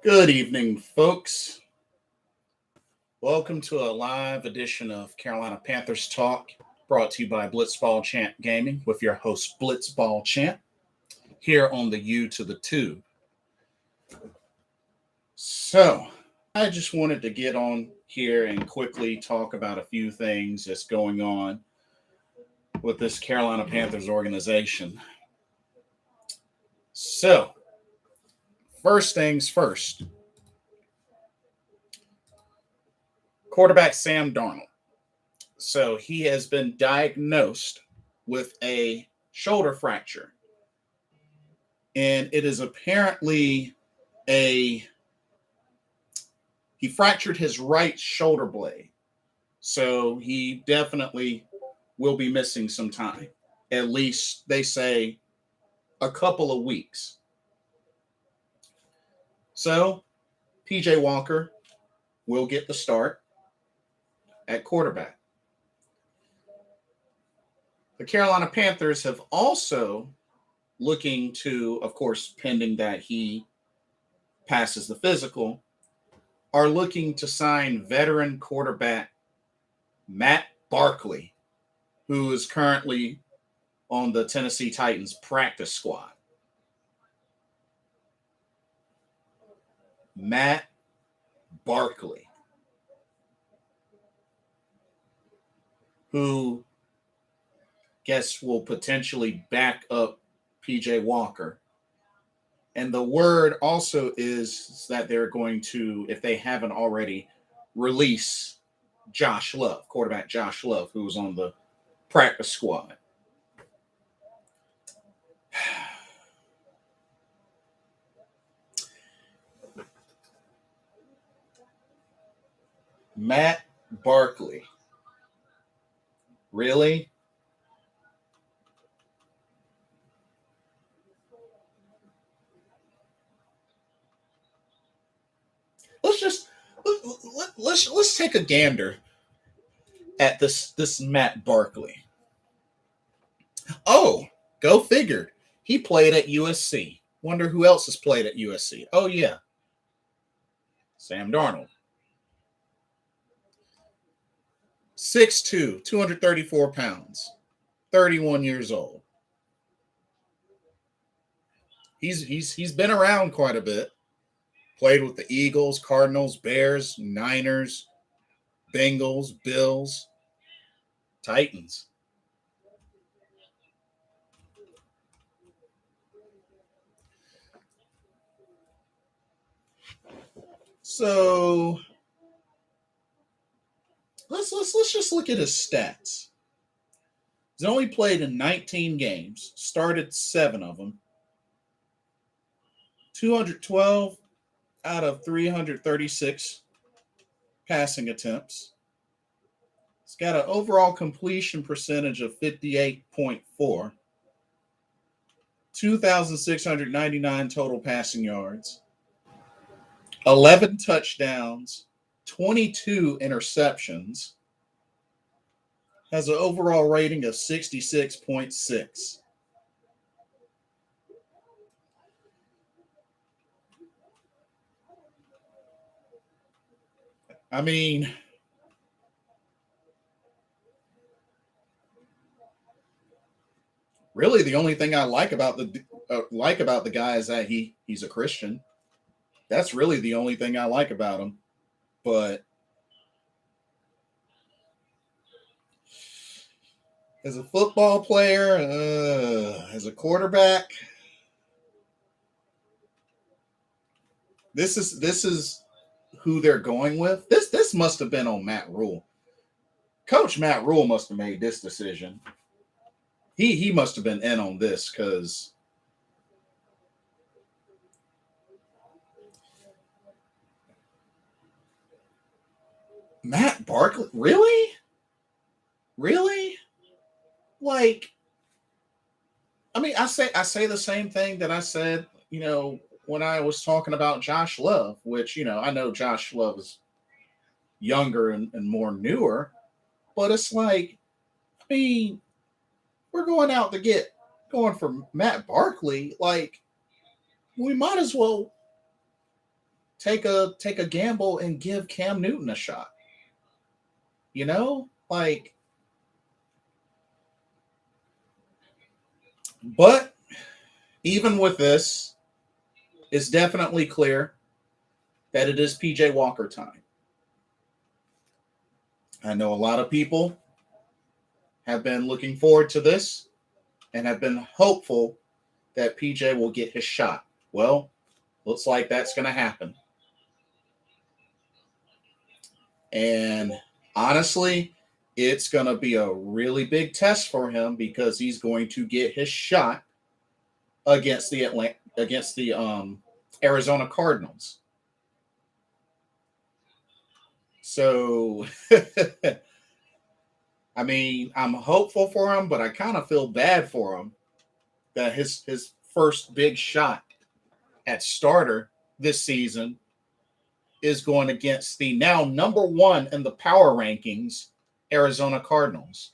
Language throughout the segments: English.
Good evening, folks. Welcome to a live edition of Carolina Panthers Talk, brought to you by Blitzball Champ Gaming with your host, Blitzball Champ, here on the U to the Tube. So, I just wanted to get on here and quickly talk about a few things that's going on with this Carolina Panthers organization. So, first things first, quarterback Sam Darnold. So he has been diagnosed with a shoulder fracture. And it is apparently he fractured his right shoulder blade. So he definitely will be missing some time. At least they say a couple of weeks. So PJ Walker will get the start at quarterback. The Carolina Panthers have also looking to, of course, pending that he passes the physical, are looking to sign veteran quarterback Matt Barkley, who is currently on the Tennessee Titans practice squad. Matt Barkley, who guess will potentially back up PJ Walker. And the word also is that they're going to, if they haven't already, release Josh Love, quarterback Josh Love, who was on the practice squad. Matt Barkley. Really? Let's just let's take a gander at this Matt Barkley. Oh, go figured. He played at USC. Wonder who else has played at USC. Oh yeah, Sam Darnold. 6'2", 234 pounds, 31 years old. He's been around quite a bit. Played with the Eagles, Cardinals, Bears, Niners, Bengals, Bills, Titans. So let's just look at his stats. He's only played in 19 games, started 7 of them. 212 out of 336 passing attempts. He's got an overall completion percentage of 58.4. 2,699 total passing yards. 11 touchdowns, 22 interceptions. Has an overall rating of 66.6. I mean, really the only thing I like about the guy is that he's a Christian. That's really the only thing I like about him. But as a football player, as a quarterback, this is who they're going with. This must have been on Matt Rule. Coach Matt Rule must have made this decision. He must have been in on this because Matt Barkley, really? Really? Like, I mean, I say the same thing that I said, when I was talking about Josh Love, which, I know Josh Love is younger and more newer, but it's like, I mean, we're going for Matt Barkley. Like, we might as well take a gamble and give Cam Newton a shot. You know, like, but even with this, it's definitely clear that it is PJ Walker time. I know a lot of people have been looking forward to this and have been hopeful that PJ will get his shot. Well, looks like that's going to happen. And honestly, it's going to be a really big test for him because he's going to get his shot against the Arizona Cardinals. So, I mean, I'm hopeful for him, but I kind of feel bad for him that his first big shot at starter this season is going against the now number one in the power rankings, Arizona Cardinals.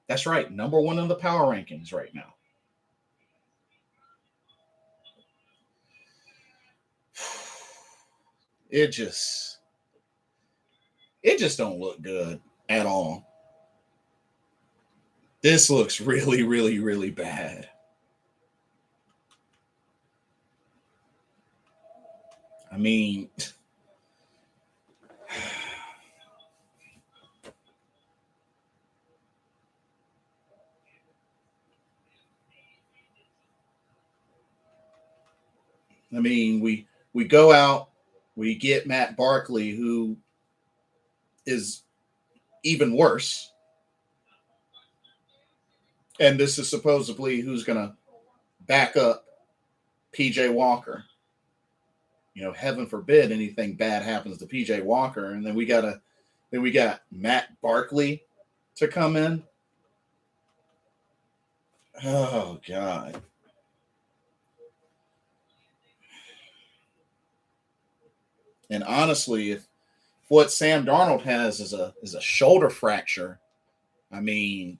That's right, number one in the power rankings right now. It just don't look good at all. This looks really, really, really bad. I mean, we go out, we get Matt Barkley, who is even worse. And this is supposedly who's going to back up PJ Walker. You know, heaven forbid anything bad happens to PJ Walker. And then we got Matt Barkley to come in. Oh, God. And honestly, if what Sam Darnold has is a shoulder fracture, I mean,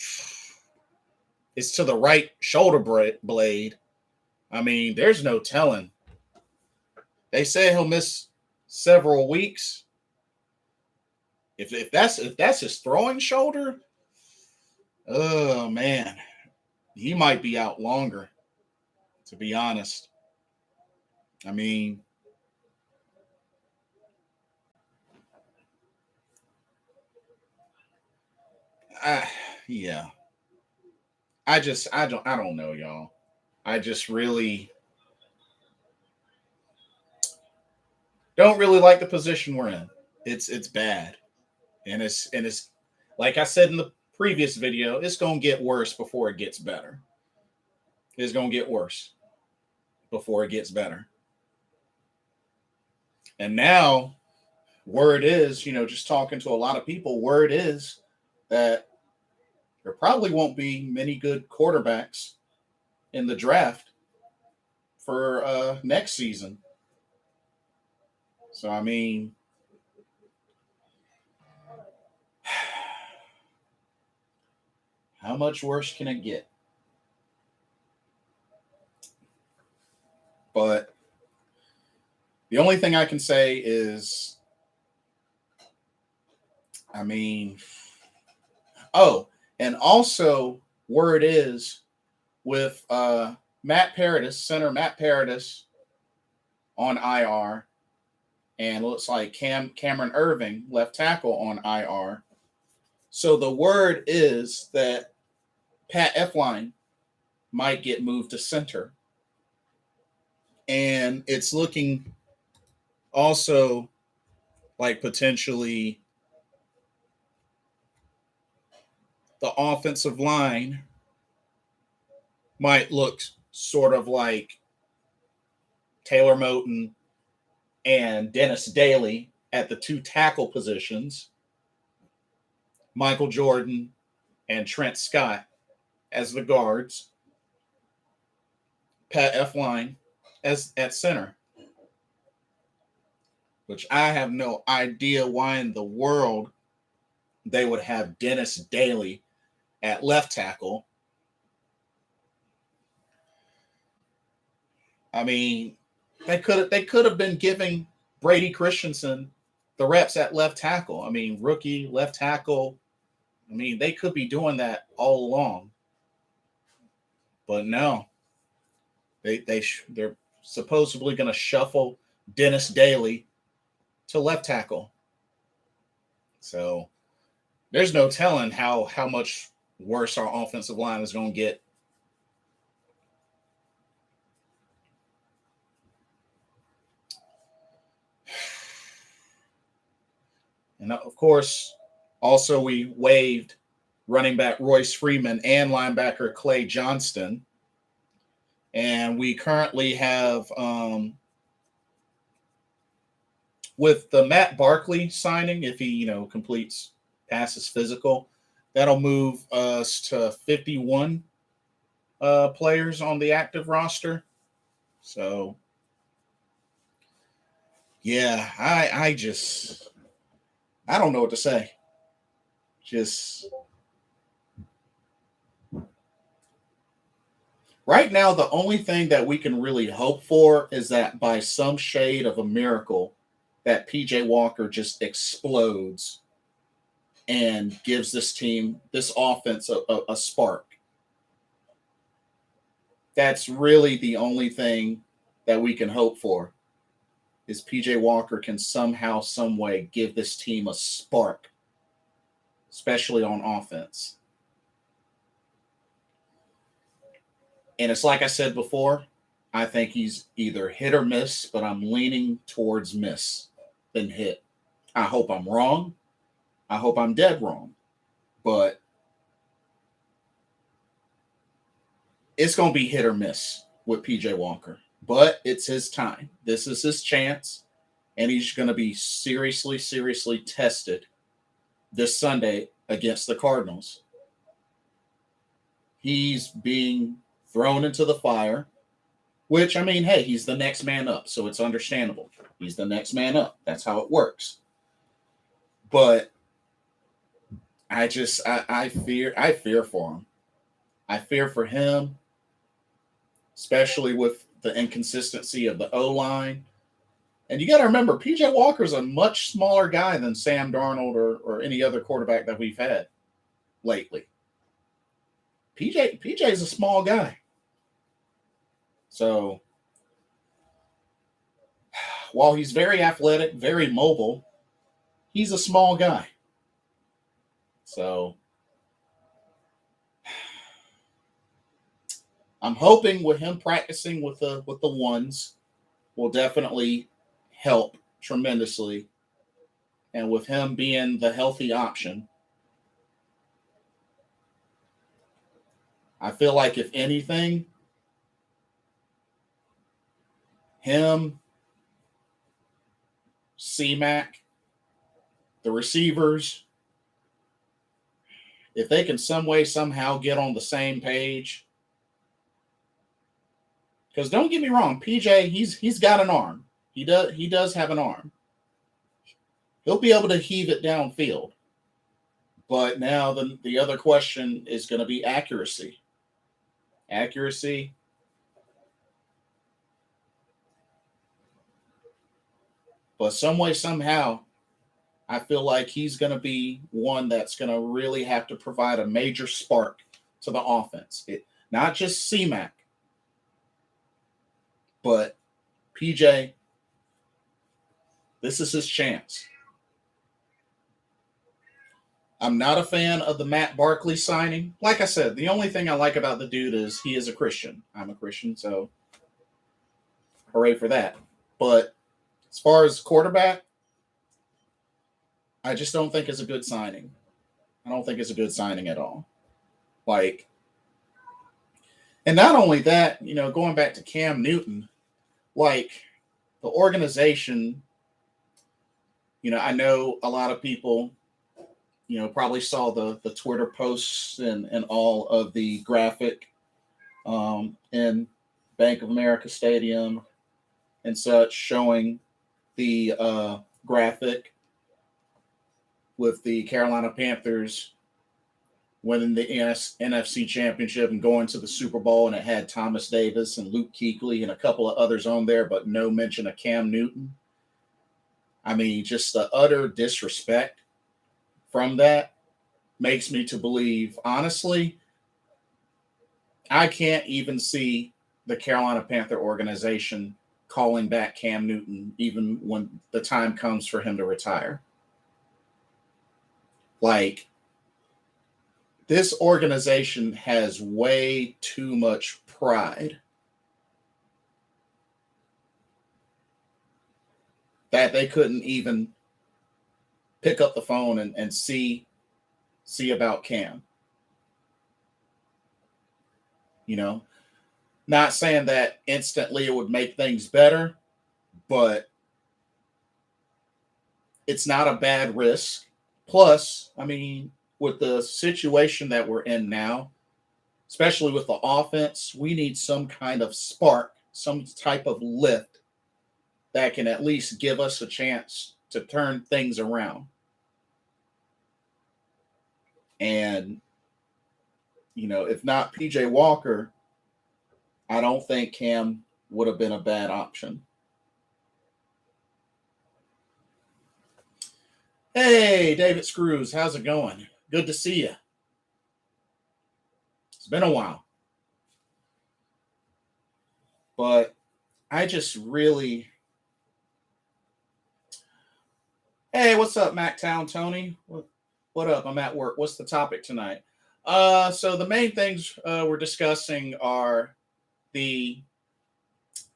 it's to the right shoulder blade. I mean, there's no telling. They say he'll miss several weeks. If that's his throwing shoulder, oh man, he might be out longer. To be honest, I mean, yeah. I don't know, y'all. I just really don't really like the position we're in. It's bad. And it's like I said in the previous video, it's gonna get worse before it gets better. It's gonna get worse before it gets better. And now, word is, you know, just talking to a lot of people, word is that there probably won't be many good quarterbacks in the draft for next season. So I mean, how much worse can it get? But the only thing I can say is, I mean, oh, and also word is with Matt Paradis, center Matt Paradis on IR, and looks like Cameron Irving, left tackle, on IR. So the word is that Pat Elflein might get moved to center. And it's looking also like potentially the offensive line might look sort of like Taylor Moton and Dennis Daly at the two tackle positions, Michael Jordan and Trent Scott as the guards, Pat Elflein as at center. Which I have no idea why in the world they would have Dennis Daly at left tackle. I mean, they could have been giving Brady Christensen the reps at left tackle. I mean, rookie left tackle. I mean, they could be doing that all along, but no, they're supposedly going to shuffle Dennis Daly to left tackle. So there's no telling how much worse our offensive line is going to get. And of course, also we waived running back Royce Freeman and linebacker Clay Johnston. And we currently have, with the Matt Barkley signing, if he, completes, passes physical, that'll move us to 51 players on the active roster. So, yeah, I don't know what to say. Just right now, the only thing that we can really hope for is that by some shade of a miracle, that PJ Walker just explodes and gives this team, this offense, a spark. That's really the only thing that we can hope for, is PJ Walker can somehow, some way give this team a spark, especially on offense. And it's like I said before, I think he's either hit or miss, but I'm leaning towards miss than hit. I hope I'm wrong. I hope I'm dead wrong. But it's going to be hit or miss with PJ Walker. But it's his time. This is his chance. And he's going to be seriously, seriously tested this Sunday against the Cardinals. He's being thrown into the fire, which, I mean, hey, he's the next man up, so it's understandable. He's the next man up. That's how it works. But I fear for him. I fear for him, especially with the inconsistency of the O-line. And you got to remember, PJ Walker's a much smaller guy than Sam Darnold or any other quarterback that we've had lately. PJ is a small guy. So while he's very athletic, very mobile, he's a small guy. So I'm hoping with him practicing with the ones will definitely help tremendously. And with him being the healthy option, I feel like if anything, him, C-Mac, the receivers, if they can some way, somehow get on the same page. Because don't get me wrong, PJ, he's got an arm. He does have an arm. He'll be able to heave it downfield. But now the other question is going to be accuracy. Accuracy. But some way, somehow, I feel like he's going to be one that's going to really have to provide a major spark to the offense. Not just C-Mac, but PJ, this is his chance. I'm not a fan of the Matt Barkley signing. Like I said, the only thing I like about the dude is he is a Christian. I'm a Christian, so hooray for that. But as far as quarterback, I just don't think it's a good signing. I don't think it's a good signing at all. And not only that, going back to Cam Newton, the organization, I know a lot of people, probably saw the Twitter posts and all of the graphic in Bank of America Stadium and such, showing the graphic with the Carolina Panthers winning the NFC Championship and going to the Super Bowl, and it had Thomas Davis and Luke Kuechly and a couple of others on there, but no mention of Cam Newton. I mean, just the utter disrespect from that makes me to believe, honestly, I can't even see the Carolina Panther organization calling back Cam Newton even when the time comes for him to retire. Like, this organization has way too much pride that they couldn't even pick up the phone and see about Cam. You know, not saying that instantly it would make things better, but it's not a bad risk. Plus, I mean, with the situation that we're in now, especially with the offense, we need some kind of spark, some type of lift that can at least give us a chance to turn things around. And, if not PJ Walker, I don't think Cam would have been a bad option. Hey, David Screws, how's it going? Good to see you. It's been a while. But I just really. Hey, what's up, Mactown Tony? What up? I'm at work. What's the topic tonight? So the main things we're discussing are the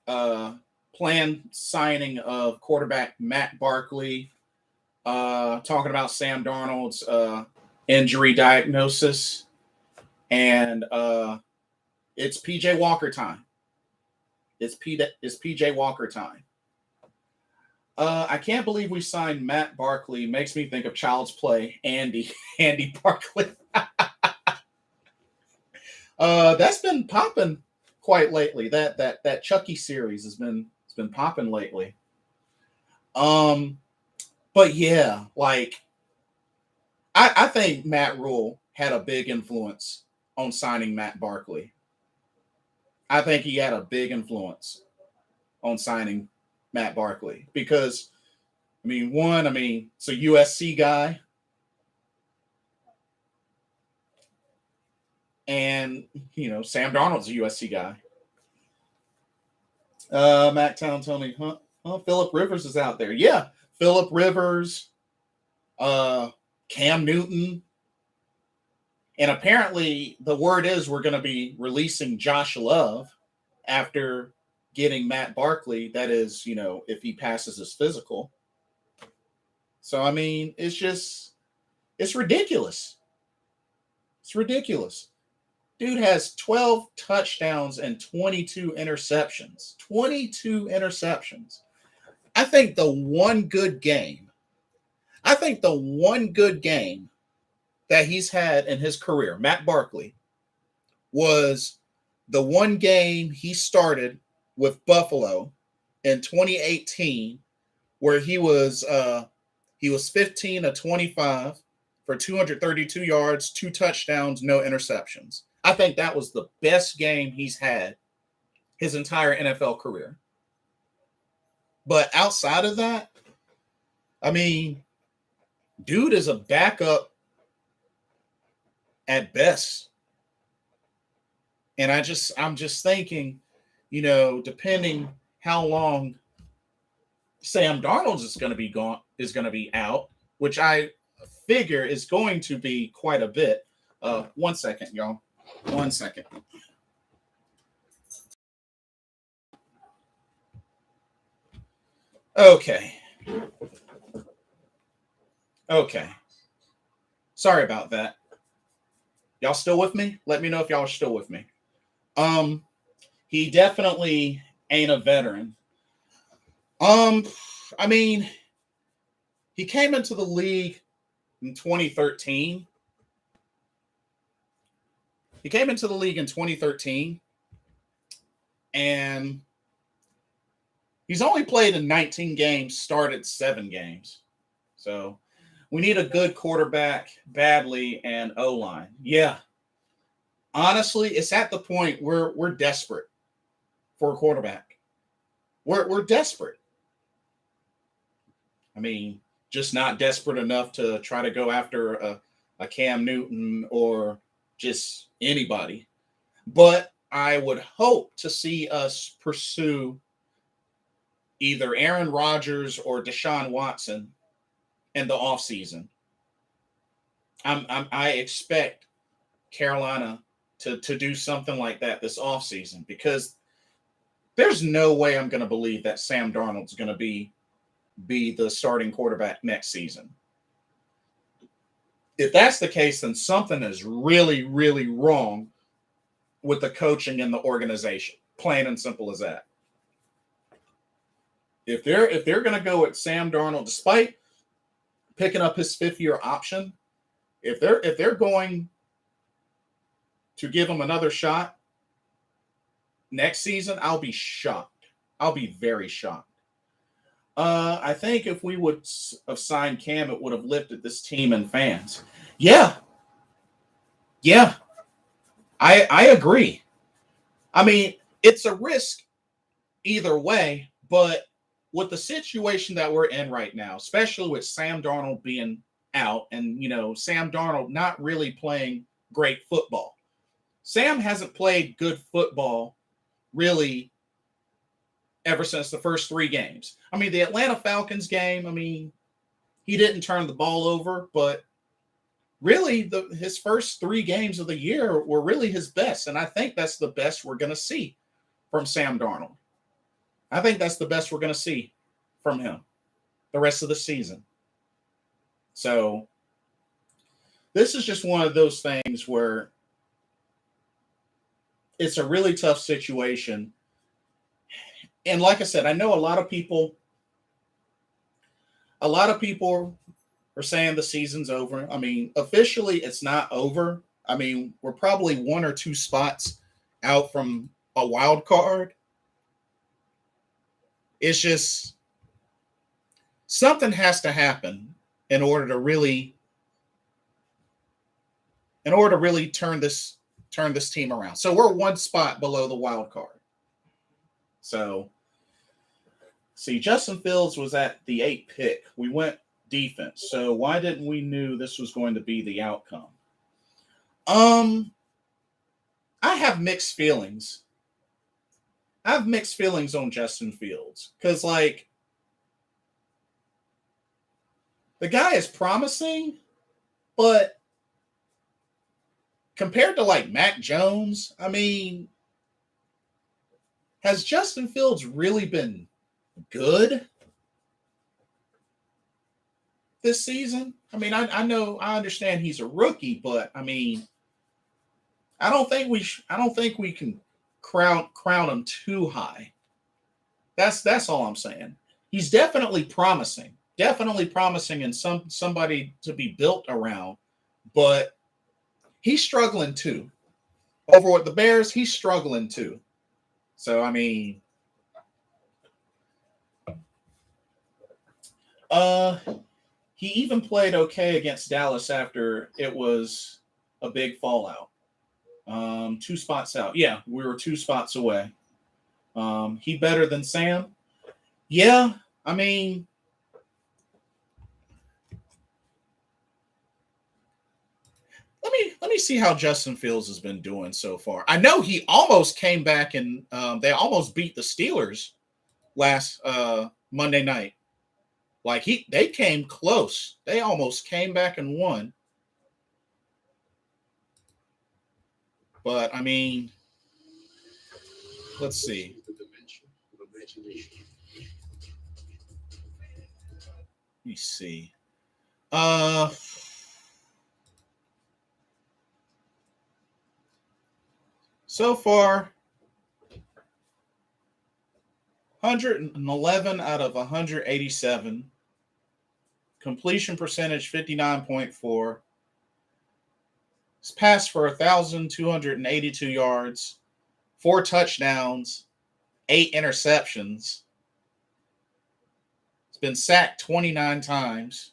planned signing of quarterback Matt Barkley, talking about Sam Darnold's injury diagnosis, and it's PJ Walker time. It's PJ Walker time. I can't believe we signed Matt Barkley. Makes me think of Child's Play, Andy Barkley. That's been popping quite lately. That Chucky series has been popping lately. But yeah, like I think Matt Rule had a big influence on signing Matt Barkley. I think he had a big influence on signing Matt Barkley because, it's a USC guy. And, Sam Darnold's a USC guy. Mactown Tony, huh? Oh, Phillip Rivers is out there. Yeah, Phillip Rivers, Cam Newton. And apparently the word is we're going to be releasing Josh Love after getting Matt Barkley. That is, if he passes his physical. So, it's ridiculous. It's ridiculous. Dude has 12 touchdowns and 22 interceptions. 22 interceptions. I think the one good game that he's had in his career, Matt Barkley, was the one game he started with Buffalo in 2018, where he was 15 of 25 for 232 yards, 2 touchdowns, no interceptions. I think that was the best game he's had his entire NFL career. But outside of that, dude is a backup at best. And I'm just thinking, depending how long Sam Darnold is going to be out, which I figure is going to be quite a bit. 1 second, y'all. 1 second. Okay. Sorry about that. Y'all still with me? Let me know if y'all are still with me. He definitely ain't a veteran. He came into the league in 2013. And he's only played in 19 games, started 7 games. So we need a good quarterback badly and O-line. Yeah. Honestly, it's at the point where we're desperate for a quarterback. We're desperate. I mean, just not desperate enough to try to go after a Cam Newton or just anybody. But I would hope to see us pursue either Aaron Rodgers or Deshaun Watson in the offseason. I expect Carolina to do something like that this offseason, because there's no way I'm going to believe that Sam Darnold's going to be the starting quarterback next season. If that's the case, then something is really, really wrong with the coaching and the organization. Plain and simple as that. If they're going to go with Sam Darnold, despite picking up his fifth-year option, if they're going to give him another shot next season, I'll be shocked. I'll be very shocked. I think if we would have signed Cam, it would have lifted this team and fans. Yeah. I agree. I mean, it's a risk either way, but with the situation that we're in right now, especially with Sam Darnold being out and, Sam Darnold not really playing great football. Sam hasn't played good football really ever since the first 3 games. I mean, the Atlanta Falcons game, he didn't turn the ball over, but really his first 3 games of the year were really his best. And I think that's the best we're going to see from Sam Darnold. I think that's the best we're going to see from him the rest of the season. So this is just one of those things where it's a really tough situation. And like I said, I know a lot of people are saying the season's over. I mean, officially it's not over. I mean, we're probably 1 or 2 spots out from a wild card. It's just something has to happen in order to really turn this team around. So we're 1 spot below the wild card. So, see, Justin Fields was at the 8th pick. We went defense. So why didn't we knew this was going to be the outcome? I have mixed feelings. I have mixed feelings on Justin Fields because, the guy is promising, but compared to, Mac Jones, has Justin Fields really been good this season? I understand he's a rookie, but I don't think we can crown him too high. That's all I'm saying. He's definitely promising, and somebody to be built around, but he's struggling too. Over with the Bears, he's struggling too. So he even played okay against Dallas after it was a big fallout. 2 spots out. Yeah, we were 2 spots away. He better than Sam? Yeah, let me see how Justin Fields has been doing so far. I know he almost came back and they almost beat the Steelers last Monday night. They came close. They almost came back and won. But let's see. Let me see. So far, 111 out of 187. Completion percentage 59.4. He's passed for 1,282 yards, 4 touchdowns, 8 interceptions. He's been sacked 29 times.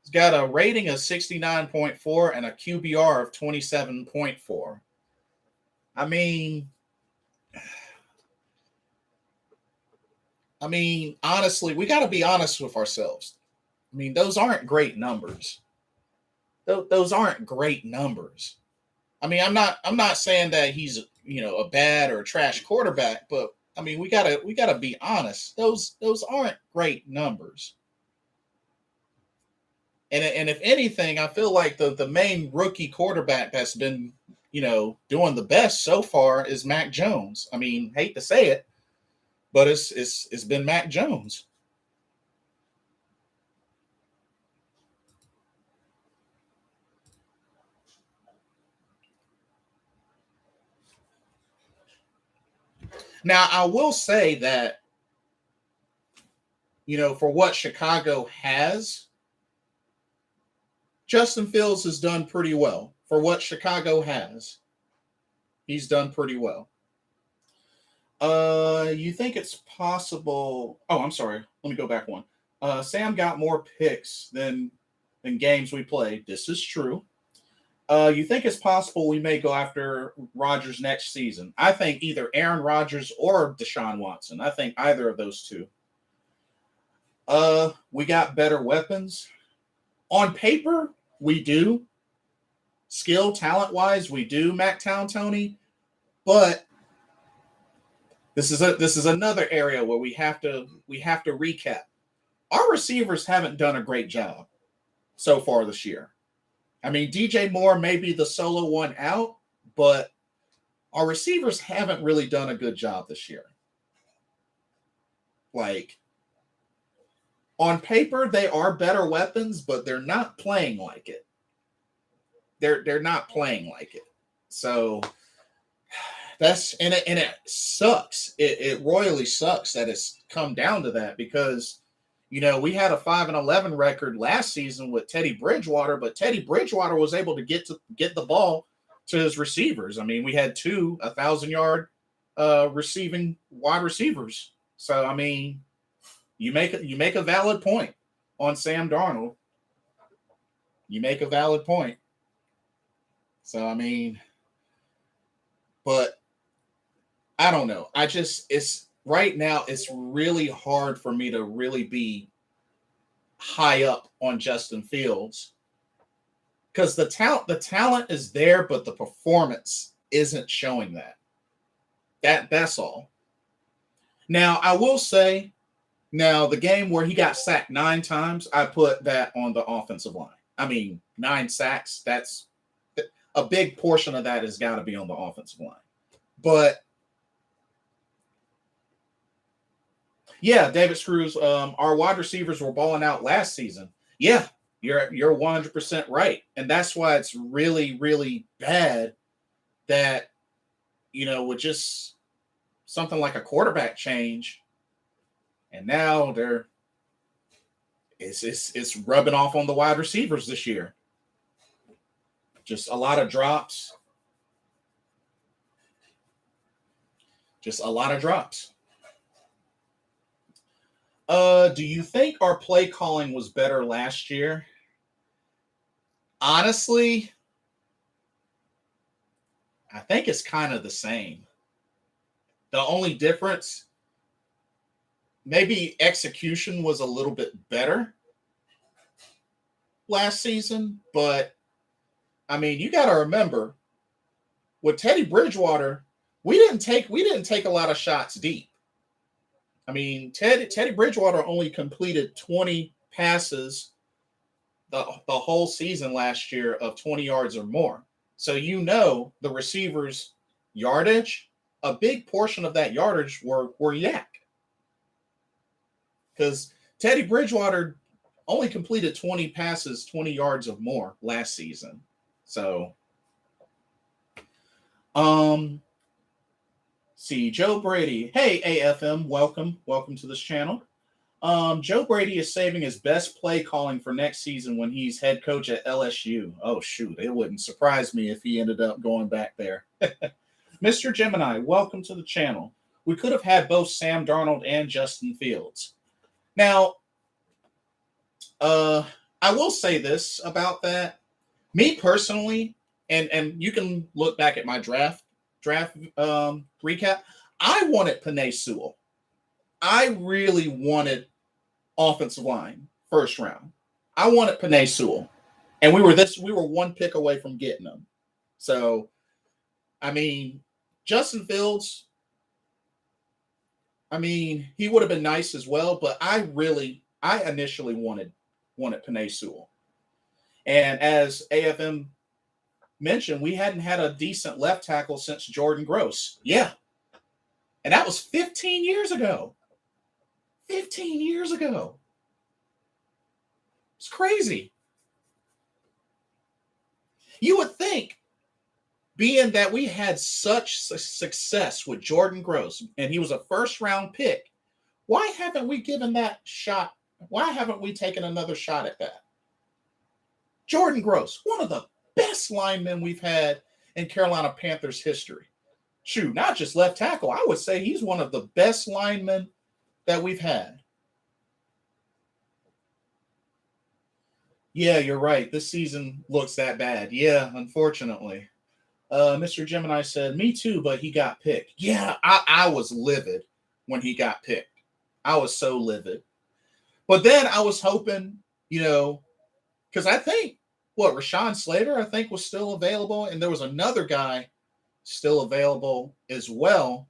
He's got a rating of 69.4 and a QBR of 27.4. I mean, honestly, we got to be honest with ourselves. I mean, those aren't great numbers. Those aren't great numbers. I mean, I'm not saying that he's a bad or a trash quarterback, but I mean, we gotta be honest. Those aren't great numbers. And if anything, I feel like the main rookie quarterback that's been doing the best so far is Mac Jones. I mean, hate to say it, but it's been Mac Jones. Now, I will say that for what Chicago has, Justin Fields has done pretty well. For what Chicago has, he's done pretty well. You think it's possible? Oh, I'm sorry. Let me go back one. Sam got more picks than games we played. This is true. You think it's possible we may go after Rodgers next season? I think either Aaron Rodgers or Deshaun Watson. I think either of those two. We got better weapons. On paper, we do. Skill, talent-wise, we do, Mac Town Tony. But this is another area where we have to recap. Our receivers haven't done a great job so far this year. I mean, DJ Moore may be the solo one out, but our receivers haven't really done a good job this year. Like, on paper, they are better weapons, but they're not playing like it. They're not playing like it. So that's and it sucks. It royally sucks that it's come down to that because we had a 5-11 record last season with Teddy Bridgewater, but Teddy Bridgewater was able to get the ball to his receivers. I mean, we had 2 1,000-yard receiving wide receivers. So I mean, you make a valid point on Sam Darnold. You make a valid point. So I mean, but I don't know. It's right now. It's really hard for me to really be high up on Justin Fields because the talent is there, but the performance isn't showing that. That's all. Now I will say. Now, the game where he got sacked 9 times, I put that on the offensive line. I mean, 9 sacks, that's a big portion of that has got to be on the offensive line. But, yeah, David Screws, our wide receivers were balling out last season. Yeah, you're 100% right. And that's why it's really, really bad that, with just something like a quarterback change, and now it's rubbing off on the wide receivers this year. Just a lot of drops. Just a lot of drops. Do you think our play calling was better last year? Honestly, I think it's kind of the same. The only difference, maybe execution was a little bit better last season, but I mean, you got to remember with Teddy Bridgewater, we didn't take a lot of shots deep. I mean, Teddy Bridgewater only completed 20 passes the whole season last year of 20 yards or more. So the receivers' yardage, a big portion of that yardage were yak. Because Teddy Bridgewater only completed 20 passes, 20 yards or more last season. So, see, Joe Brady. Hey, AFM, welcome to this channel. Joe Brady is saving his best play calling for next season when he's head coach at LSU. Oh, shoot, it wouldn't surprise me if he ended up going back there. Mr. Gemini, welcome to the channel. We could have had both Sam Darnold and Justin Fields. Now, I will say this about that. Me personally, and you can look back at my draft recap. I wanted Penei Sewell. I really wanted offensive line first round. I wanted Penei Sewell, and we were one pick away from getting him. So, I mean, Justin Fields, I mean, he would have been nice as well, but I initially wanted Penei Sewell. And as AFM mentioned, we hadn't had a decent left tackle since Jordan Gross. Yeah. And that was 15 years ago. 15 years ago. It's crazy. You would think, being that we had such success with Jordan Gross and he was a first round pick, why haven't we given that shot? Why haven't we taken another shot at that? Jordan Gross, one of the best linemen we've had in Carolina Panthers history. Shoot, not just left tackle. I would say he's one of the best linemen that we've had. Yeah, you're right. This season looks that bad. Yeah, unfortunately. Mr. Gemini said, me too, but he got picked. Yeah, I was livid when he got picked. I was so livid. But then I was hoping, because I think, Rashawn Slater, I think, was still available. And there was another guy still available as well,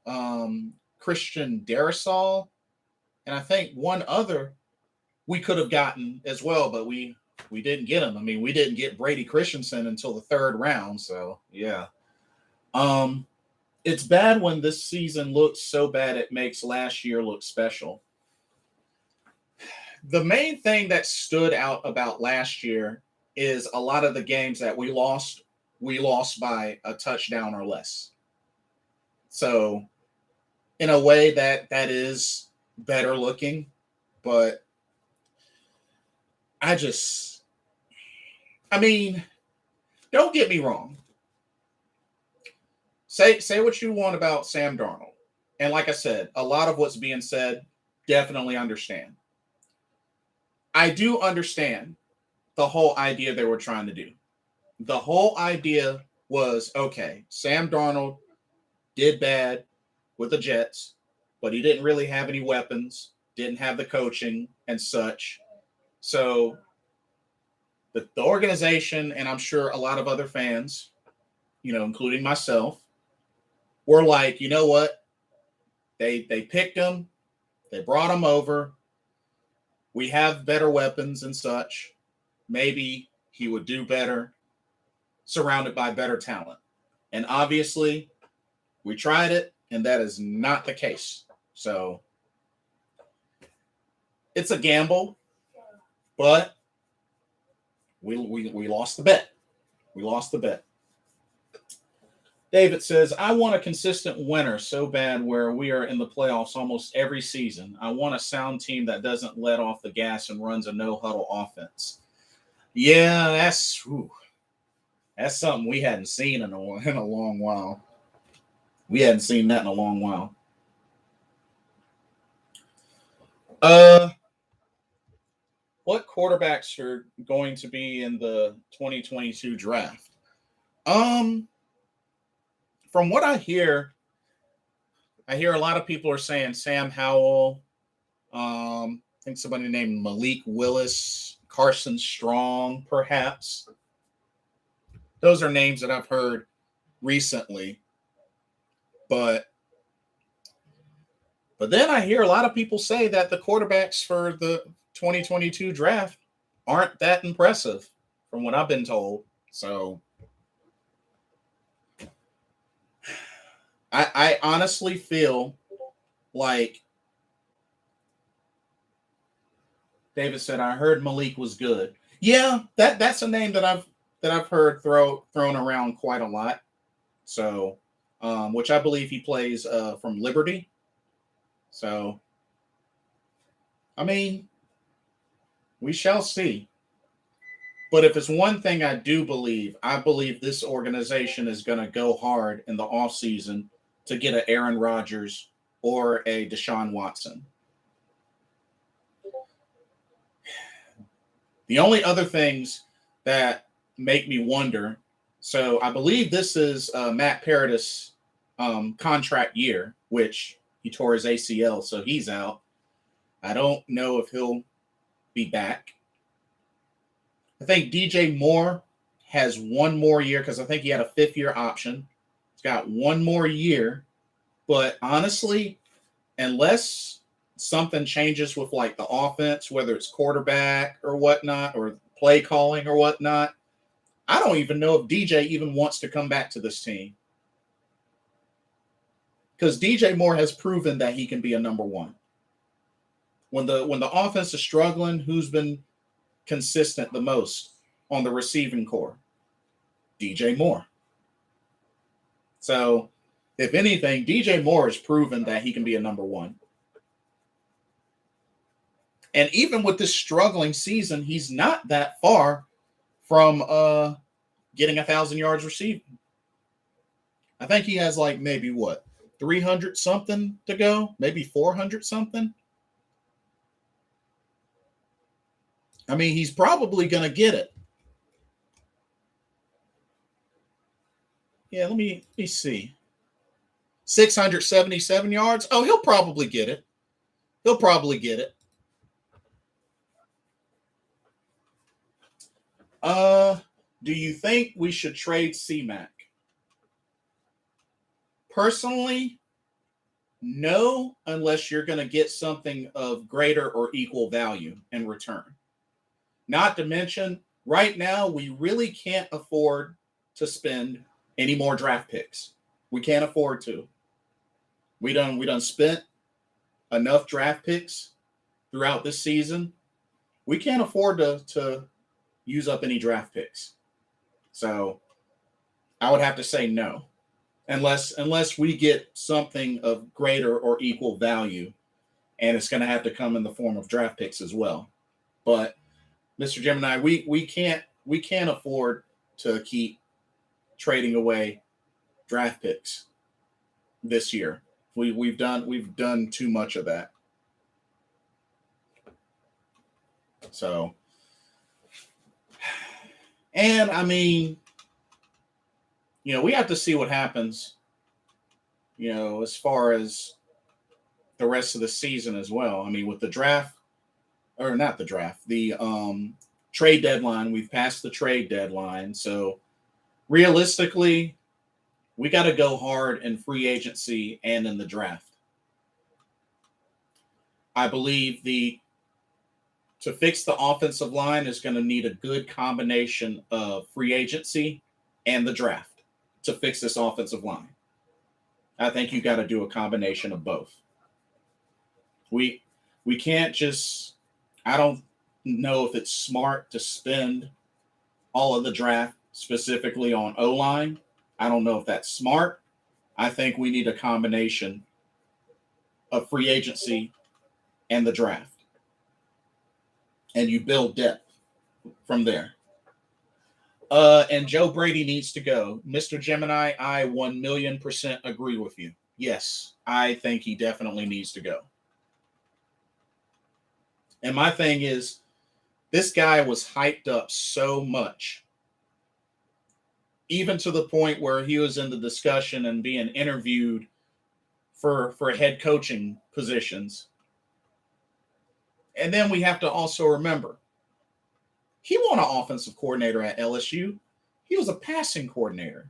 Christian Darrisaw. And I think one other we could have gotten as well, but we didn't get him. I mean, we didn't get Brady Christensen until the third round. So, yeah. It's bad when this season looks so bad it makes last year look special. The main thing that stood out about last year is a lot of the games that we lost by a touchdown or less. So, in a way, that is better looking, but don't get me wrong. Say what you want about Sam Darnold. And like I said, a lot of what's being said, definitely understand. I do understand the whole idea they were trying to do. The whole idea was, okay, Sam Darnold did bad with the Jets, but he didn't really have any weapons, didn't have the coaching and such. So the organization, and I'm sure a lot of other fans, including myself, were like, you know what? They picked him. They brought him over. We have better weapons and such. Maybe he would do better surrounded by better talent. And obviously, we tried it, and that is not the case. So it's a gamble, but we lost the bet. We lost the bet. David says, I want a consistent winner so bad where we are in the playoffs almost every season. I want a sound team that doesn't let off the gas and runs a no-huddle offense. Yeah, that's something we hadn't seen in a long while. We hadn't seen that in a long while. What quarterbacks are going to be in the 2022 draft? From what I hear a lot of people are saying Sam Howell. I think somebody named Malik Willis, Carson Strong, perhaps. Those are names that I've heard recently. But then I hear a lot of people say that the quarterbacks for the 2022 draft aren't that impressive from what I've been told. So I honestly feel like David said, I heard Malik was good. Yeah, that's a name that I've heard thrown around quite a lot. So, which I believe he plays from Liberty. So, I mean, we shall see. But if it's one thing I believe this organization is going to go hard in the offseason to get an Aaron Rodgers or a Deshaun Watson. The only other things that make me wonder, so I believe this is Matt Paradis' contract year, which He tore his ACL, so he's out. I don't know if he'll be back. I think DJ Moore has one more year because I think he had a 5th-year option. He's got one more year. But honestly, unless something changes with like the offense, whether it's quarterback or whatnot, or play calling or whatnot, I don't even know if DJ even wants to come back to this team. Because DJ Moore has proven that he can be a number one. When the offense is struggling, who's been consistent the most on the receiving core? DJ Moore. So, if anything, DJ Moore has proven that he can be a number one. And even with this struggling season, he's not that far from getting 1,000 yards receiving. I think he has like maybe 300 something to go, maybe 400 something. I mean, he's probably going to get it. Yeah, let me see. 677 yards. Oh, he'll probably get it. He'll probably get it. Do you think we should trade C-Mac? Personally, no, unless you're going to get something of greater or equal value in return. Not to mention, right now, we really can't afford to spend any more draft picks. We can't afford to. We done spent enough draft picks throughout this season. We can't afford to use up any draft picks. So I would have to say no. Unless we get something of greater or equal value, and it's going to have to come in the form of draft picks as well. But Mr. Gemini, we can't afford to keep trading away draft picks this year. We've done too much of that. So, and I mean, we have to see what happens, as far as the rest of the season as well. I mean, with the draft, or not the draft, the trade deadline, we've passed the trade deadline. So realistically, we got to go hard in free agency and in the draft. I believe to fix the offensive line is going to need a good combination of free agency and the draft to fix this offensive line. I think you got to do a combination of both. We can't just, I don't know if it's smart to spend all of the draft specifically on O-line. I don't know if that's smart. I think we need a combination of free agency and the draft. And you build depth from there. And Joe Brady needs to go. Mr. Gemini, I 1,000,000% agree with you. Yes, I think he definitely needs to go. And my thing is, this guy was hyped up so much, even to the point where he was in the discussion and being interviewed for head coaching positions. And then we have to also remember, he wasn't an offensive coordinator at LSU. He was a passing coordinator.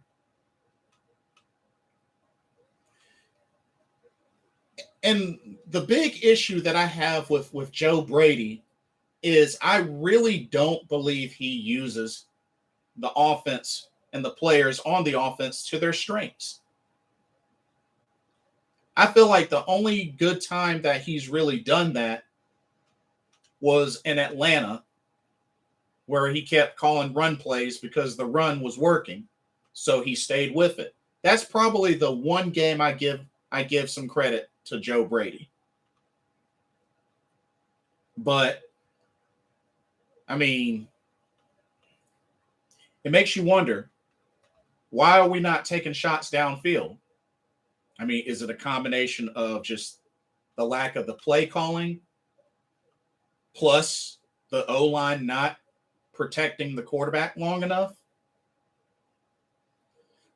And the big issue that I have with Joe Brady is I really don't believe he uses the offense and the players on the offense to their strengths. I feel like the only good time that he's really done that was in Atlanta, where he kept calling run plays because the run was working. So he stayed with it. That's probably the one game I give some credit to Joe Brady. But I mean, it makes you wonder, why are we not taking shots downfield? I mean, is it a combination of just the lack of the play calling plus the O-line not protecting the quarterback long enough?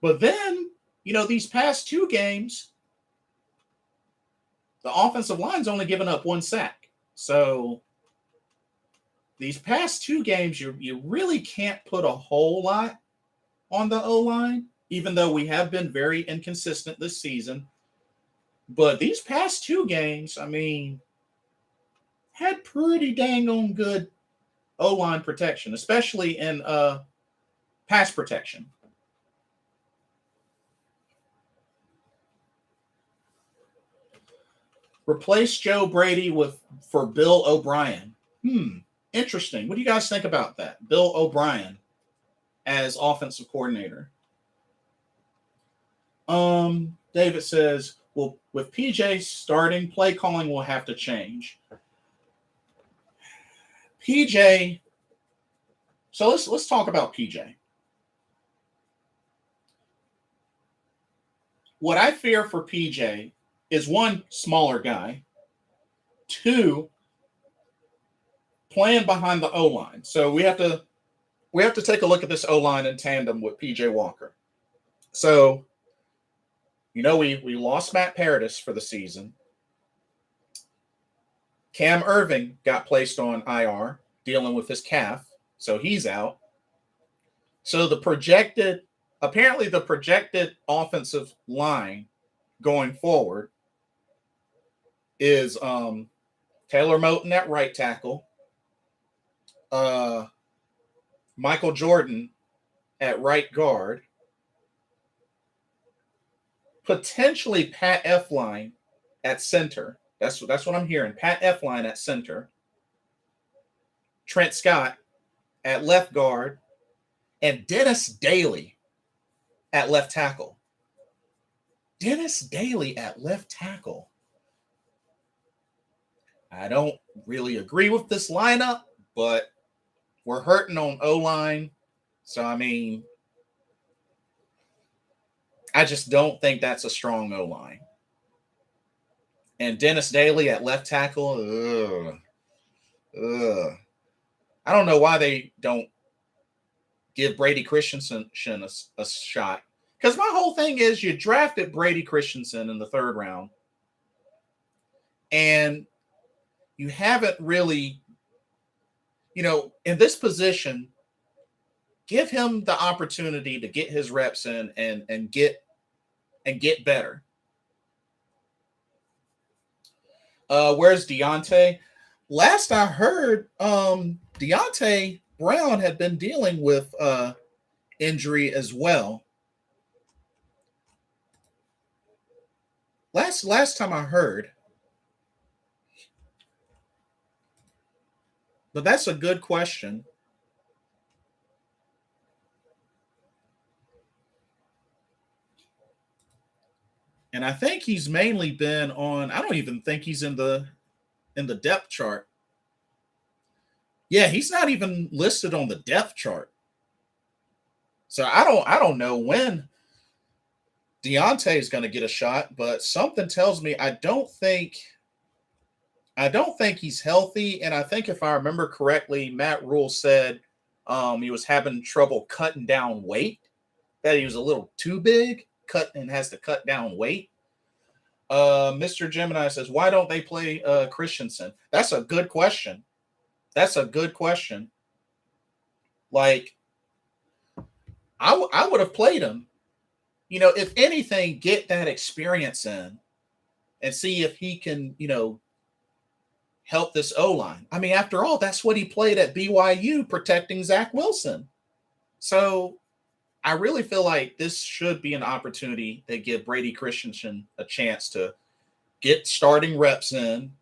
But then, these past two games, the offensive line's only given up 1 sack. So these past 2 games, you really can't put a whole lot on the O-line, even though we have been very inconsistent this season. But these past 2 games, I mean, had pretty dang on good O-line protection, especially in pass protection. Replace Joe Brady for Bill O'Brien. Interesting. What do you guys think about that? Bill O'Brien as offensive coordinator. David says, well, with PJ starting, play calling will have to change. PJ, so let's talk about PJ. What I fear for PJ is 1, smaller guy, 2, playing behind the O-line. So we have to take a look at this O-line in tandem with PJ Walker. So, we lost Matt Paradis for the season. Cam Irving got placed on IR, dealing with his calf, so he's out. So the projected offensive line going forward is Taylor Moton at right tackle, Michael Jordan at right guard, potentially Pat Elflein at center. That's what I'm hearing. Pat Elflein at center, Trent Scott at left guard, and Dennis Daly at left tackle. Dennis Daly at left tackle. I don't really agree with this lineup, but we're hurting on O-line. So, I mean, I just don't think that's a strong O-line. And Dennis Daly at left tackle, I don't know why they don't give Brady Christensen a shot. Because my whole thing is you drafted Brady Christensen in the 3rd round, and you haven't really, in this position, give him the opportunity to get his reps in and get better. Where's Deontay? Last I heard, Deontay Brown had been dealing with injury as well. Last time I heard. But that's a good question. And I think he's mainly been on, I don't even think he's in the depth chart. Yeah, he's not even listed on the depth chart. So I don't know when Deontay is going to get a shot, but something tells me I don't think he's healthy. And I think if I remember correctly, Matt Rule said he was having trouble cutting down weight, that he was a little too big, and has to cut down weight. Mr. Gemini says, why don't they play Christensen? That's a good question. Like, I would have played him. If anything, get that experience in and see if he can, help this O-line. I mean, after all, that's what he played at BYU, protecting Zach Wilson. So I really feel like this should be an opportunity to give Brady Christensen a chance to get starting reps in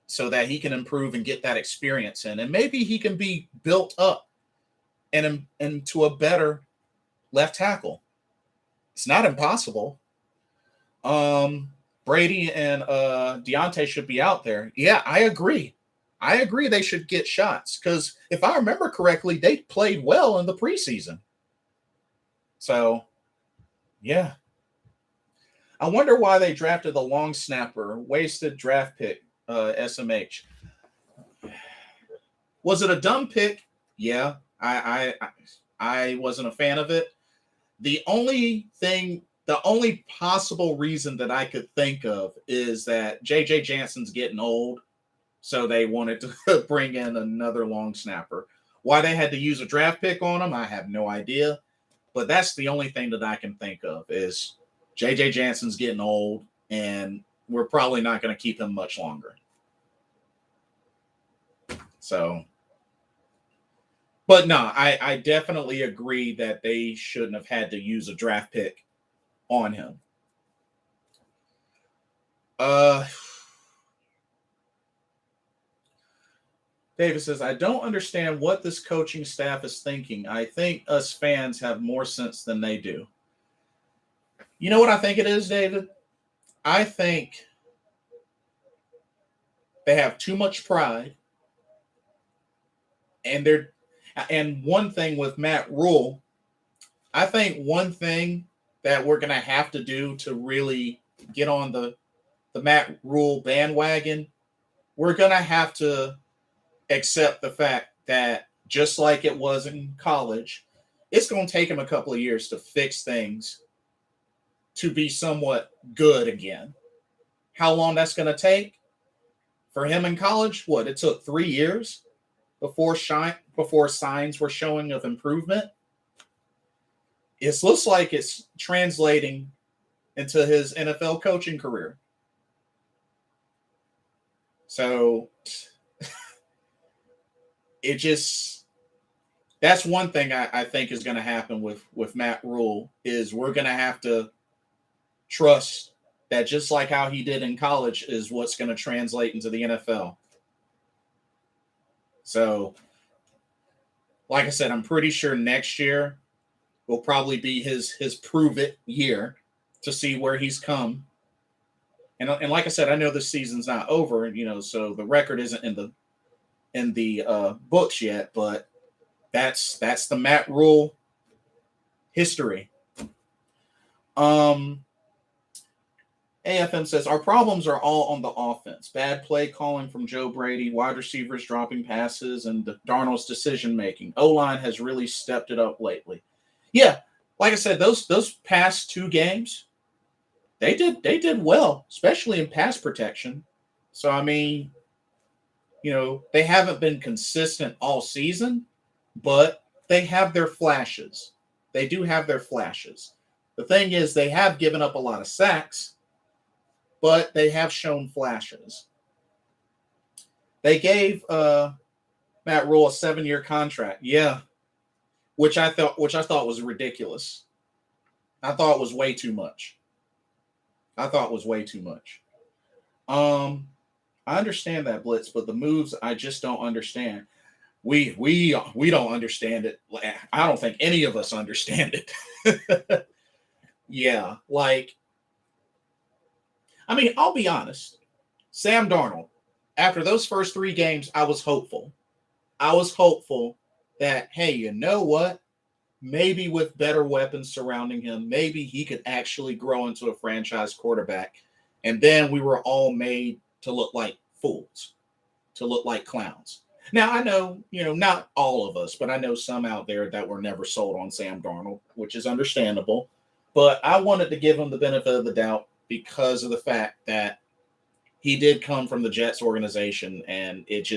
so that he can improve and get that experience in. And maybe he can be built up and into a better left tackle. It's not impossible. Brady and Deontay should be out there. Yeah, I agree. They should get shots because if I remember correctly, they played well in the preseason. So, yeah. I wonder why they drafted the long snapper, wasted draft pick, SMH. Was it a dumb pick? Yeah, I wasn't a fan of it. The only thing the only possible reason that I could think of is that J.J. Jansen's getting old, so they wanted to bring in another long snapper. Why they had to use a draft pick on him, I have no idea. But that's the only thing that I can think of is J.J. Jansen's getting old, and we're probably not going to keep him much longer. So, but no, I definitely agree that they shouldn't have had to use a draft pick on him. David says, I don't understand what this coaching staff is thinking. I think us fans have more sense than they do. You know what I think it is, David? I think they have too much pride. And one thing with Matt Rule, I think one thing that we're going to have to do to really get on the Matt Rule bandwagon, we're going to have to accept the fact that just like it was in college, it's going to take him a couple of years to fix things to be somewhat good again. How long that's going to take for him in college? What, it took 3 years before signs were showing of improvement? It looks like it's translating into his NFL coaching career. So that's one thing I think is going to happen with Matt Rule is we're going to have to trust that just like how he did in college is what's going to translate into the NFL. So, like I said, I'm pretty sure next year will probably be his prove it year to see where he's come. And like I said, I know this season's not over, so the record isn't in the books yet, but that's the Matt Rule history. AFM says, our problems are all on the offense. Bad play calling from Joe Brady, wide receivers dropping passes, and Darnold's decision-making. O-line has really stepped it up lately. Yeah, like I said, those past 2 games, they did well, especially in pass protection. So, I mean, they haven't been consistent all season, but they have their flashes. They do have their flashes. The thing is, they have given up a lot of sacks, but they have shown flashes. They gave Matt Rule a 7-year contract. Yeah. Which I thought was ridiculous. I thought it was way too much. I understand that, Blitz, but the moves I just don't understand. We don't understand it. I don't think any of us understand it. Yeah, I'll be honest. Sam Darnold, after those first 3 games, I was hopeful. I was hopeful that, hey, you know what? Maybe with better weapons surrounding him, maybe he could actually grow into a franchise quarterback. And then we were all made to look like fools, to look like clowns. Now, I know, not all of us, but I know some out there that were never sold on Sam Darnold, which is understandable. But I wanted to give him the benefit of the doubt because of the fact that he did come from the Jets organization, and it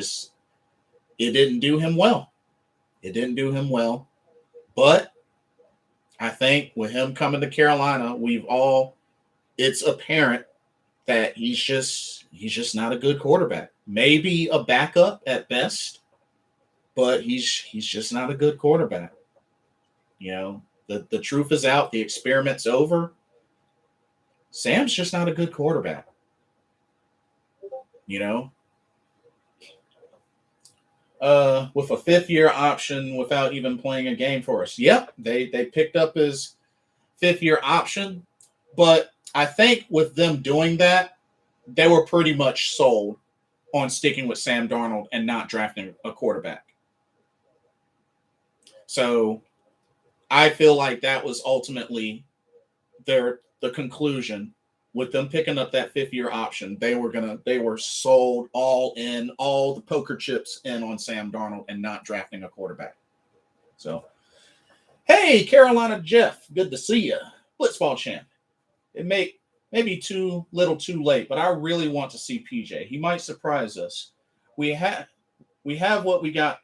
didn't do him well. It didn't do him well. But I think with him coming to Carolina, it's apparent that he's just not a good quarterback. Maybe a backup at best, but he's just not a good quarterback. The truth is out. The experiment's over. Sam's just not a good quarterback. With a 5th-year option without even playing a game for us. Yep, they picked up his 5th-year option, but I think with them doing that, they were pretty much sold on sticking with Sam Darnold and not drafting a quarterback. So I feel like that was ultimately the conclusion with them picking up that 5th-year option. They were sold all the poker chips in on Sam Darnold and not drafting a quarterback. So, hey, Carolina Jeff, good to see you. Blitzball champ. it may be too little too late, but I really want to see PJ. He might surprise us. We have what we got.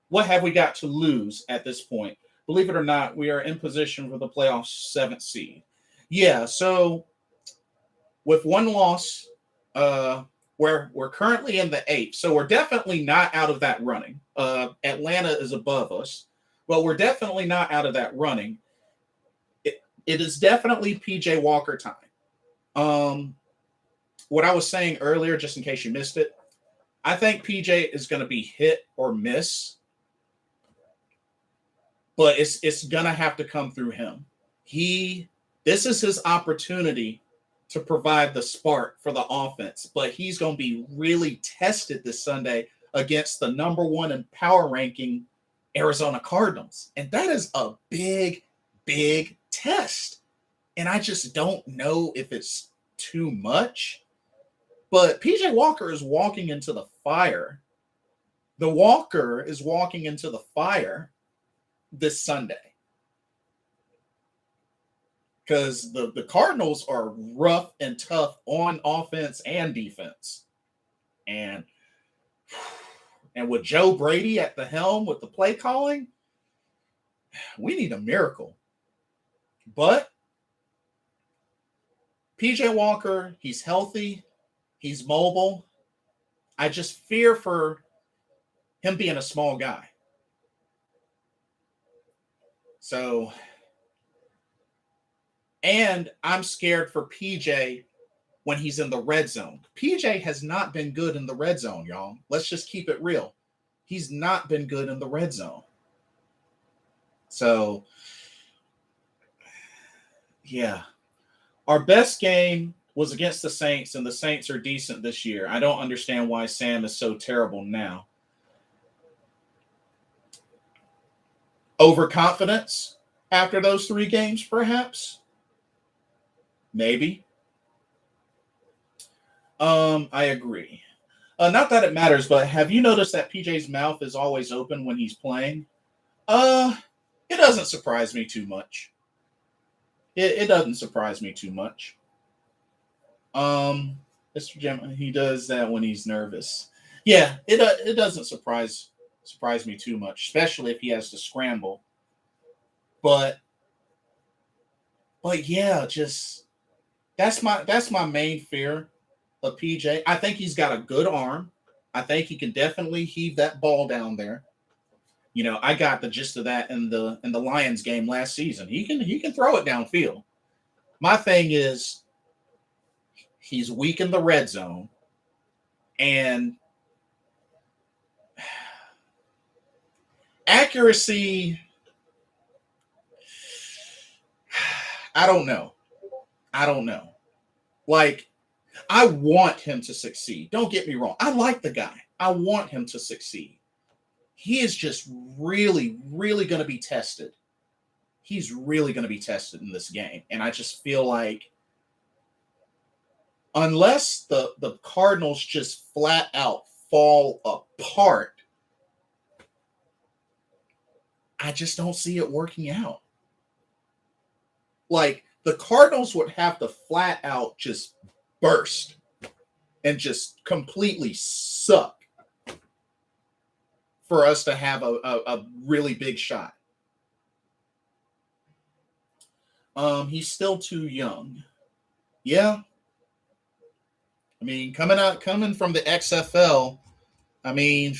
What have we got to lose at this point? Believe it or not, we are in position for the playoffs 7th seed. Yeah, so with one loss, we're currently in the 8th, so we're definitely not out of that running. Atlanta is above us, but we're definitely not out of that running. It is definitely PJ Walker time. What I was saying earlier, just in case you missed it, I think PJ is going to be hit or miss, but it's going to have to come through him. This is his opportunity to provide the spark for the offense, but he's going to be really tested this Sunday against the number 1 in power ranking Arizona Cardinals. And that is a big, big test. And I just don't know if it's too much. But PJ Walker is walking into the fire. The Walker is walking into the fire this Sunday. Because the Cardinals are rough and tough on offense and defense. And with Joe Brady at the helm with the play calling, we need a miracle. But PJ Walker, he's healthy. He's mobile. I just fear for him being a small guy. So, and I'm scared for PJ when he's in the red zone. PJ has not been good in the red zone, y'all. Let's just keep it real. He's not been good in the red zone. So, yeah. Our best game was against the Saints, and the Saints are decent this year. I don't understand why Sam is so terrible now. Overconfidence after those 3 games, perhaps? Maybe. I agree. Not that it matters, but have you noticed that PJ's mouth is always open when he's playing? It doesn't surprise me too much. It doesn't surprise me too much. Mr. Jim, he does that when he's nervous. Yeah, it doesn't surprise me too much, especially if he has to scramble. But yeah, just that's my main fear of PJ. I think he's got a good arm. I think he can definitely heave that ball down there. You know, I got the gist of that in the Lions game last season. He can throw it downfield. My thing is he's weak in the red zone, and accuracy, I don't know. Like, I want him to succeed. Don't get me wrong. I like the guy. I want him to succeed. He is just really, really going to be tested. He's really going to be tested in this game. And I just feel like unless the Cardinals just flat out fall apart, I just don't see it working out. Like, the Cardinals would have to flat out just burst and just completely suck for us to have a really big shot. He's still too young. Yeah. I mean, coming from the XFL, I mean,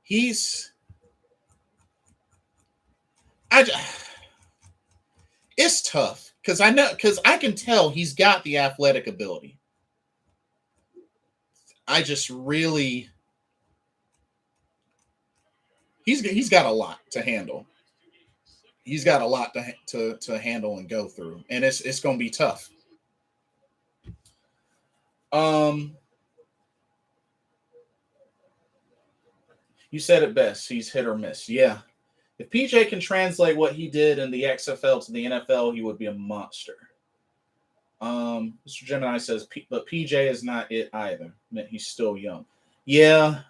it's tough because I can tell he's got the athletic ability. I just really, he's got a lot to handle. He's got a lot to handle and go through, and it's going to be tough. You said it best. He's hit or miss. Yeah. If PJ can translate what he did in the XFL to the NFL, he would be a monster. Mr. Gemini says, but PJ is not it either. He's still young. Yeah.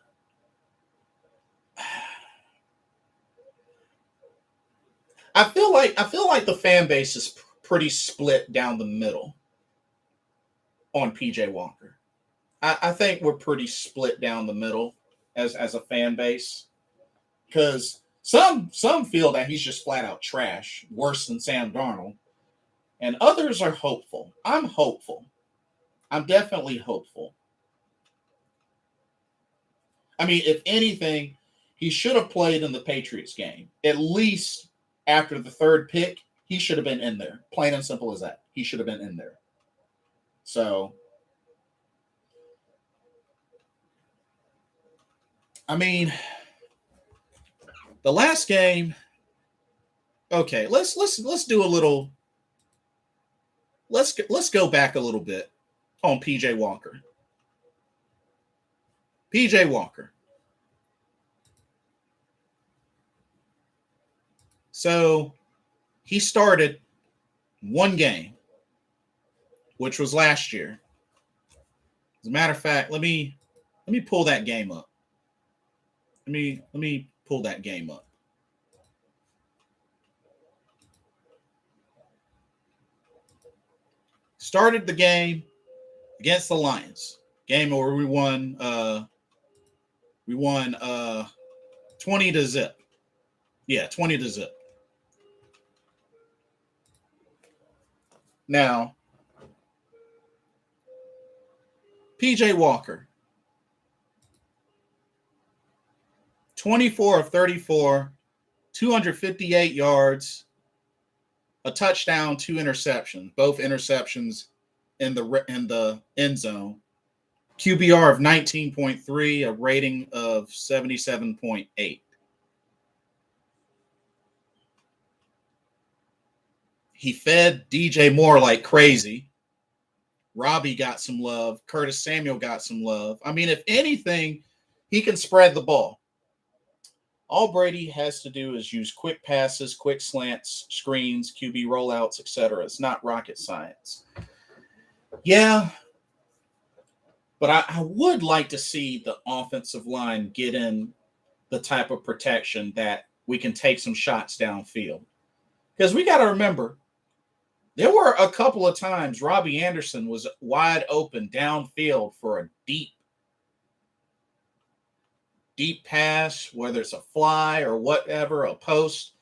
I feel like the fan base is pretty split down the middle on PJ Walker. I think we're pretty split down the middle as a fan base, because some feel that he's just flat out trash, worse than Sam Darnold, and others are hopeful. I'm hopeful. I'm definitely hopeful. I mean, if anything, he should have played in the Patriots game. At least after the third pick, he should have been in there. Plain and simple as that. He should have been in there. So, I mean, the last game. Okay, let's do a little. Let's go back a little bit on PJ Walker. PJ Walker. So he started one game, which was last year. As a matter of fact, let me pull that game up. Let me pull that game up. Started the game against the Lions. Game where we won 20-0. Yeah, 20-0. Now, PJ Walker, 24 of 34, 258 yards, a touchdown, 2 interceptions, both interceptions in the end zone. QBR of 19.3, a rating of 77.8. He fed DJ Moore like crazy. Robbie got some love. Curtis Samuel got some love. I mean, if anything, he can spread the ball. All Brady has to do is use quick passes, quick slants, screens, QB rollouts, etc. It's not rocket science. Yeah, but I would like to see the offensive line get in the type of protection that we can take some shots downfield. Because we got to remember, there were a couple of times Robbie Anderson was wide open downfield for a deep pass, whether it's a fly or whatever, a post,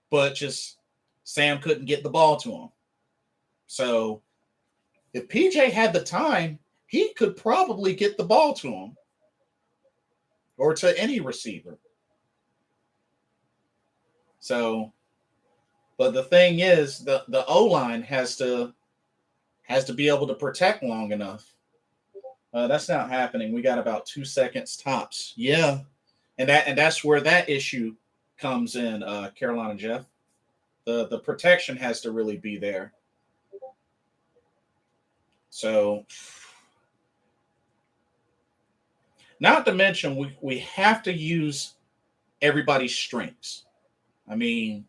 but just Sam couldn't get the ball to him. So if PJ had the time, he could probably get the ball to him or to any receiver. So, but the thing is, the O-line has to be able to protect long enough. That's not happening. We got about 2 seconds tops. Yeah, and that's where that issue comes in, Carolina Jeff. The protection has to really be there. So, not to mention we have to use everybody's strengths. I mean,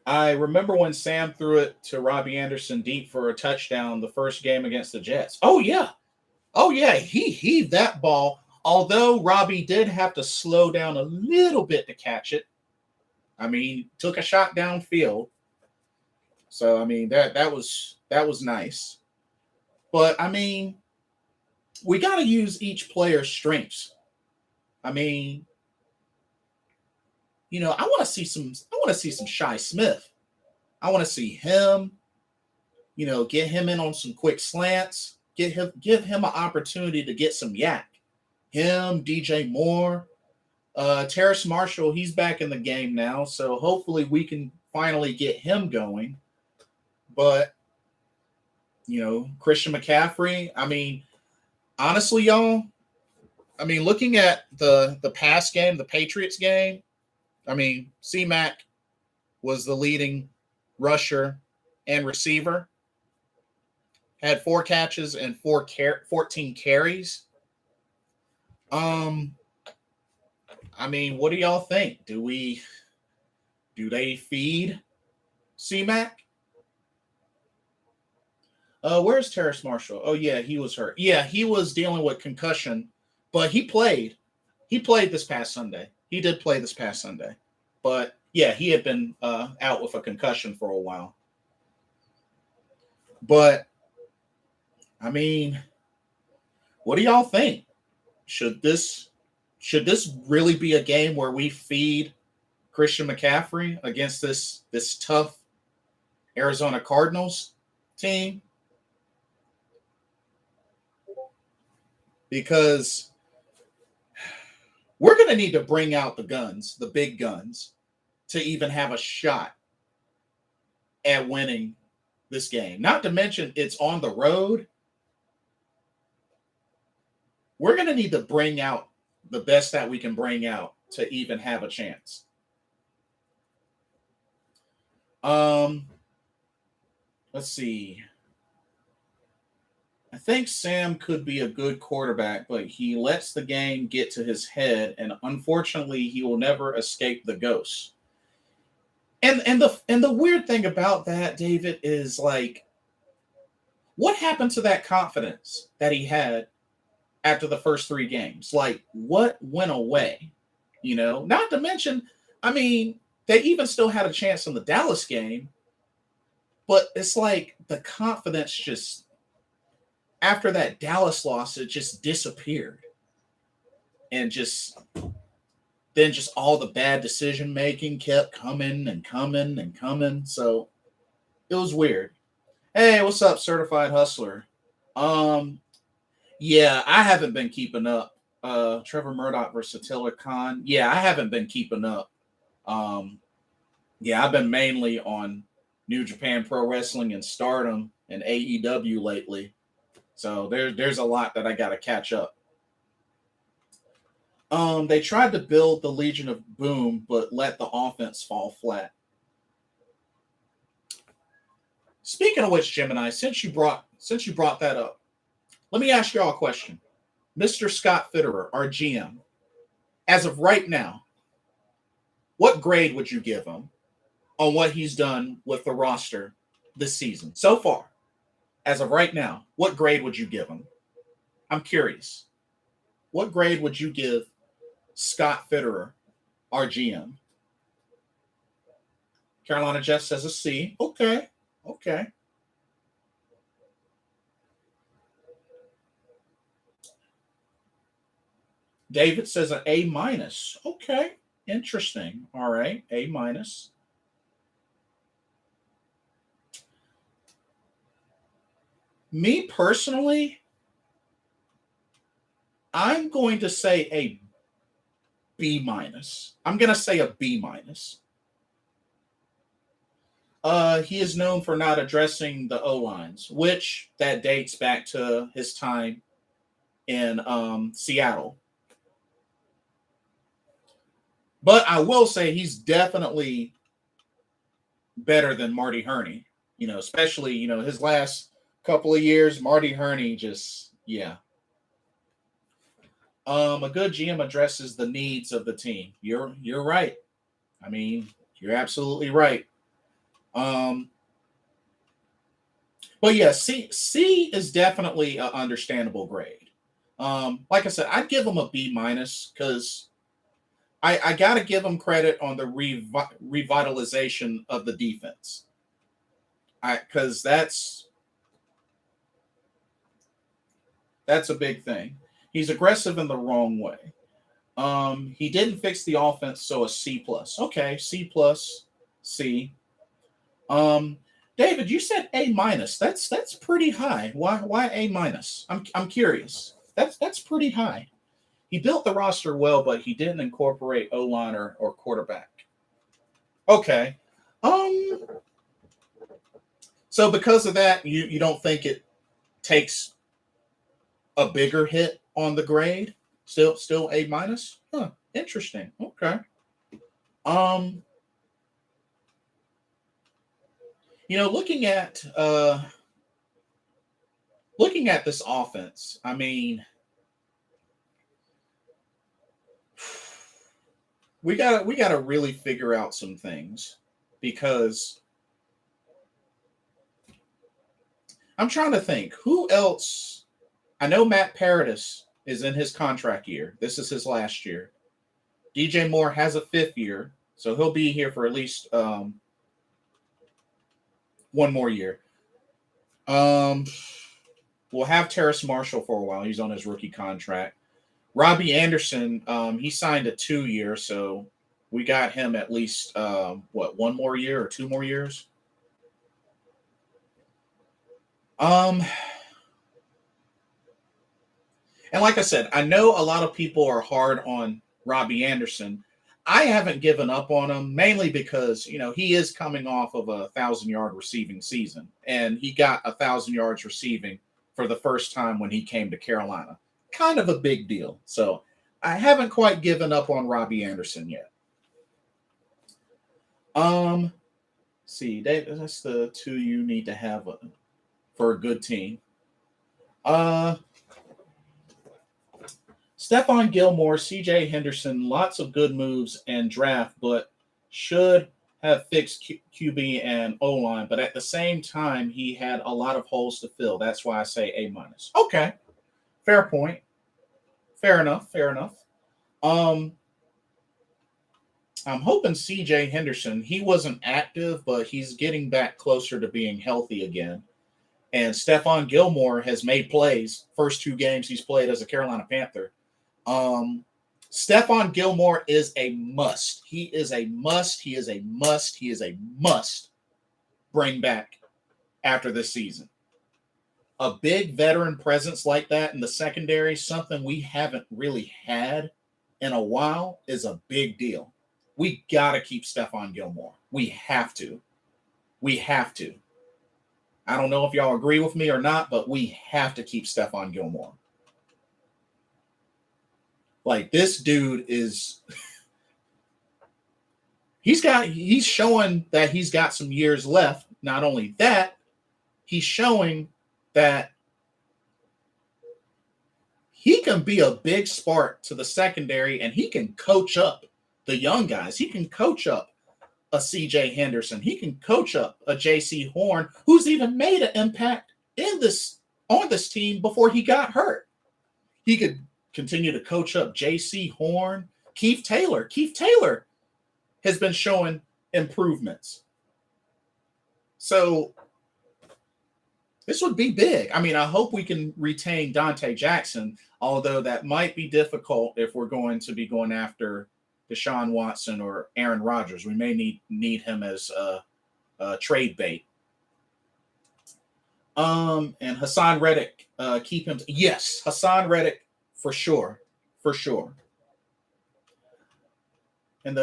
I remember when Sam threw it to Robbie Anderson deep for a touchdown the first game against the Jets. Oh, yeah. He heaved that ball, although Robbie did have to slow down a little bit to catch it. I mean, took a shot downfield. So, I mean, that was nice. But, I mean, we got to use each player's strengths. I mean, you know, I want to see some Shi Smith. I want to see him, you know, get him in on some quick slants, give him an opportunity to get some yak. Him, DJ Moore, Terrace Marshall, he's back in the game now, so hopefully we can finally get him going. But, you know, Christian McCaffrey, I mean, honestly, y'all, I mean, looking at the past game, the Patriots game, I mean, C-Mac was the leading rusher and receiver. Had 4 catches and 14 carries. I mean, what do y'all think? Do they feed C-Mac? Where's Terrace Marshall? Oh, yeah, he was hurt. Yeah, he was dealing with concussion, but he played. He played this past Sunday. He did play this past Sunday. But, Yeah, he had been out with a concussion for a while. But I mean, what do y'all think? Should this really be a game where we feed Christian McCaffrey against this tough Arizona Cardinals team? Because we're going to need to bring out the guns, the big guns, to even have a shot at winning this game. Not to mention it's on the road. We're going to need to bring out the best that we can bring out to even have a chance. Let's see. I think Sam could be a good quarterback, but he lets the game get to his head, and unfortunately, he will never escape the ghost. And the weird thing about that, David, is like, what happened to that confidence that he had after the first 3 games? Like, what went away? You know, not to mention, I mean, they even still had a chance in the Dallas game, but it's like the confidence just, after that Dallas loss, it just disappeared. And then all the bad decision making kept coming and coming and coming. So it was weird. Hey, what's up, Certified Hustler? Yeah, I haven't been keeping up. Trevor Murdoch versus Taylor Khan. Yeah, I haven't been keeping up. Yeah, I've been mainly on New Japan Pro Wrestling and Stardom and AEW lately. So there's a lot that I got to catch up. They tried to build the Legion of Boom, but let the offense fall flat. Speaking of which, Gemini, since you brought that up, let me ask y'all a question. Mr. Scott Fitterer, our GM, as of right now, what grade would you give him on what he's done with the roster this season so far? As of right now, what grade would you give him? I'm curious. What grade would you give Scott Fitterer, our GM? Carolina Jeff says a C. Okay. David says an A minus. Okay. Interesting. All right. A minus. Me personally, I'm going to say a B minus. I'm going to say a B minus. He is known for not addressing the O-lines, which that dates back to his time in Seattle. But I will say he's definitely better than Marty Hurney. You know, especially, you know, his last couple of years, Marty Hurney just, yeah. A good GM addresses the needs of the team. You're right. I mean, you're absolutely right. But yeah, C is definitely an understandable grade. Like I said, I'd give him a B minus because I got to give him credit on the revitalization of the defense. Because that's a big thing. He's aggressive in the wrong way. He didn't fix the offense, so a C plus. Okay, C plus, C. David, you said A minus. That's pretty high. Why A minus? I'm curious. That's pretty high. He built the roster well, but he didn't incorporate O-line or quarterback. Okay. So because of that, you don't think it takes a bigger hit on the grade? Still A minus? Huh. Interesting. Okay. You know, looking at this offense, I mean, we gotta really figure out some things because I'm trying to think who else. I know Matt Paradis is in his contract year. This is his last year. DJ Moore has a 5th year. So he'll be here for at least one more year. We'll have Terrace Marshall for a while. He's on his rookie contract. Robbie Anderson, he signed a 2-year, so we got him at least one more year or 2 more years. And like I said, I know a lot of people are hard on Robbie Anderson. I haven't given up on him, mainly because, he is coming off of a 1,000-yard receiving season, and he got 1,000 yards receiving for the first time when he came to Carolina. Kind of a big deal. So I haven't quite given up on Robbie Anderson yet. See, Dave, that's the 2 you need to have for a good team. Stephon Gilmore, CJ Henderson, lots of good moves and draft, but should have fixed QB and O-line. But at the same time, he had a lot of holes to fill. That's why I say A-. Okay, fair point. Fair enough. I'm hoping CJ Henderson, he wasn't active, but he's getting back closer to being healthy again. And Stephon Gilmore has made plays. First 2 games he's played as a Carolina Panther. Stephon Gilmore is a must. He is a must bring back after this season. A big veteran presence like that in the secondary, something we haven't really had in a while, is a big deal. We got to keep Stephon Gilmore. We have to. I don't know if y'all agree with me or not, but we have to keep Stephon Gilmore. Like, this dude is he's showing that he's got some years left. Not only that, he's showing that he can be a big spark to the secondary, and he can coach up the young guys. He can coach up a CJ Henderson. He can coach up a JC Horn, who's even made an impact on this team before he got hurt. He could continue to coach up JC Horn, Keith Taylor. Keith Taylor has been showing improvements. So this would be big. I mean, I hope we can retain Dante Jackson, although that might be difficult if we're going to be going after Deshaun Watson or Aaron Rodgers. We may need him as a trade bait. And Hassan Reddick, keep him. Yes, Hassan Reddick for sure. And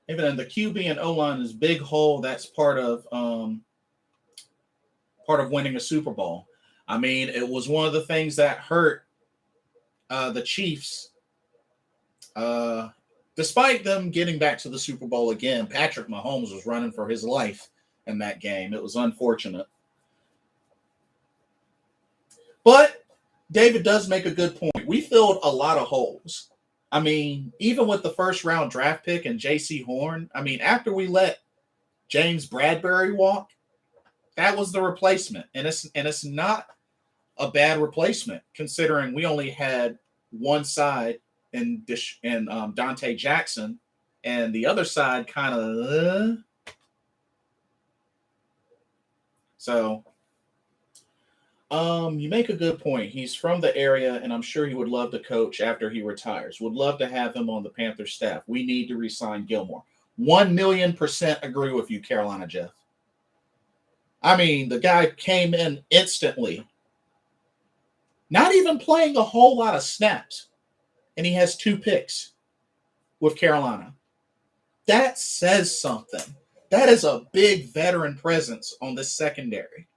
even in the QB and O-line is big hole. That's part of winning a Super Bowl. I mean, it was one of the things that hurt the Chiefs. Despite them getting back to the Super Bowl again, Patrick Mahomes was running for his life in that game. It was unfortunate. But David does make a good point. We filled a lot of holes. I mean, even with the first round draft pick and JC Horn, I mean, after we let James Bradbury walk, that was the replacement. And it's not a bad replacement, considering we only had one side in Dante Jackson, and the other side kind of. So, you make a good point. He's from the area, and I'm sure he would love to coach after he retires. Would love to have him on the Panthers staff. We need to re-sign Gilmore. 1,000,000% agree with you, Carolina Jeff. I mean, the guy came in instantly, not even playing a whole lot of snaps, and he has 2 picks with Carolina. That says something. That is a big veteran presence on this secondary.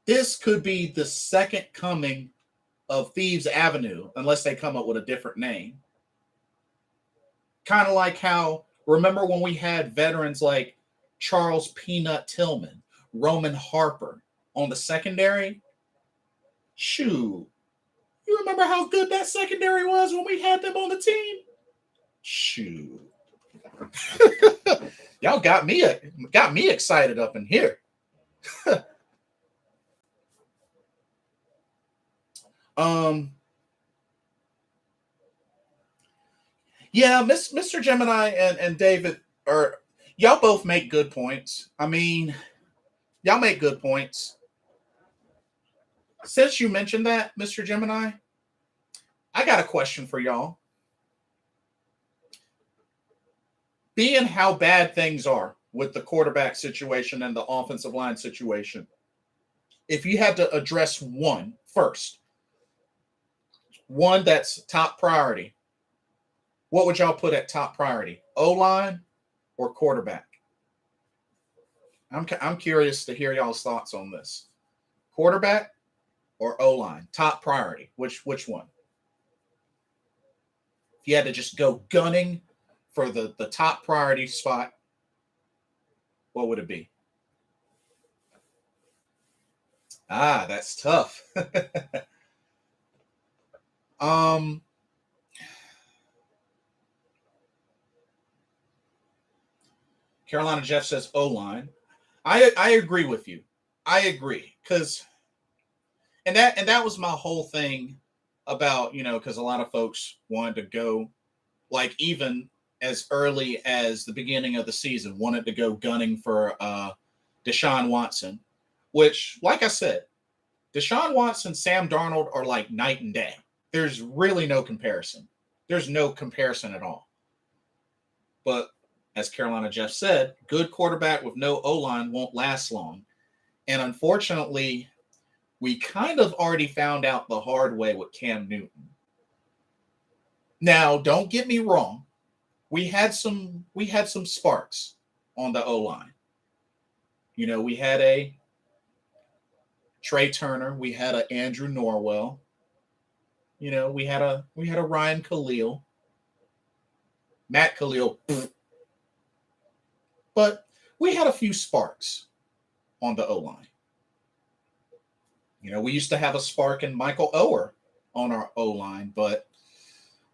This could be the second coming of Thieves Avenue, unless they come up with a different name. Kind of like how, remember when we had veterans like Charles Peanut Tillman, Roman Harper on the secondary? Shoot. You remember how good that secondary was when we had them on the team? Shoot. Y'all got me excited up in here. Yeah, Mr. Gemini and David are y'all both make good points. I mean, y'all make good points. Since you mentioned that, Mr. Gemini, I got a question for y'all. Being how bad things are with the quarterback situation and the offensive line situation, if you had to address one first, one that's top priority, what would y'all put at top priority? O-line or quarterback? I'm curious to hear y'all's thoughts on this. Quarterback or O-line? Top priority. Which one? If you had to just go gunning for the top priority spot, what would it be? Ah, that's tough. um Carolina Jeff says O-line. I agree with you. I agree because and that was my whole thing about because a lot of folks wanted to go like even as early as the beginning of the season wanted to go gunning for Deshaun Watson, which like I said, Deshaun Watson, Sam Darnold are like night and day. There's really no comparison. There's no comparison at all. But as Carolina Jeff said, good quarterback with no O-line won't last long. And unfortunately, we kind of already found out the hard way with Cam Newton. Now, don't get me wrong. We had some sparks on the O-line. We had a Trey Turner, we had a Andrew Norwell. We had a Ryan Khalil. Matt Khalil. But we had a few sparks on the O-line. We used to have a spark in Michael Oher on our O-line, but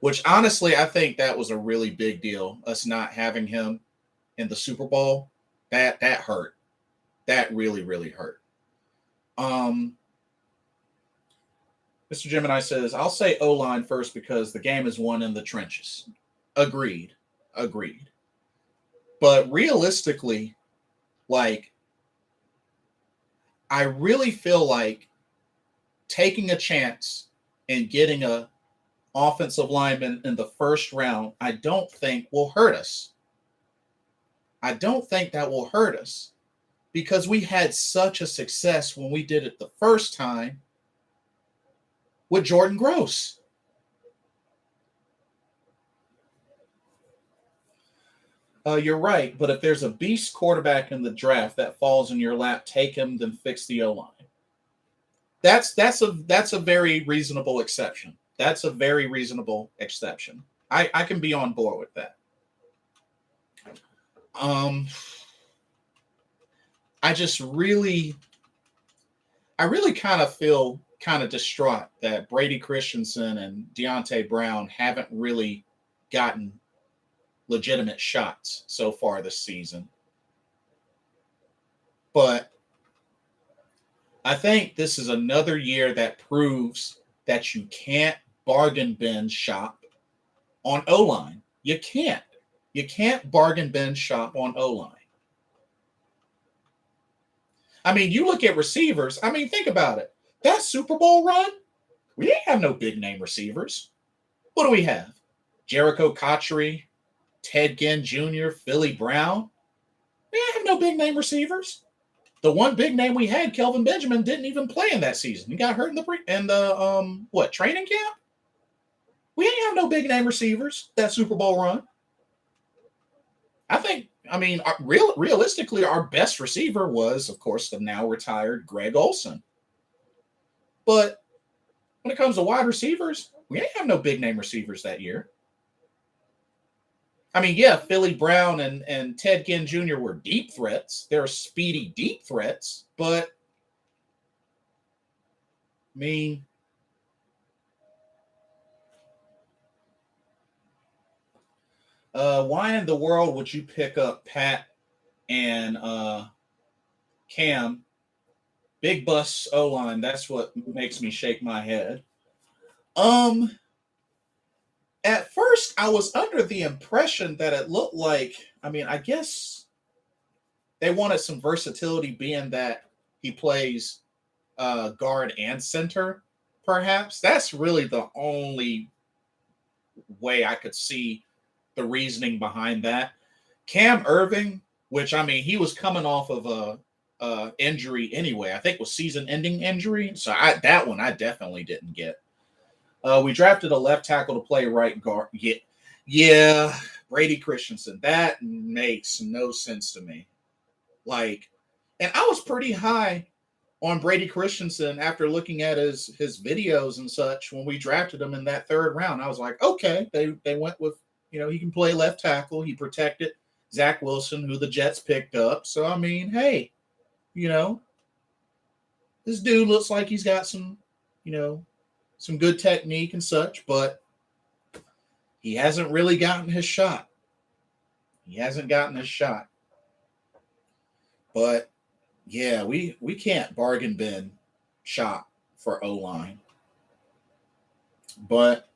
which honestly, I think that was a really big deal. Us not having him in the Super Bowl, that hurt. That really, really hurt. Mr. Gemini says, I'll say O-line first because the game is won in the trenches. Agreed. But realistically, like, I really feel like taking a chance and getting a offensive lineman in the first round, I don't think will hurt us. I don't think that will hurt us because we had such a success when we did it the first time with Jordan Gross. You're right, but if there's a beast quarterback in the draft that falls in your lap, take him, then fix the O-line. That's a very reasonable exception. That's a very reasonable exception. I can be on board with that. I really kind of feel kind of distraught that Brady Christensen and Deontay Brown haven't really gotten legitimate shots so far this season. But I think this is another year that proves that you can't bargain bin shop on O-line. You can't. You can't bargain bin shop on O-line. I mean, you look at receivers. I mean, think about it. That Super Bowl run, we didn't have no big name receivers. What do we have? Jericho Cotchery, Ted Ginn Jr., Philly Brown. We didn't have no big name receivers. The one big name we had, Kelvin Benjamin, didn't even play in that season. He got hurt in the training camp? We ain't have no big name receivers that Super Bowl run. Realistically, our best receiver was, of course, the now retired Greg Olsen. But when it comes to wide receivers, we ain't have no big name receivers that year. I mean, yeah, Philly Brown and Ted Ginn Jr. were deep threats. They're speedy deep threats, but I mean, why in the world would you pick up Pat and Cam? Big bus O-line. That's what makes me shake my head. At first, I was under the impression that it looked like, I guess they wanted some versatility, being that he plays guard and center, perhaps. That's really the only way I could see the reasoning behind that. Cam Irving, which he was coming off of a injury anyway. I think it was season-ending injury. So that one I definitely didn't get. We drafted a left tackle to play right guard. Yeah, Brady Christensen. That makes no sense to me. And I was pretty high on Brady Christensen after looking at his videos and such when we drafted him in that third round. I was like, okay, they went with, he can play left tackle. He protected Zach Wilson, who the Jets picked up. So, hey, this dude looks like he's got some, some good technique and such, but he hasn't really gotten his shot. He hasn't gotten his shot. But yeah, we can't bargain bin shop for O-line. But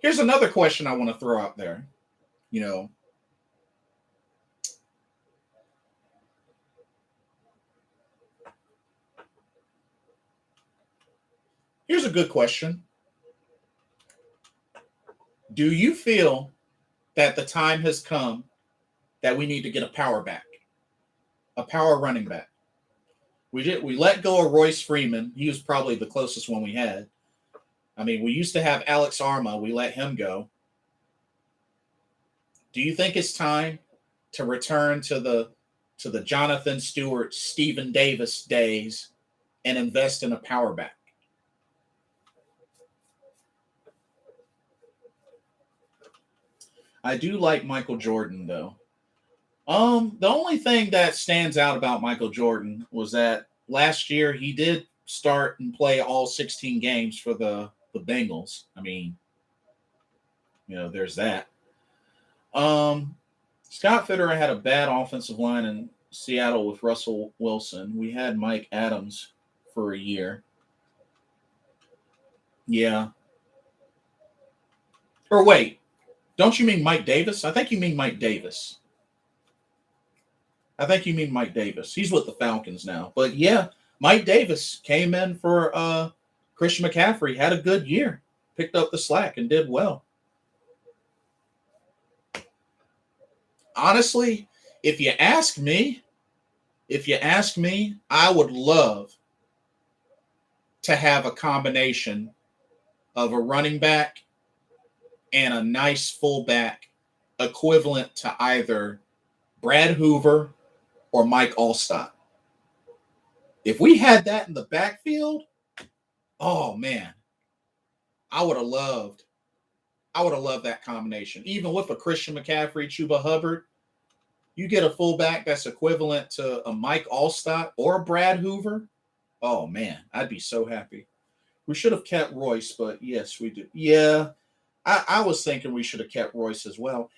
here's another question I want to throw out there. Here's a good question. Do you feel that the time has come that we need to get a power back, a power running back? We let go of Royce Freeman. He was probably the closest one we had. We used to have Alex Arma. We let him go. Do you think it's time to return to the Jonathan Stewart, Stephen Davis days and invest in a power back? I do like Michael Jordan, though. The only thing that stands out about Michael Jordan was that last year he did start and play all 16 games for the Bengals. There's that. Scott Fitterer had a bad offensive line in Seattle with Russell Wilson. We had Mike Adams for a year. Yeah. Or wait, don't you mean Mike Davis? I think you mean Mike Davis. He's with the Falcons now. But yeah, Mike Davis came in for Christian McCaffrey, had a good year, picked up the slack and did well. Honestly, if you ask me, I would love to have a combination of a running back and a nice fullback equivalent to either Brad Hoover or Mike Allstott. If we had that in the backfield, oh man, I would have loved that combination. Even with a Christian McCaffrey, Chuba Hubbard, you get a fullback that's equivalent to a Mike Allstott or a Brad Hoover. Oh man, I'd be so happy. We should have kept Royce, but yes, we do. Yeah, I was thinking we should have kept Royce as well.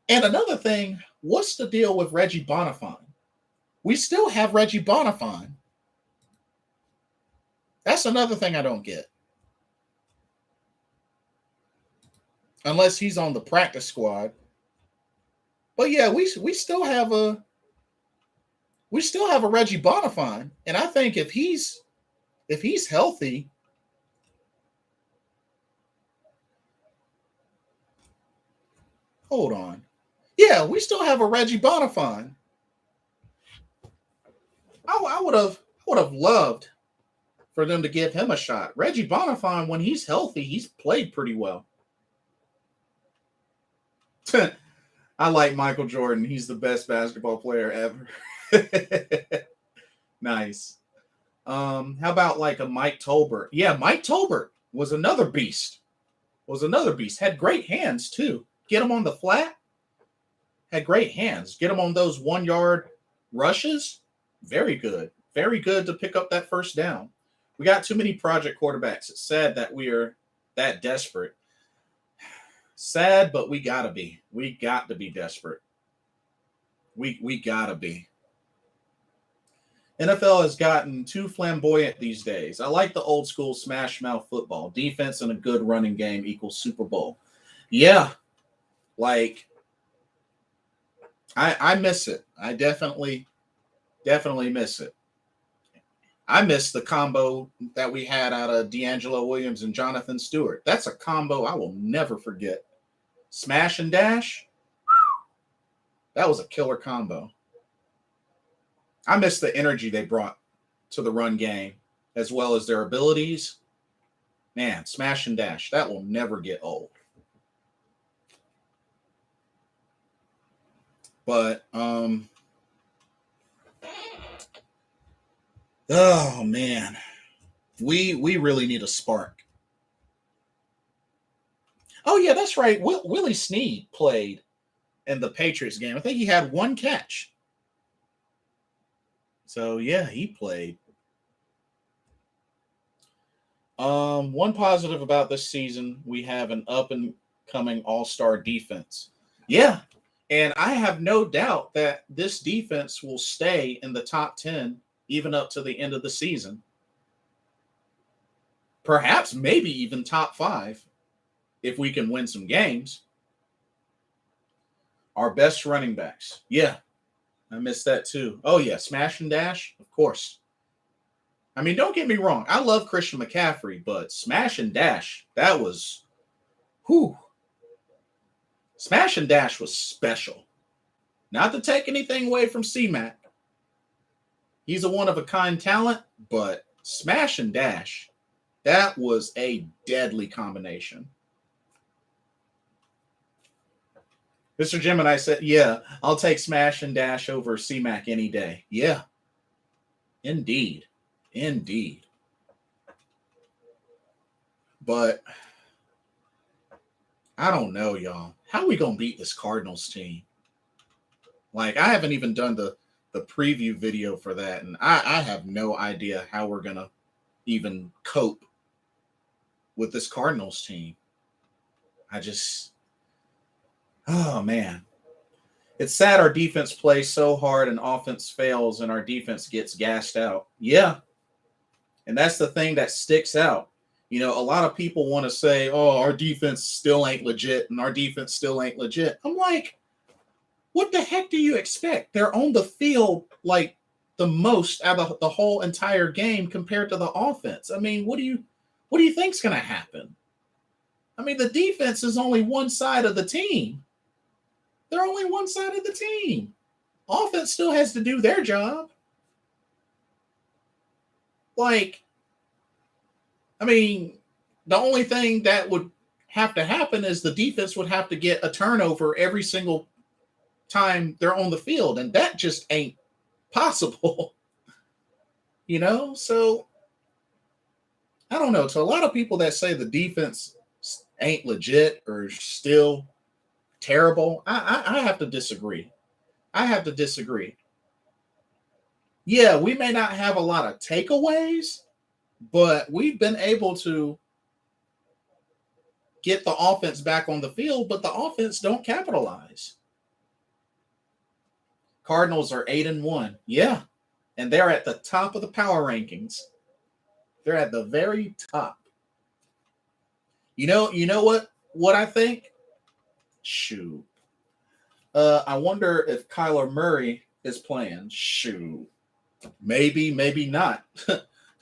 And another thing, what's the deal with Reggie Bonifant? We still have Reggie Bonifant. That's another thing I don't get. Unless he's on the practice squad. But yeah, we still have a Reggie Bonifant, and I think if he's healthy, hold on. Yeah, we still have a Reggie Bonifant. I would have loved for them to give him a shot. Reggie Bonifant, when he's healthy, he's played pretty well. I like Michael Jordan. He's the best basketball player ever. Nice. How about like a Mike Tolbert? Yeah, Mike Tolbert was another beast. Had great hands too. Get him on the flat. Had great hands. Get him on those 1 yard rushes. Very good. Very good to pick up that first down. We got too many project quarterbacks. It's sad that we are that desperate. Sad, but we gotta be. We got to be desperate. We gotta be. NFL has gotten too flamboyant these days. I like the old school smash mouth football. Defense and a good running game equals Super Bowl. Yeah, like I miss it. I definitely miss it. I miss the combo that we had out of D'Angelo Williams and Jonathan Stewart. That's a combo I will never forget. Smash and dash. That was a killer combo. I miss the energy they brought to the run game as well as their abilities. Man, smash and dash. That will never get old. But oh man, we really need a spark. Oh yeah, that's right. Willie Snead played in the Patriots game. I think he had one catch. So yeah, he played. One positive about this season, we have an up and coming all-star defense. Yeah. And I have no doubt that this defense will stay in the top 10 even up to the end of the season. Perhaps maybe even top 5 if we can win some games. Our best running backs. Yeah. I missed that too. Oh yeah, smash and dash, of course. I mean, don't get me wrong. I love Christian McCaffrey, but smash and dash, that was whew. Smash and dash was special. Not to take anything away from C-Mac. He's a one-of-a-kind talent, but smash and dash, that was a deadly combination. Mr. Gemini said, yeah, I'll take smash and dash over C-Mac any day. Yeah, indeed. Indeed. But I don't know, y'all. How are we going to beat this Cardinals team? Like, I haven't even done the preview video for that, and I have no idea how we're going to even cope with this Cardinals team. Oh, man. It's sad our defense plays so hard and offense fails and our defense gets gassed out. Yeah. And that's the thing that sticks out. You know, a lot of people want to say, oh, our defense still ain't legit and our defense still ain't legit. I'm like, what the heck do you expect? They're on the field like the most out of the whole entire game compared to the offense. I mean, what do you think's going to happen? I mean, the defense is only one side of the team. They're only one side of the team. Offense still has to do their job. Like, I mean, the only thing that would have to happen is the defense would have to get a turnover every single time they're on the field, and that just ain't possible. You know? So, I don't know. To a lot of people that say the defense ain't legit or still terrible, I have to disagree. Yeah, we may not have a lot of takeaways, but we've been able to get the offense back on the field, but the offense don't capitalize. Cardinals are 8-1. Yeah. And they're at the top of the power rankings. They're at the very top. You know what I think? Shoot. I wonder if Kyler Murray is playing. Shoot. Maybe not.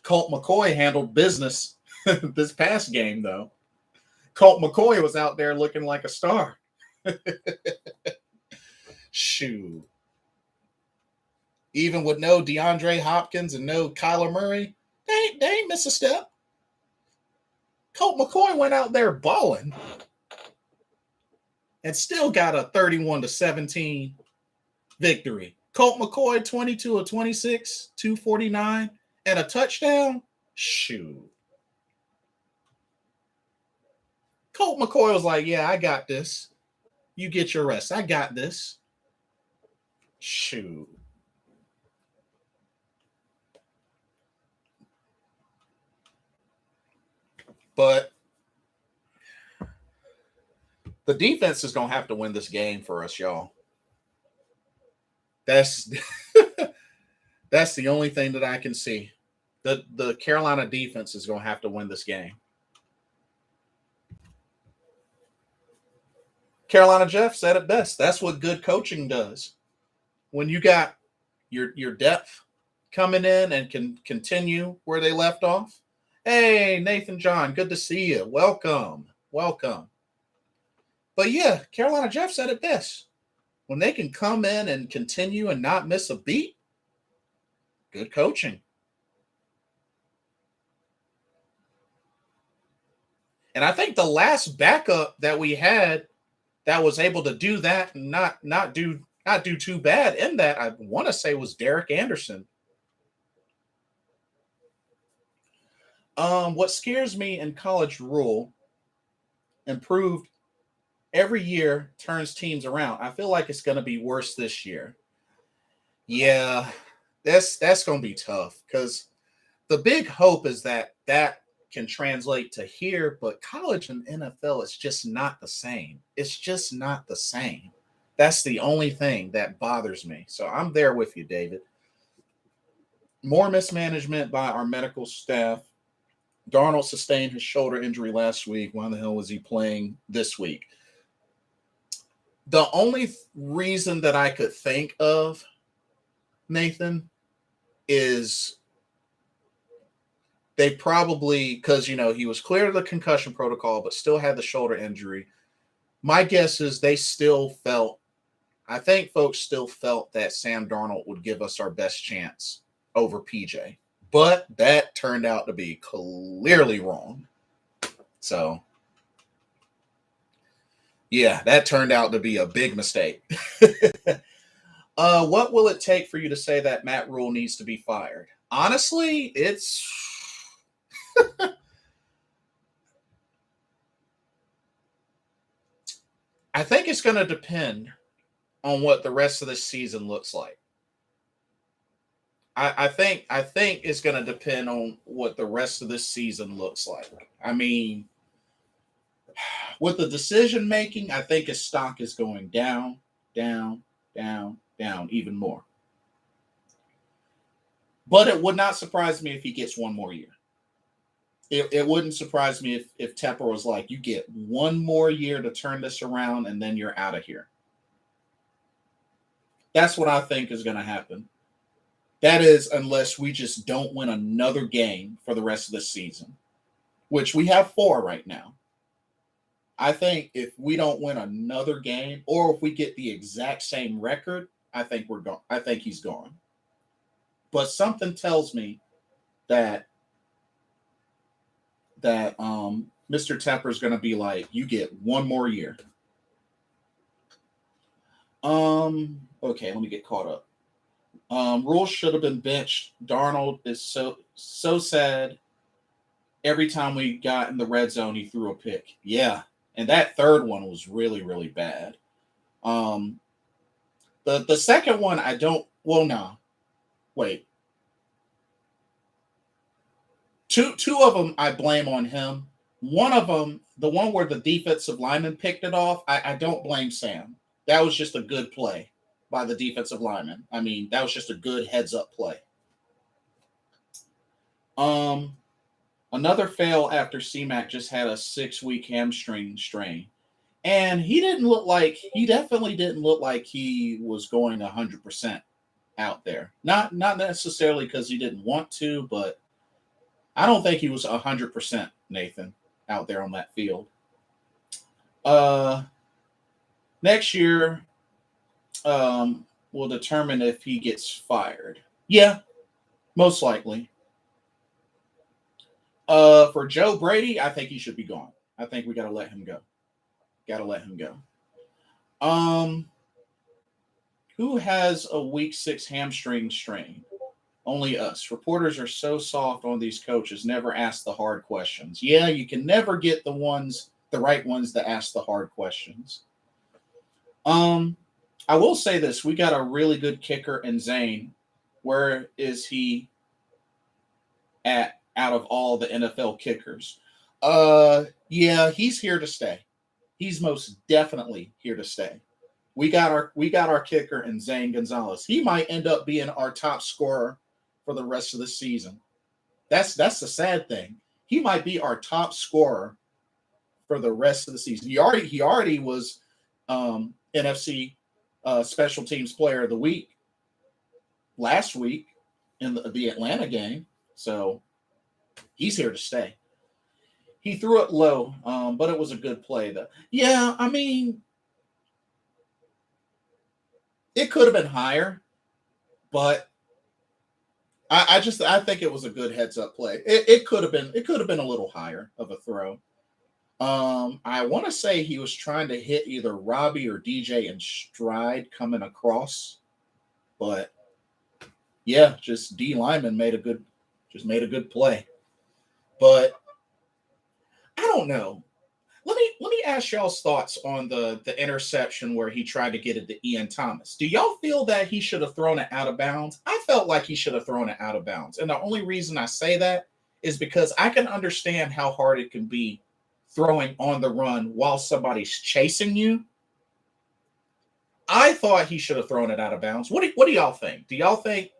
Colt McCoy handled business this past game, though. Colt McCoy was out there looking like a star. Shoot. Even with no DeAndre Hopkins and no Kyler Murray, they ain't miss a step. Colt McCoy went out there balling and still got a 31-17 victory. Colt McCoy, 22 of 26, 249, and a touchdown. Shoot. Colt McCoy was like, yeah, I got this. You get your rest. I got this. Shoot. But the defense is going to have to win this game for us, y'all. That's That's the only thing that I can see. The Carolina defense is going to have to win this game. Carolina Jeff said it best. That's what good coaching does. When you got your depth coming in and can continue where they left off. Hey, Nathan John, good to see you. Welcome. But yeah, Carolina Jeff said it best. When they can come in and continue and not miss a beat, good coaching. And I think the last backup that we had that was able to do that and not do too bad in that, I want to say, was Derek Anderson. What scares me in college rule, improved every year, turns teams around. I feel like it's going to be worse this year. Yeah, that's going to be tough because the big hope is that can translate to here, but college and NFL is just not the same. It's just not the same. That's the only thing that bothers me. So I'm there with you, David. More mismanagement by our medical staff. Darnold sustained his shoulder injury last week. Why the hell was he playing this week? The only reason that I could think of, Nathan, is they probably, because, he was clear of the concussion protocol, but still had the shoulder injury. My guess is I think folks still felt that Sam Darnold would give us our best chance over PJ. But that turned out to be clearly wrong. So, yeah, that turned out to be a big mistake. What will it take for you to say that Matt Rule needs to be fired? Honestly, it's... I think it's going to depend on what the rest of the season looks like. I think it's going to depend on what the rest of this season looks like. I mean, with the decision making, I think his stock is going down even more. But it would not surprise me if he gets one more year. It wouldn't surprise me if Tepper was like, you get one more year to turn this around and then you're out of here. That's what I think is going to happen. That is, unless we just don't win another game for the rest of the season, which we have 4 right now. I think if we don't win another game, or if we get the exact same record, I think we're gone. I think he's gone. But something tells me that Mr. Tepper is going to be like, you get one more year. Okay, let me get caught up. Rule should have been benched. Darnold is so sad. Every time we got in the red zone, he threw a pick. Yeah, and that third one was really, really bad. The second one, I don't. Well, no, wait. Two of them I blame on him. One of them, the one where the defensive lineman picked it off, I don't blame Sam. That was just a good play by the defensive lineman. I mean, that was just a good heads-up play. Another fail after C-Mac just had a 6-week hamstring strain. And he definitely didn't look like he was going 100% out there. Not necessarily because he didn't want to, but I don't think he was 100%, Nathan, out there on that field. Next year, will determine if he gets fired. Yeah, most likely. For Joe Brady, I think he should be gone. I think we got to let him go. Who has a week 6 hamstring strain? Only us. Reporters are so soft on these coaches, never ask the hard questions. Yeah, you can never get the right ones that ask the hard questions. I will say this. We got a really good kicker in Zane. Where is he at out of all the NFL kickers? Yeah, he's here to stay. He's most definitely here to stay. We got our kicker in Zane Gonzalez. He might end up being our top scorer for the rest of the season. That's the sad thing. He might be our top scorer for the rest of the season. He already was NFC Special Teams Player of the Week last week in the Atlanta game. So he's here to stay. He threw it low, but it was a good play, though. Yeah, I mean, it could have been higher, but I think it was a good heads up play. It could have been a little higher of a throw. I want to say he was trying to hit either Robbie or DJ in stride coming across, but yeah, just D lineman made a good play. But I don't know. Let me ask y'all's thoughts on the interception where he tried to get it to Ian Thomas. Do y'all feel that he should have thrown it out of bounds? I felt like he should have thrown it out of bounds. And the only reason I say that is because I can understand how hard it can be throwing on the run while somebody's chasing you. I thought he should have thrown it out of bounds. What do y'all think? Do y'all think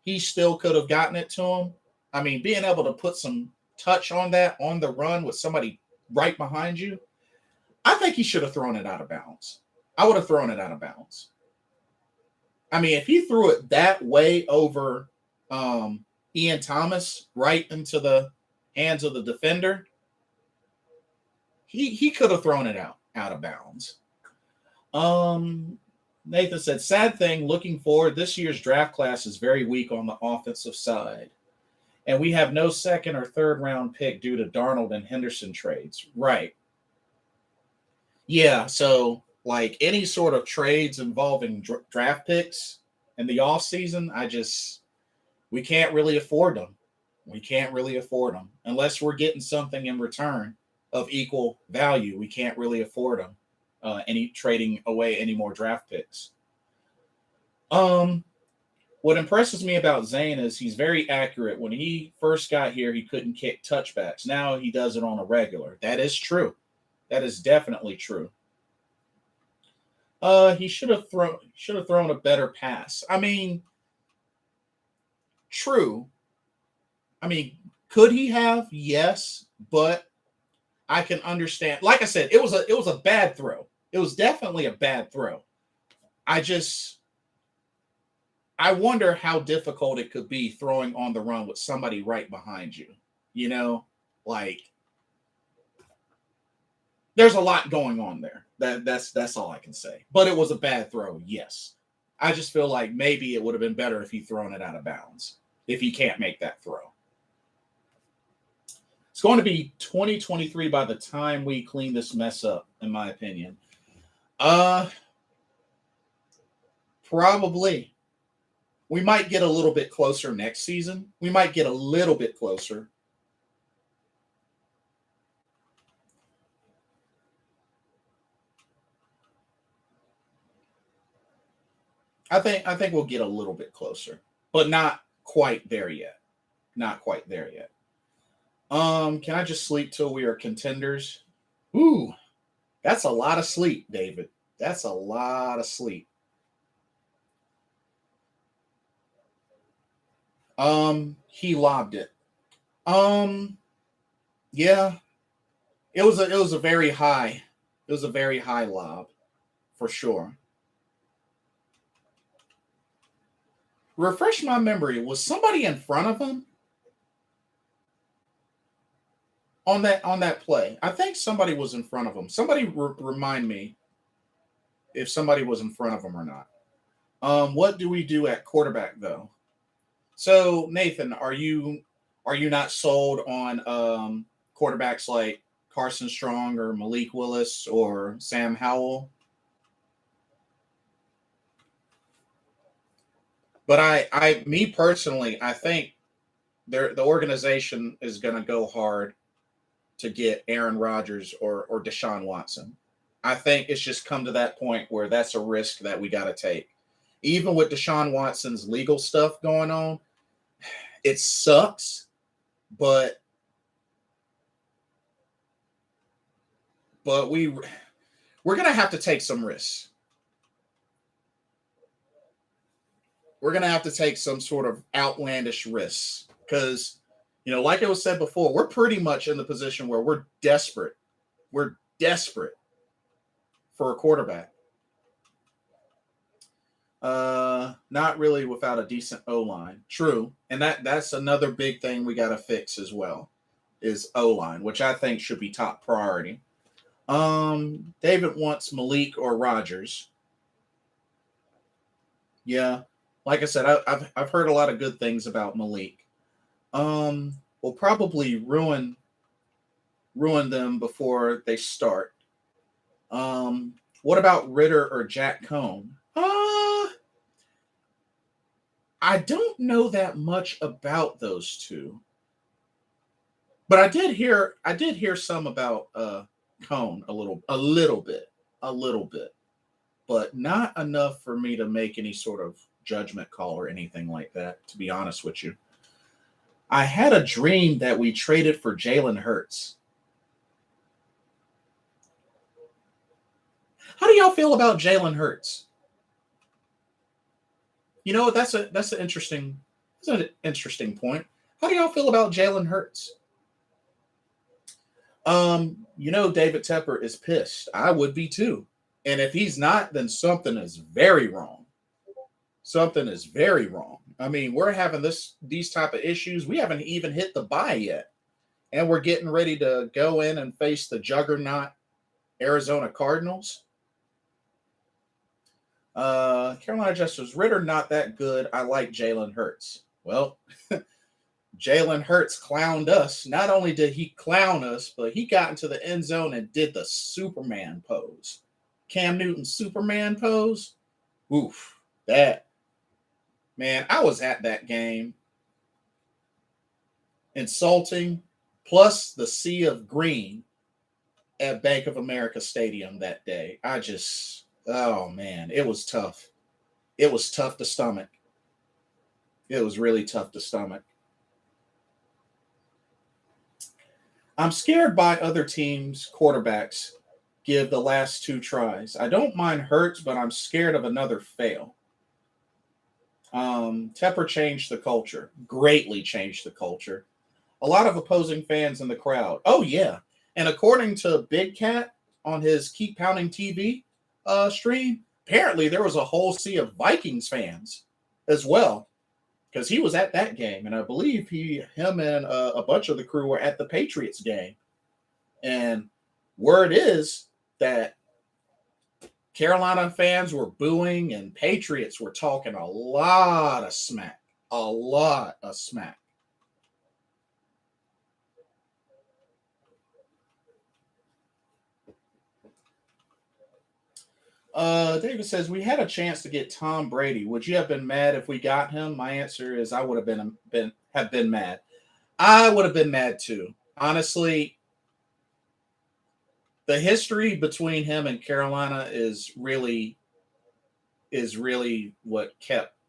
he still could have gotten it to him? I mean, being able to put some touch on that on the run with somebody right behind you, I think he should have thrown it out of bounds. I would have thrown it out of bounds. I mean, if he threw it that way over Ian Thomas right into the hands of the defender, he could have thrown it out of bounds. Nathan said, sad thing, looking forward, this year's draft class is very weak on the offensive side. And we have no second or third round pick due to Darnold and Henderson trades. Right. Yeah, so like any sort of trades involving draft picks in the offseason, we can't really afford them. We can't really afford them. Unless we're getting something in return of equal value, we can't really afford them. Trading away any more draft picks. What impresses me about Zane is he's very accurate. When he first got here, he couldn't kick touchbacks. Now he does it on a regular. That is true. That is definitely true. He should have thrown a better pass. I mean, true. I mean, could he have? Yes, but I can understand. Like I said, it was a bad throw. It was definitely a bad throw. I wonder how difficult it could be throwing on the run with somebody right behind you. You know, like there's a lot going on there. That's all I can say. But it was a bad throw, yes. I just feel like maybe it would have been better if he thrown it out of bounds, if he can't make that throw. It's going to be 2023 by the time we clean this mess up, in my opinion. Probably. We might get a little bit closer next season. We might get a little bit closer. I think we'll get a little bit closer, but not quite there yet. Not quite there yet. Can I just sleep till we are contenders? Ooh, that's a lot of sleep, David. That's a lot of sleep. He lobbed it. Yeah. It was a very high lob for sure. Refresh my memory. Was somebody in front of him on that play? I think somebody was in front of him. Somebody remind me if somebody was in front of him or not. What do we do at quarterback though? So Nathan, are you not sold on quarterbacks like Carson Strong or Malik Willis or Sam Howell? But me personally, I think the organization is going to go hard to get Aaron Rodgers or Deshaun Watson. I think it's just come to that point where that's a risk that we got to take. Even with Deshaun Watson's legal stuff going on, it sucks, but we're going to have to take some risks. we're going to have to take some sort of outlandish risks because, like it was said before, we're pretty much in the position where we're desperate. We're desperate for a quarterback. Not really without a decent O-line. True. And that's another big thing we got to fix as well is O-line, which I think should be top priority. David wants Malik or Rodgers. Yeah. Like I said, I've heard a lot of good things about Malik. Will probably ruin them before they start. What about Ritter or Jack Cohn? I don't know that much about those two, but I did hear some about Cohn a little bit, but not enough for me to make any sort of judgment call or anything like that. To be honest with you, I had a dream that we traded for Jalen Hurts. How do y'all feel about Jalen Hurts? That's an interesting point. How do y'all feel about Jalen Hurts? David Tepper is pissed. I would be too. And if he's not, then something is very wrong. Something is very wrong. I mean, we're having these type of issues. We haven't even hit the bye yet. And we're getting ready to go in and face the juggernaut Arizona Cardinals. Carolina Justice Ritter, not that good. I like Jalen Hurts. Well, Jalen Hurts clowned us. Not only did he clown us, but he got into the end zone and did the Superman pose. Cam Newton Superman pose. Oof. That. Man, I was at that game. Insulting. Plus the sea of green at Bank of America Stadium that day. Oh, man, it was tough. It was tough to stomach. It was really tough to stomach. I'm scared by other teams' quarterbacks give the last two tries. I don't mind Hurts, but I'm scared of another fail. Tepper changed the culture. Greatly changed the culture. A lot of opposing fans in the crowd. Oh, yeah. And according to Big Cat on his Keep Pounding TV stream, apparently there was a whole sea of Vikings fans as well, because he was at that game, and I believe him and a bunch of the crew were at the Patriots game. And word is that Carolina fans were booing and Patriots were talking a lot of smack. David says, we had a chance to get Tom Brady. Would you have been mad if we got him? My answer is I would have been mad. I would have been mad too. Honestly, the history between him and Carolina is really what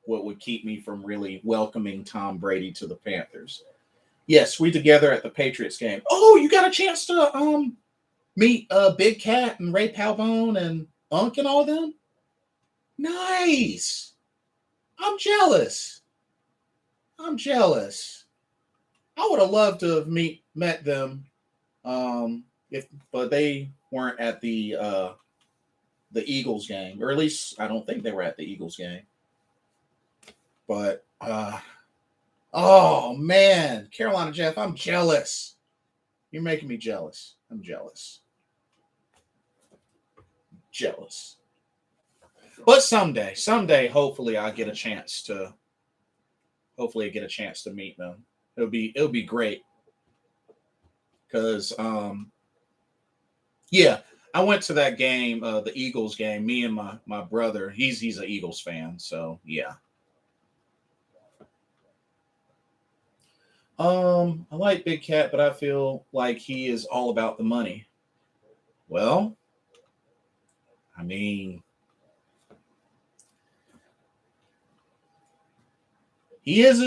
would keep me from really welcoming Tom Brady to the Panthers. Yes, we together at the Patriots game. Oh, you got a chance to meet Big Cat and Ray Palbone and Unk and all them? Nice. I'm jealous. I would have loved to have met them, but they weren't at the Eagles game, or at least I don't think they were at the Eagles game. But oh man, Carolina Jeff, I'm jealous. You're making me jealous. I'm jealous. But someday, hopefully I'll get a chance to meet them. It'll be great. Because yeah, I went to that game, the Eagles game, me and my brother. He's an Eagles fan, so yeah. I like Big Cat, but I feel like he is all about the money. Well, I mean, he is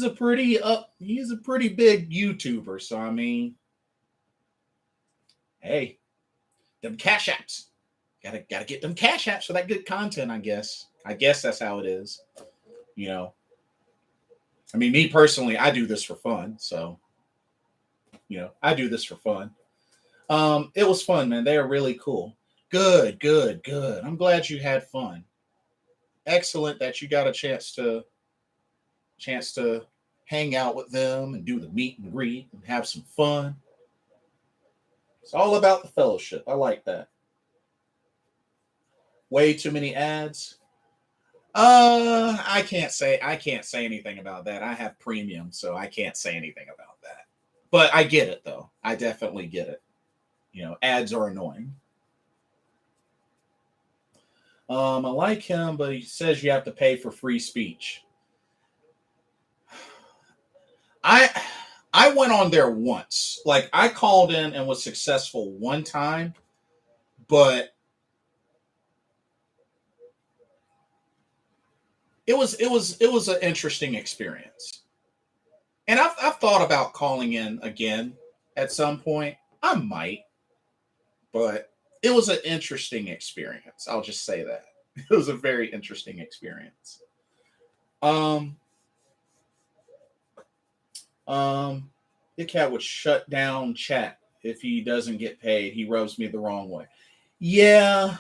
a pretty big YouTuber, so I mean, hey, them cash apps. Gotta get them cash apps for that good content, I guess. I guess that's how it is. You know, I mean, me personally, I do this for fun. So, I do this for fun. It was fun, man. They are really cool. Good, good, good. I'm glad you had fun. Excellent that you got a chance to hang out with them and do the meet and greet and have some fun. It's all about the fellowship. I like that. Way too many ads. I can't say anything about that. I have premium, so I can't say anything about that. But I get it though. I definitely get it. Ads are annoying. I like him, but he says you have to pay for free speech. I I went on there once. Like I called in and was successful one time, but it was an interesting experience. And I've thought about calling in again at some point. I might, but it was an interesting experience. I'll just say that. It was a very interesting experience. Um, um, the cat would shut down chat if he doesn't get paid. He rubs me the wrong way. Yeah,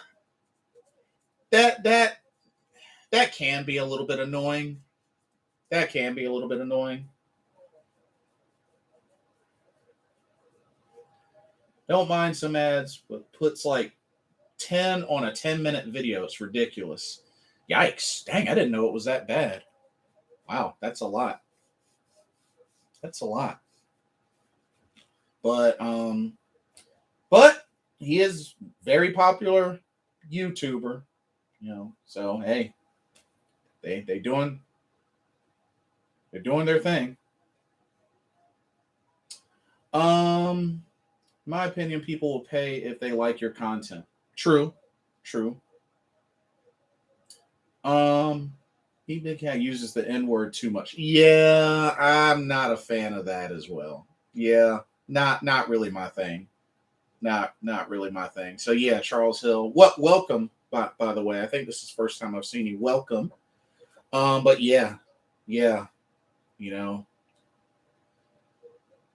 that that can be a little bit annoying. That can be a little bit annoying. Don't mind some ads, but puts like 10 on a 10-minute video. It's ridiculous. Yikes. Dang, I didn't know it was that bad. Wow, that's a lot. That's a lot. But he is very popular YouTuber, So hey, they doing they're doing their thing. My opinion, people will pay if they like your content. True. True. Um He Big Cat uses the N word too much. Yeah, I'm not a fan of that as well. Yeah, not really my thing. Not really my thing. So yeah, Charles Hill. What welcome by the way. I think this is the first time I've seen you. Welcome. But yeah, you know.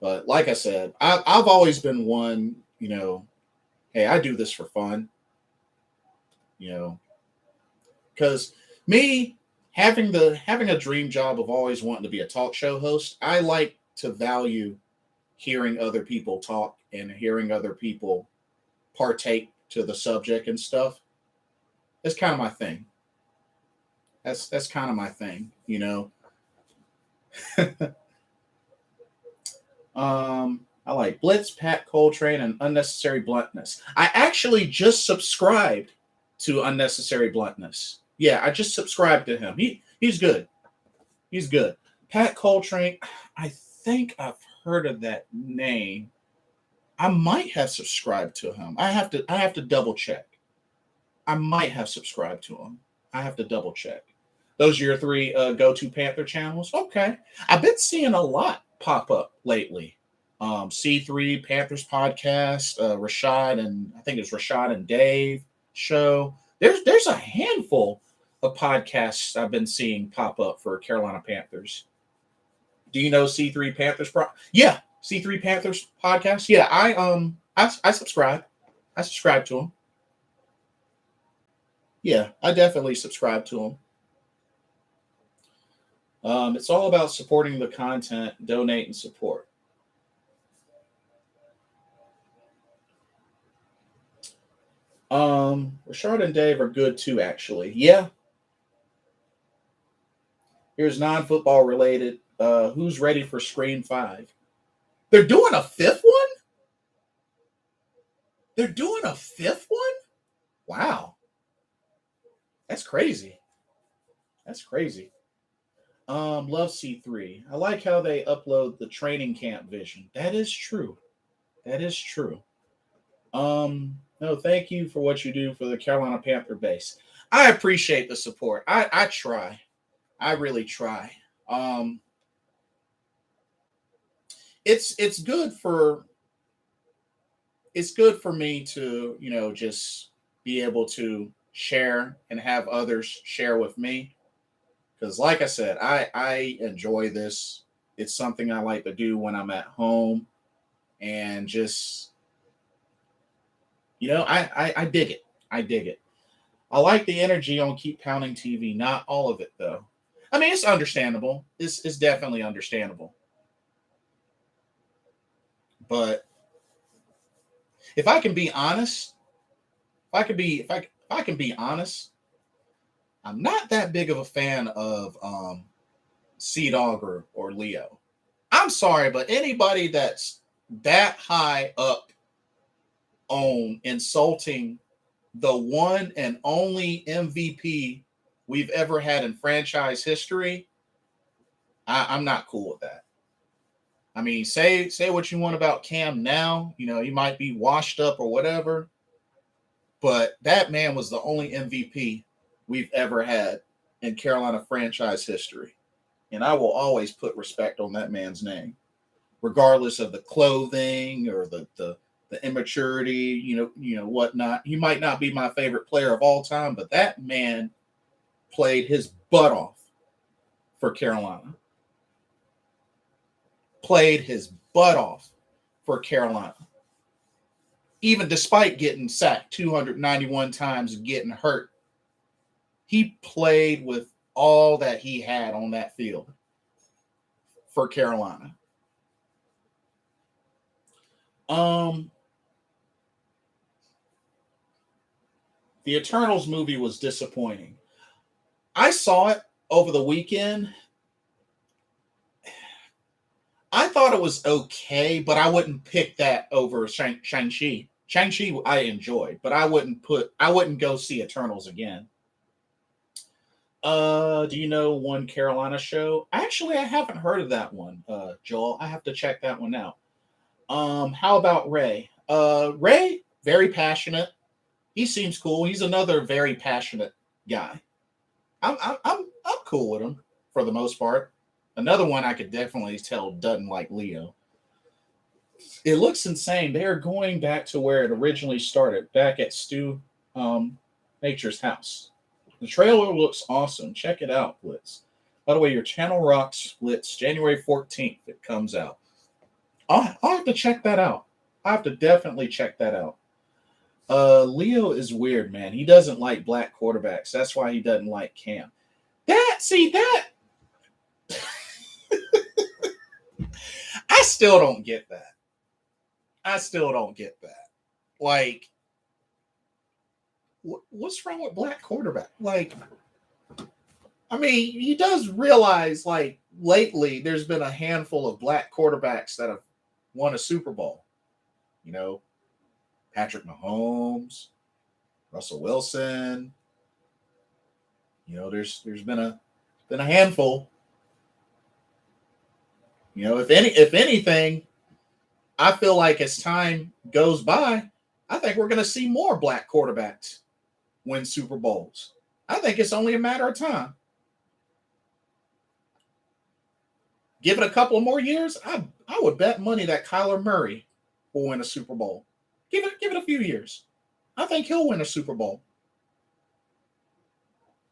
But like I said, I've always been one, hey, I do this for fun, you know, because me having a dream job of always wanting to be a talk show host, I like to value hearing other people talk and hearing other people partake to the subject and stuff. That's kind of my thing. That's kind of my thing. I like Blitz, Pat Coltrane, and Unnecessary Bluntness. I actually just subscribed to Unnecessary Bluntness. Yeah, I just subscribed to him. He's good. He's good. Pat Coltrane, I think I've heard of that name. I might have subscribed to him. I have to double check. I might have subscribed to him. I have to double check. Those are your three go-to Panther channels. Okay, I've been seeing a lot pop up lately. C3 Panthers podcast, Rashad and I think it's Rashad and Dave show. There's a handful of podcasts I've been seeing pop up for Carolina Panthers. Do you know C3 Panthers? Yeah, C3 Panthers podcast. Yeah, I subscribe. I subscribe to them. Yeah, I definitely subscribe to them. It's all about supporting the content, donate and support. Rashard and Dave are good too, actually. Yeah. Here's non-football related. Who's ready for Scream 5? They're doing a fifth one? They're doing a fifth one? Wow. That's crazy. That's crazy. Love C3. I like how they upload the training camp vision. That is true. That is true. No, thank you for what you do for the Carolina Panther base. I appreciate the support. I try. I really try. Um, it's good for me to just be able to share and have others share with me Because like I said, I enjoy this. It's something I like to do when I'm at home, and just I dig it. I dig it. I like the energy on Keep Pounding TV. Not all of it though. I mean, it's understandable. It's definitely understandable. But if I can be honest, if I can be honest, I'm not that big of a fan of Sea Dog or Leo. I'm sorry, but anybody that's that high up on insulting the one and only MVP we've ever had in franchise history, I'm not cool with that. I mean, say what you want about Cam now. He might be washed up or whatever, but that man was the only MVP we've ever had in Carolina franchise history. And I will always put respect on that man's name, regardless of the clothing or the immaturity, whatnot. He might not be my favorite player of all time, but that man played his butt off for Carolina. Played his butt off for Carolina. Even despite getting sacked 291 times and getting hurt, he played with all that he had on that field for Carolina. The Eternals movie was disappointing. I saw it over the weekend. I thought it was okay, but I wouldn't pick that over Shang-Chi. Shang-Chi I enjoyed, but I wouldn't go see Eternals again. Do you know one Carolina show? Actually, I haven't heard of that one, Joel. I have to check that one out. How about Ray? Ray, very passionate. He seems cool. He's another very passionate guy. I'm cool with him for the most part. Another one I could definitely tell doesn't like Leo. It looks insane. They are going back to where it originally started, back at Stu Nature's house. The trailer looks awesome. Check it out, Blitz. By the way, your channel rocks, Blitz. January 14th it comes out. I'll have to check that out. I have to definitely check that out. Leo is weird, man. He doesn't like black quarterbacks. That's why he doesn't like Cam. That I still don't get that. Like, what's wrong with black quarterback? Like, I mean, he does realize, like, lately there's been a handful of black quarterbacks that have won a Super Bowl. Patrick Mahomes, Russell Wilson. There's been a handful. If anything, I feel like as time goes by, I think we're going to see more black quarterbacks win Super Bowls. I think it's only a matter of time. Give it a couple of more years, I would bet money that Kyler Murray will win a Super Bowl. Give it a few years. I think he'll win a Super Bowl.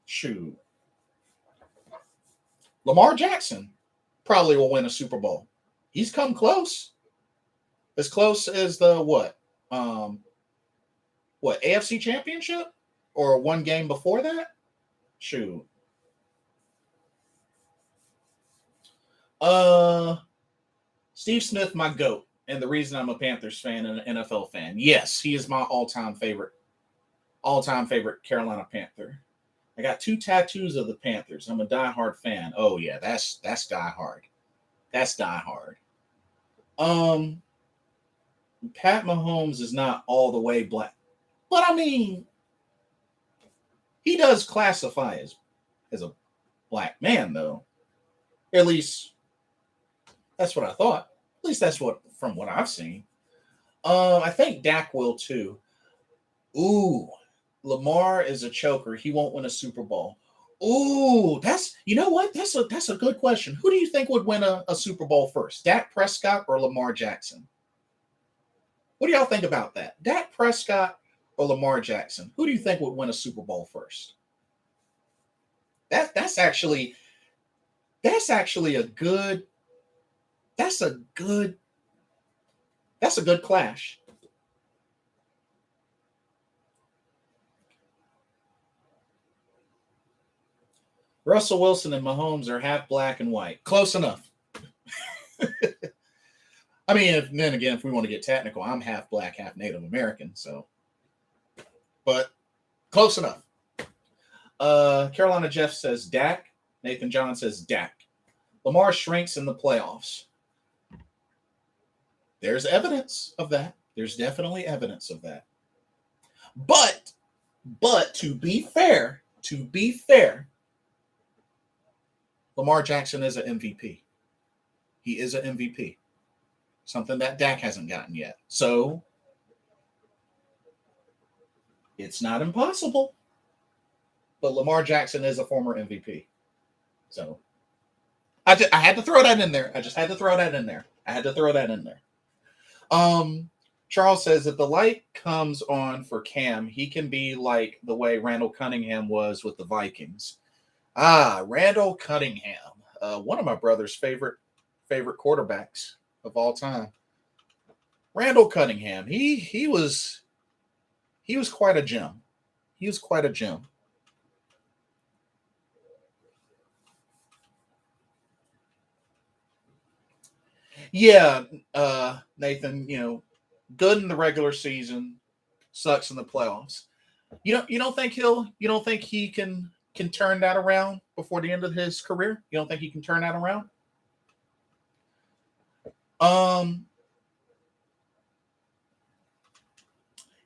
Shoot. Lamar Jackson probably will win a Super Bowl. He's come close. As close as the AFC Championship? Or one game before that? Shoot. Steve Smith, my GOAT. And the reason I'm a Panthers fan and an NFL fan. Yes, he is my all-time favorite Carolina Panther. I got 2 tattoos of the Panthers. I'm a diehard fan. Oh yeah, that's diehard. That's diehard. Pat Mahomes is not all the way black. But I mean, he does classify as a black man, though. At least that's what I thought. At least that's from what I've seen. I think Dak will too. Ooh, Lamar is a choker. He won't win a Super Bowl. Ooh, you know what? That's a good question. Who do you think would win a Super Bowl first? Dak Prescott or Lamar Jackson? What do y'all think about that? Dak Prescott or Lamar Jackson? Who do you think would win a Super Bowl first? That's actually a good that's a good clash. Russell Wilson and Mahomes are half black and white. Close enough. I mean, then again, if we want to get technical, I'm half black, half Native American. So, but close enough. Carolina Jeff says Dak. Nathan John says Dak. Lamar shrinks in the playoffs. There's evidence of that. There's definitely evidence of that. But to be fair, Lamar Jackson is an MVP. He is an MVP. Something that Dak hasn't gotten yet. So it's not impossible. But Lamar Jackson is a former MVP. So I had to throw that in there. I just had to throw that in there. Charles says if the light comes on for Cam, he can be like the way Randall Cunningham was with the Vikings. Randall Cunningham, one of my brother's favorite quarterbacks of all time. Randall Cunningham, he was quite a gem. He was quite a gem. Yeah, Nathan, good in the regular season, sucks in the playoffs. You don't think he can turn that around before the end of his career? You don't think he can turn that around?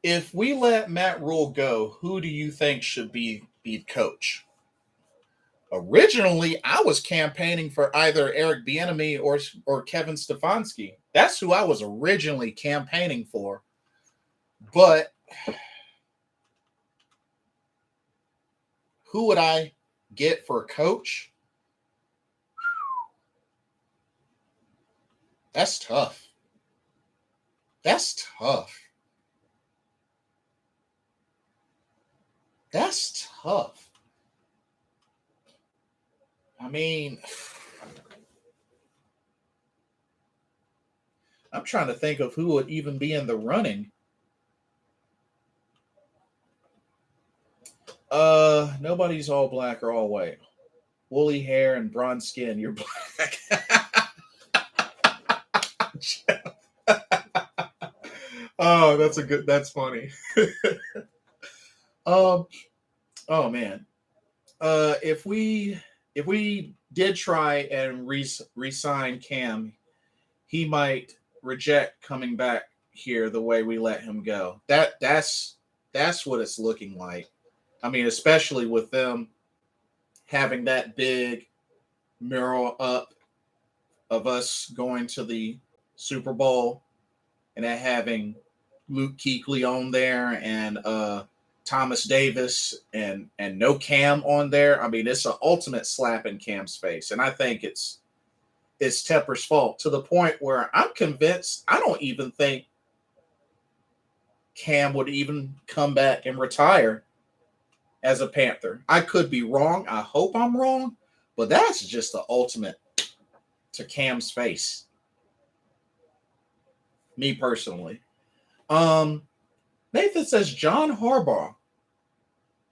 If we let Matt Rule go, who do you think should be coach? Originally, I was campaigning for either Eric Bieniemy or Kevin Stefanski. That's who I was originally campaigning for. But who would I get for a coach? That's tough. That's tough. I mean, I'm trying to think of who would even be in the running. Nobody's all black or all white. Woolly hair and bronze skin, you're black. Oh, that's funny. Oh man. If we did try and re-sign Cam, he might reject coming back here the way we let him go. That's what it's looking like. I mean, especially with them having that big mural up of us going to the Super Bowl and then having Luke Kuechly on there and Thomas Davis and no Cam on there. I mean, it's an ultimate slap in Cam's face. And I think it's Tepper's fault to the point where I'm convinced I don't even think Cam would even come back and retire as a Panther. I could be wrong. I hope I'm wrong, but that's just the ultimate to Cam's face. Me personally. Nathan says John Harbaugh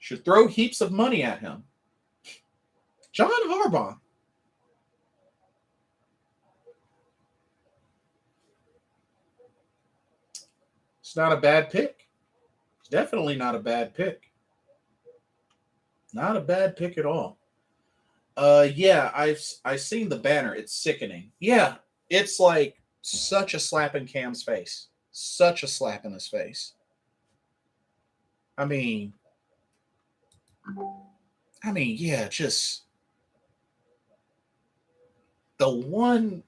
should throw heaps of money at him. John Harbaugh. It's not a bad pick. It's definitely not a bad pick. Not a bad pick at all. Yeah, I've seen the banner. It's sickening. Yeah, it's like such a slap in Cam's face. Such a slap in his face. I mean, yeah, just the one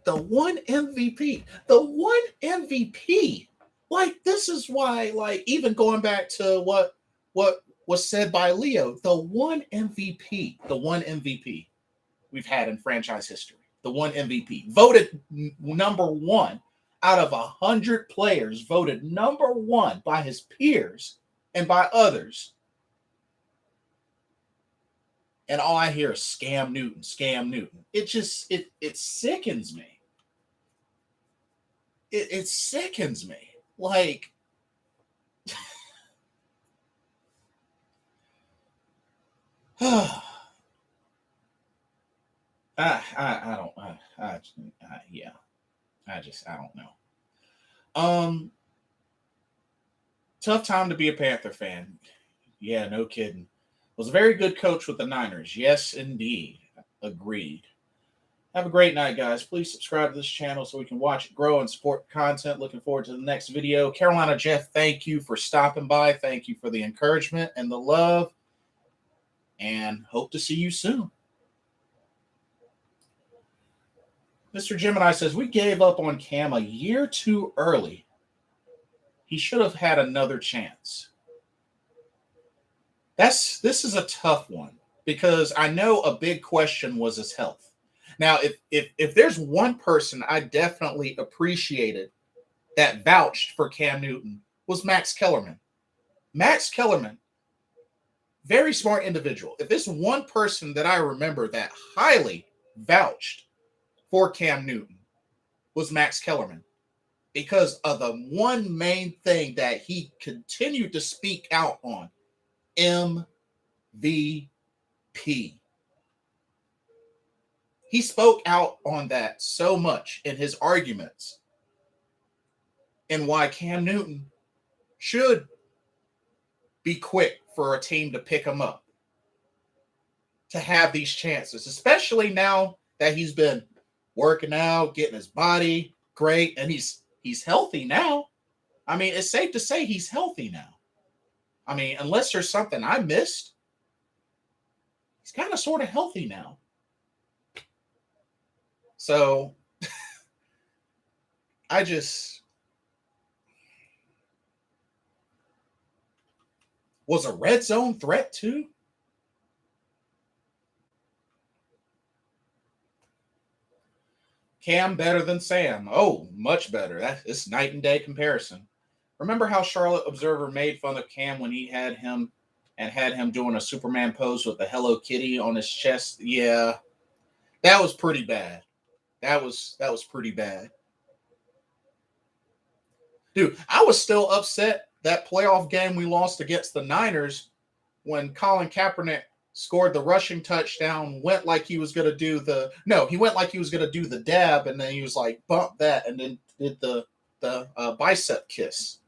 MVP. The one MVP. Like, this is why, like, even going back to what was said by Leo, the one MVP we've had in franchise history. The one MVP. Voted number one out of 100 players, voted number one by his peers and by others. and all I hear is scam Newton, scam Newton. It just it sickens me. It sickens me. Like I don't yeah. I don't know. Tough time to be a Panther fan. Yeah, no kidding. Was a very good coach with the Niners. Yes, indeed. Agreed. Have a great night, guys. Please subscribe to this channel so we can watch it grow and support the content. Looking forward to the next video. Carolina Jeff, thank you for stopping by. Thank you for the encouragement and the love. And hope to see you soon. Mr. Gemini says, we gave up on Cam a year too early. He should have had another chance. This is a tough one because I know a big question was his health. Now, if there's one person I definitely appreciated that vouched for Cam Newton was Max Kellerman. Max Kellerman, very smart individual. If there's one person that I remember that highly vouched for Cam Newton was Max Kellerman because of the one main thing that he continued to speak out on, MVP. He spoke out on that so much in his arguments and why Cam Newton should be quick for a team to pick him up, to have these chances, especially now that he's been working out, getting his body great, and he's healthy now. I mean, it's safe to say he's healthy now. I mean, unless there's something I missed, he's kind of sort of healthy now. So I just was a red zone threat too. Cam better than Sam. Oh, much better. It's night and day comparison. Remember how Charlotte Observer made fun of Cam when he had him doing a Superman pose with the Hello Kitty on his chest? Yeah, that was pretty bad. That was pretty bad. Dude, I was still upset that playoff game we lost against the Niners when Colin Kaepernick scored the rushing touchdown, went like he was going to do he went like he was going to do the dab, and then he was like, bump that, and then did the bicep kiss.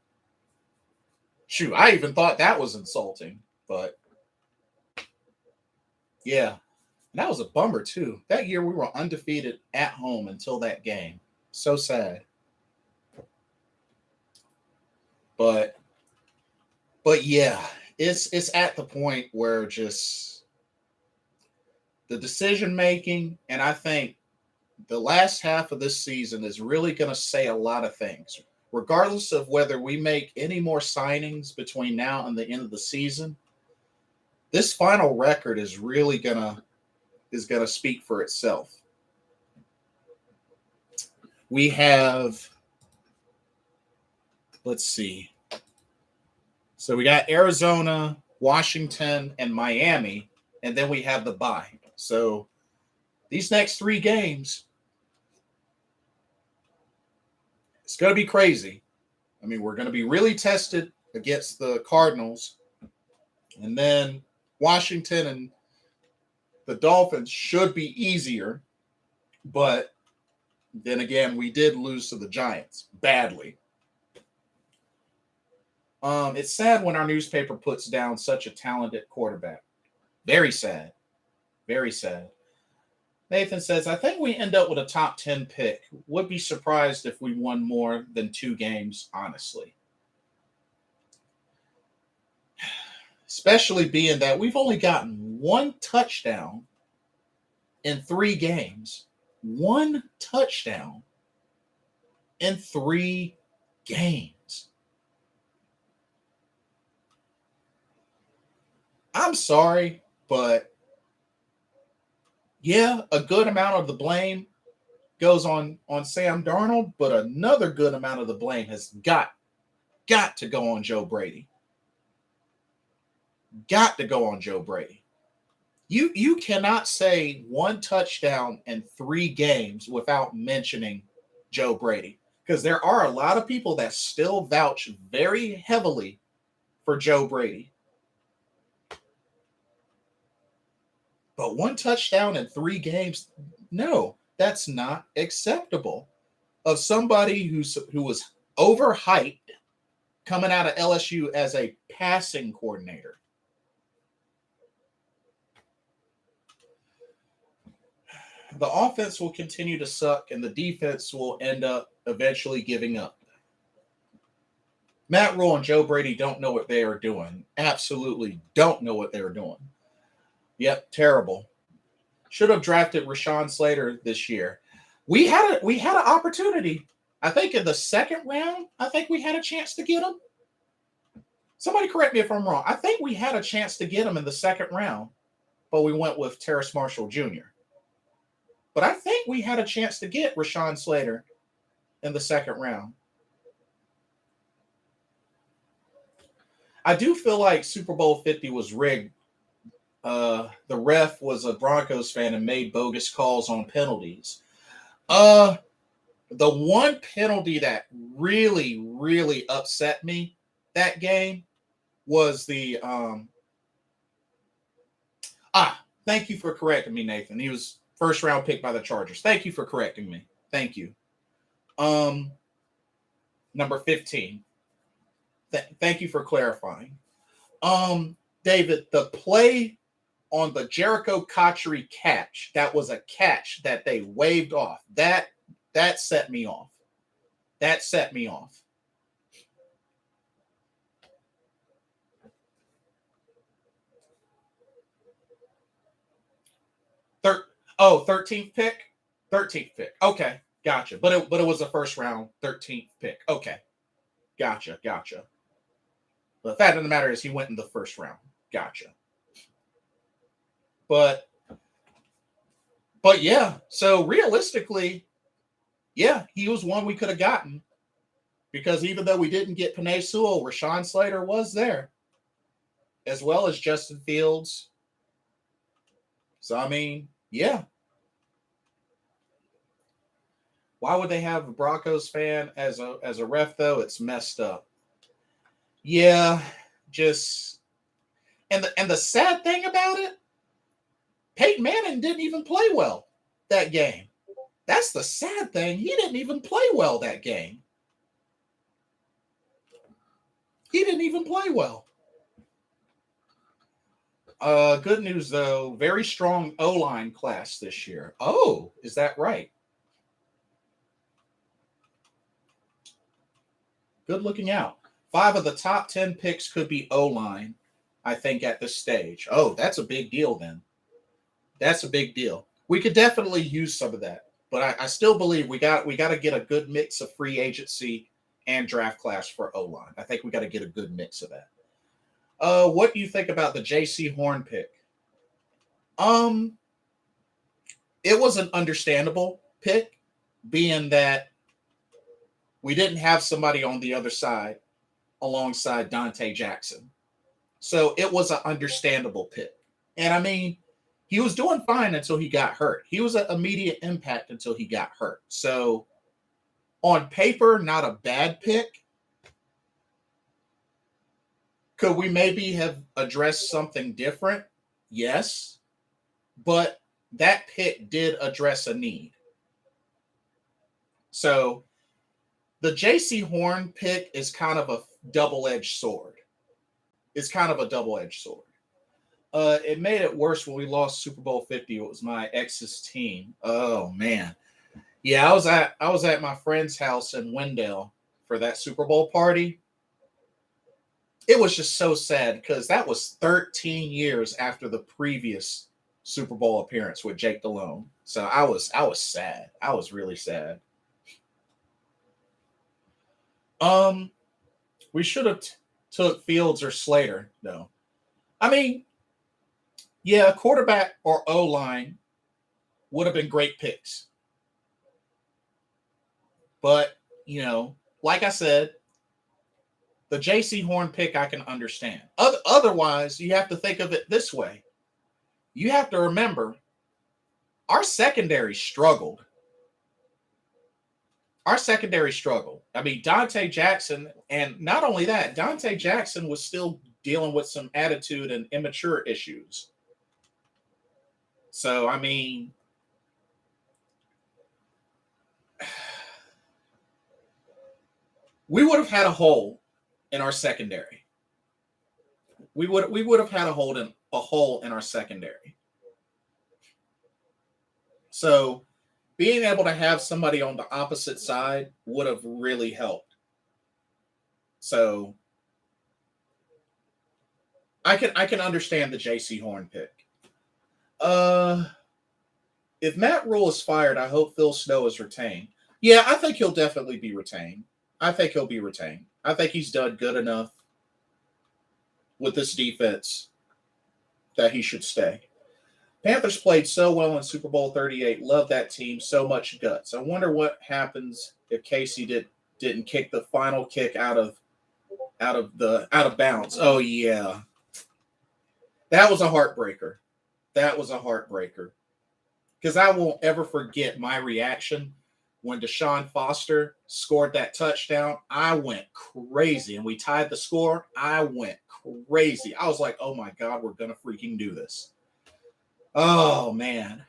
Shoot, I even thought that was insulting, but yeah. And that was a bummer, too. That year, we were undefeated at home until that game. So sad. But yeah, it's at the point where just the decision-making, and I think the last half of this season is really going to say a lot of things. Regardless of whether we make any more signings between now and the end of the season, this final record is really going to speak for itself. We have, let's see. So we got Arizona, Washington, and Miami, and then we have the bye. So these next 3 games, it's going to be crazy. I mean, we're going to be really tested against the Cardinals, and then Washington and the Dolphins should be easier, but then again, we did lose to the Giants badly. It's sad when our newspaper puts down such a talented quarterback. Very sad. Very sad. Nathan says, I think we end up with a top 10 pick. Would be surprised if we won more than 2 games, honestly. Especially being that we've only gotten 1 touchdown in 3 games. 1 touchdown in 3 games. I'm sorry, but yeah, a good amount of the blame goes on Sam Darnold, but another good amount of the blame has got to go on Joe Brady. Got to go on Joe Brady. You cannot say 1 touchdown in 3 games without mentioning Joe Brady, because there are a lot of people that still vouch very heavily for Joe Brady. But 1 touchdown in 3 games, no, that's not acceptable. Of somebody who was overhyped coming out of LSU as a passing coordinator. The offense will continue to suck, and the defense will end up eventually giving up. Matt Rule and Joe Brady don't know what they are doing. Absolutely don't know what they're doing. Yep, terrible. Should have drafted Rashawn Slater this year. We had an opportunity. I think in the 2nd round, I think we had a chance to get him. Somebody correct me if I'm wrong. I think we had a chance to get him in the 2nd round, but we went with Terrace Marshall Jr. But I think we had a chance to get Rashawn Slater in the 2nd round. I do feel like Super Bowl 50 was rigged. The ref was a Broncos fan and made bogus calls on penalties. The one penalty that really, really upset me that game was the thank you for correcting me, Nathan. He was 1st round pick by the Chargers. Thank you for correcting me. Thank you. Number 15. Thank you for clarifying. David, the play on the Jericho Cotchery catch, that was a catch that they waved off. That set me off. That set me off. Oh, 13th pick? 13th pick. Okay, gotcha. But it was a 1st round 13th pick. Okay. Gotcha. But the fact of the matter is he went in the 1st round. Gotcha. But yeah, so realistically, yeah, he was one we could have gotten, because even though we didn't get Penei Sewell, Rashawn Slater was there, as well as Justin Fields. So, I mean, yeah. Why would they have a Broncos fan as a ref, though? It's messed up. Yeah, just and the sad thing about it, Peyton Manning didn't even play well that game. That's the sad thing. He didn't even play well that game. He didn't even play well. Good news, though. Very strong O-line class this year. Oh, is that right? Good looking out. 5 of the top 10 picks could be O-line, I think, at this stage. Oh, that's a big deal then. That's a big deal. We could definitely use some of that. But I still believe we got to get a good mix of free agency and draft class for O-line. I think we got to get a good mix of that. What do you think about the J.C. Horn pick? It was an understandable pick, being that we didn't have somebody on the other side alongside Dante Jackson. So it was an understandable pick. And I mean, he was doing fine until he got hurt. He was an immediate impact until he got hurt. So on paper, not a bad pick. Could we maybe have addressed something different? Yes. But that pick did address a need. So the J.C. Horn pick is kind of a double-edged sword. It's kind of a double-edged sword. It made it worse when we lost Super Bowl 50. It was my ex's team. Oh man. Yeah, I was at my friend's house in Wendell for that Super Bowl party. It was just so sad because that was 13 years after the previous Super Bowl appearance with Jake Delhomme. So I was sad. I was really sad. We should have took Fields or Slater, though. I mean, yeah, quarterback or O-line would have been great picks. But, you know, like I said, the J.C. Horn pick I can understand. Otherwise, you have to think of it this way. you have to remember our secondary struggled. I mean, Dante Jackson, and not only that, Dante Jackson was still dealing with some attitude and immature issues. So, I mean, we would have had a hole in our secondary. We would have had a hole in our secondary. So, being able to have somebody on the opposite side would have really helped. So, I can understand the J.C. Horn pick. If Matt Rule is fired, I hope Phil Snow is retained. Yeah, I think he'll definitely be retained. I think he's done good enough with this defense that he should stay. Panthers played so well in Super Bowl 38. Love that team. So much guts. I wonder what happens if Casey didn't kick the final kick out of bounds. Oh yeah. That was a heartbreaker. Because I won't ever forget my reaction when Deshaun Foster scored that touchdown. I went crazy, and we tied the score. I went crazy. I was like, oh my God, we're going to freaking do this. Oh, man.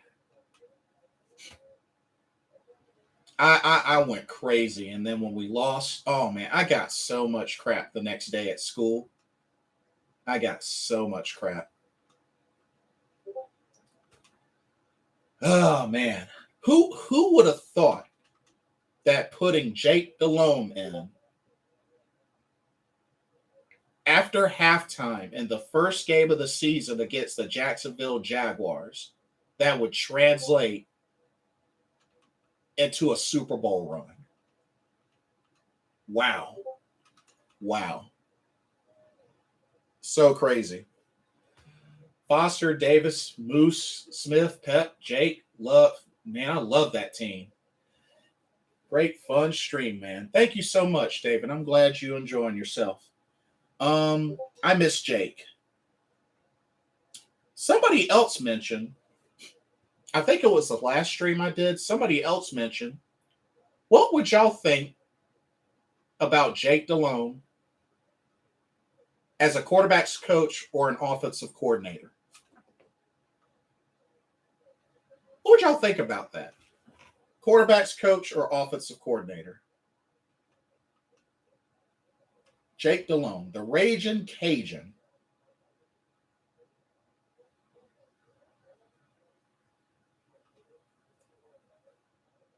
I went crazy, and then when we lost, oh, man, I got so much crap the next day at school. I got so much crap. Oh, man. Who would have thought that putting Jake Delhomme in after halftime in the first game of the season against the Jacksonville Jaguars, that would translate into a Super Bowl run? Wow. So crazy. Foster, Davis, Moose, Smith, Pep, Jake, Love. Man, I love that team. Great fun stream, man. Thank you so much, David. I'm glad you enjoying yourself. I miss Jake. Somebody else mentioned, I think it was the last stream I did, somebody else mentioned, what would y'all think about Jake Delhomme as a quarterback's coach or an offensive coordinator? What would y'all think about that? Quarterback's coach or offensive coordinator? Jake Delhomme, the Raging Cajun.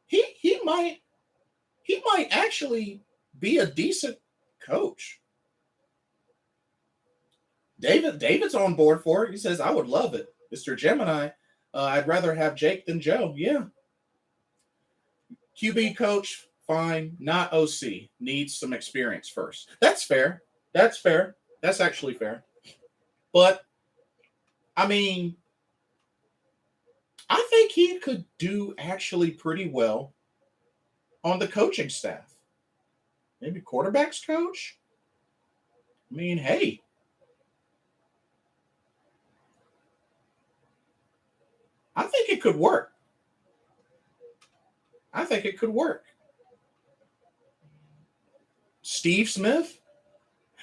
He might actually be a decent coach. David's on board for it. He says, I would love it. Mr. Gemini, I'd rather have Jake than Joe. Yeah. QB coach, fine. Not OC. Needs some experience first. That's fair. That's actually fair. But, I mean, I think he could do actually pretty well on the coaching staff. Maybe quarterback's coach? I mean, hey. I think it could work. Steve Smith?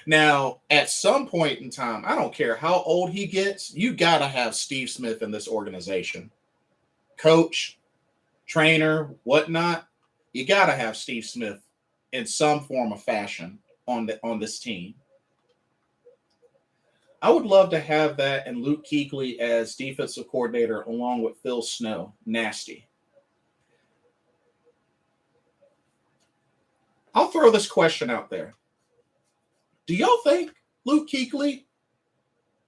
Now, at some point in time, I don't care how old he gets, you got to have Steve Smith in this organization. Coach, trainer, whatnot. You got to have Steve Smith in some form of fashion on this team. I would love to have that and Luke Kuechly as defensive coordinator along with Phil Snow. Nasty. I'll throw this question out there. Do y'all think Luke Kuechly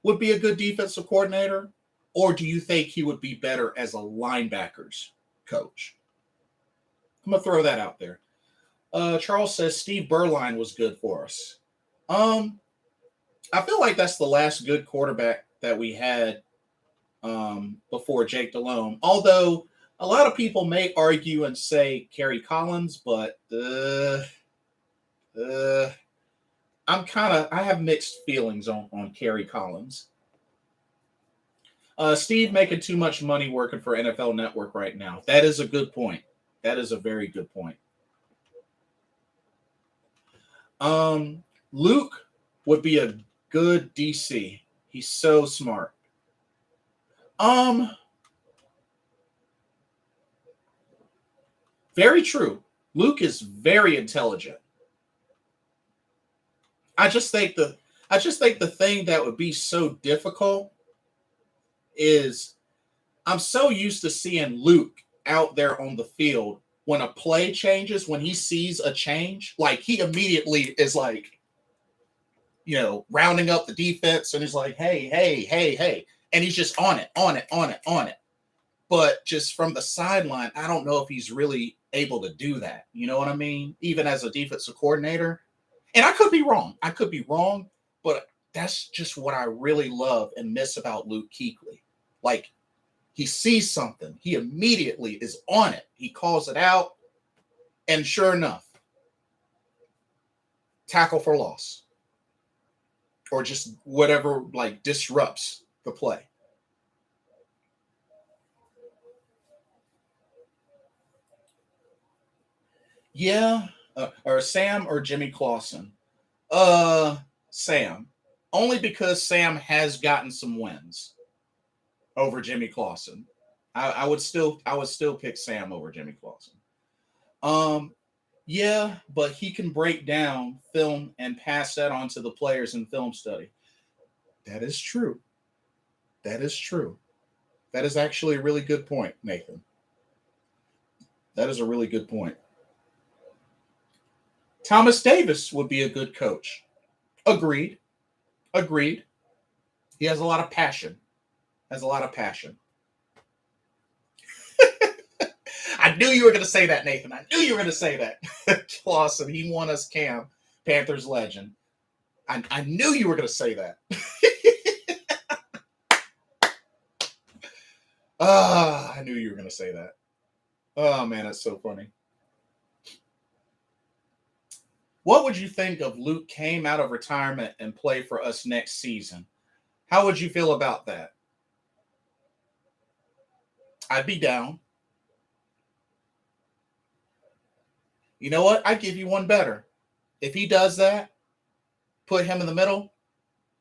would be a good defensive coordinator? Or do you think he would be better as a linebackers coach? I'm going to throw that out there. Charles says Steve Berline was good for us. I feel like that's the last good quarterback that we had before Jake Delhomme. Although a lot of people may argue and say Kerry Collins, but I have mixed feelings on Kerry Collins. Steve making too much money working for NFL Network right now. That is a good point. That is a very good point. Luke would be a good DC. He's so smart. Very true. Luke is very intelligent. I just think the thing that would be so difficult is I'm so used to seeing Luke out there on the field when a play changes, when he sees a change, like he immediately is like, rounding up the defense and he's like, hey, hey, hey, hey. And he's just on it. But just from the sideline, I don't know if he's really able to do that. You know what I mean? Even as a defensive coordinator. And I could be wrong, but that's just what I really love and miss about Luke Kuechly. Like, he sees something, he immediately is on it. He calls it out, and sure enough, tackle for loss. Or just whatever, like, disrupts the play. Yeah, or Sam or Jimmy Clausen. Sam. Only because Sam has gotten some wins over Jimmy Clausen. I would still pick Sam over Jimmy Clausen. Yeah, but he can break down film and pass that on to the players in film study. That is true. That is true. That is actually a really good point, Nathan. That is a really good point. Thomas Davis would be a good coach. Agreed. Agreed. He has a lot of passion. I knew you were going to say that, Nathan. I knew you were going to say that. Clausen, he won us Cam, Panthers legend. I knew you were going to say that. I knew you were going to say that. Oh, man, that's so funny. What would you think if Luke came out of retirement and played for us next season? How would you feel about that? I'd be down. You know what? I'd give you one better. If he does that, put him in the middle,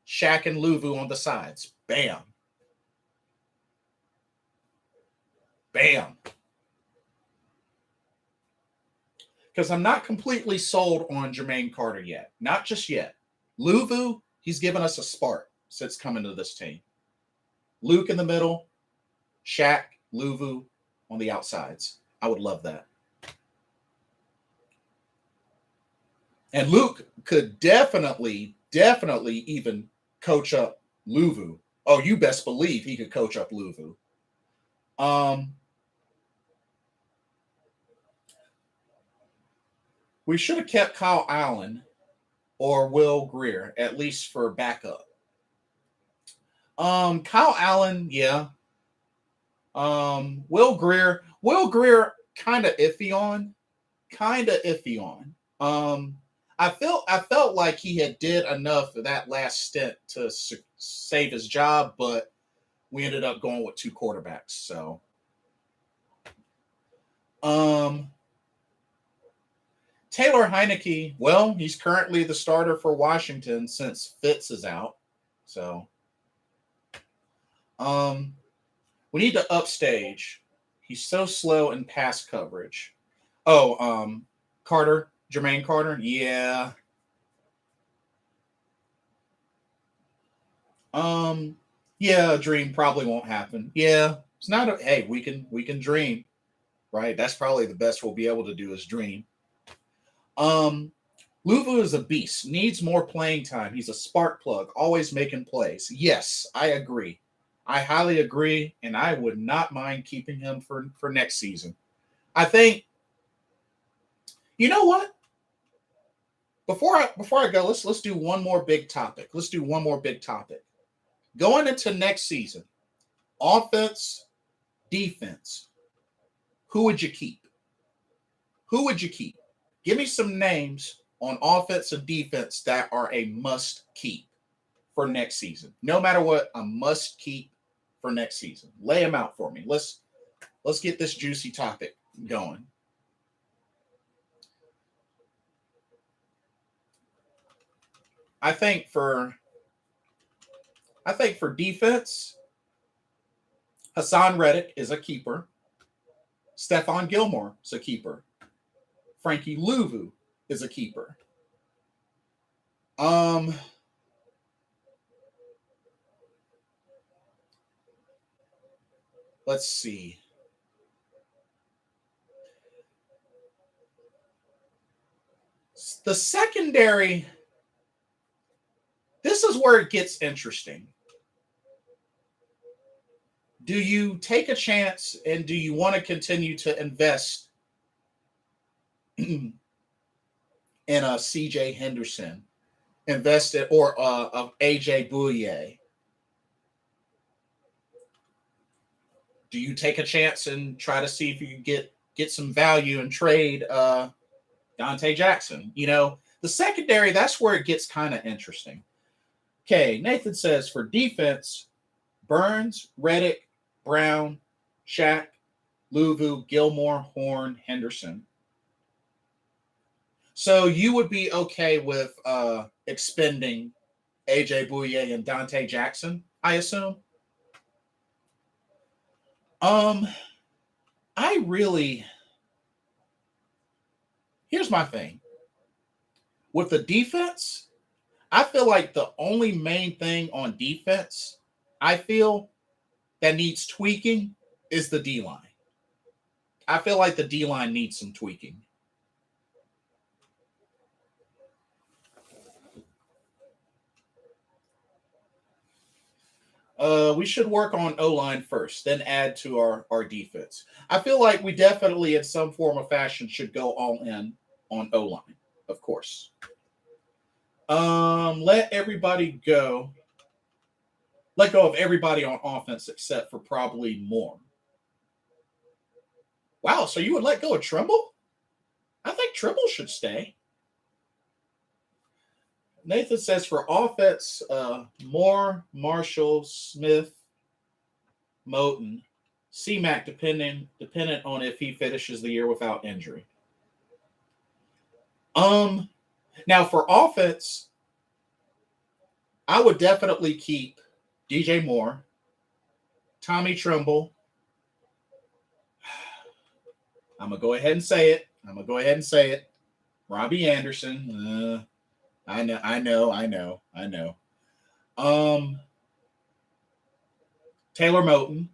Shaq and Luvu on the sides. Bam. Bam. Because I'm not completely sold on Jermaine Carter yet. Not just yet. Luvu, he's given us a spark since coming to this team. Luke in the middle, Shaq, Luvu on the outsides. I would love that. And Luke could definitely even coach up Luvu. Oh, you best believe he could coach up Luvu. We should have kept Kyle Allen or Will Greer, at least for backup. Kyle Allen, yeah. Will Greer kind of iffy on. I felt like he had did enough of that last stint to save his job, but we ended up going with two quarterbacks. So, Taylor Heineke, well, he's currently the starter for Washington since Fitz is out. So, we need to upstage. He's so slow in pass coverage. Oh, Carter, Jermaine Carter, yeah. Yeah, a dream probably won't happen. Yeah, it's not a. Hey, we can dream, right? That's probably the best we'll be able to do is dream. Luvu is a beast. Needs more playing time. He's a spark plug, always making plays. Yes, I agree. I highly agree, and I would not mind keeping him for next season. I think. You know what? Before I go, let's do one more big topic. Going into next season, offense, defense. Who would you keep? Give me some names on offense and defense that are a must keep for next season. No matter what, a must keep for next season? Lay them out for me. Let's get this juicy topic going. I think for defense, Hassan Reddick is a keeper. Stephon Gilmore is a keeper. Frankie Louvu is a keeper. Let's see. The secondary, this is where it gets interesting. Do you take a chance and do you want to continue to invest in a CJ Henderson, or of AJ Bouye? Do you take a chance and try to see if you can get some value and trade Dante Jackson? You know, the secondary, that's where it gets kind of interesting. Okay, Nathan says for defense, Burns, Reddick, Brown, Shaq, Louvu, Gilmore, Horn, Henderson. So you would be okay with expending AJ Bouye and Dante Jackson, I assume? Here's my thing. With the defense, I feel like the only main thing on defense, I feel that needs tweaking is the D-line. I feel like the D-line needs some tweaking. We should work on O-line first, then add to our defense. I feel like we definitely, in some form or fashion, should go all in on O-line, of course. Let everybody go. Let go of everybody on offense except for probably Moore. Wow, so you would let go of Trimble? I think Trimble should stay. Nathan says for offense, Moore, Marshall, Smith, Moten, C-Mac dependent on if he finishes the year without injury. Now for offense, I would definitely keep DJ Moore, Tommy Trimble. I'm gonna go ahead and say it. Robbie Anderson. I know. Taylor Moten,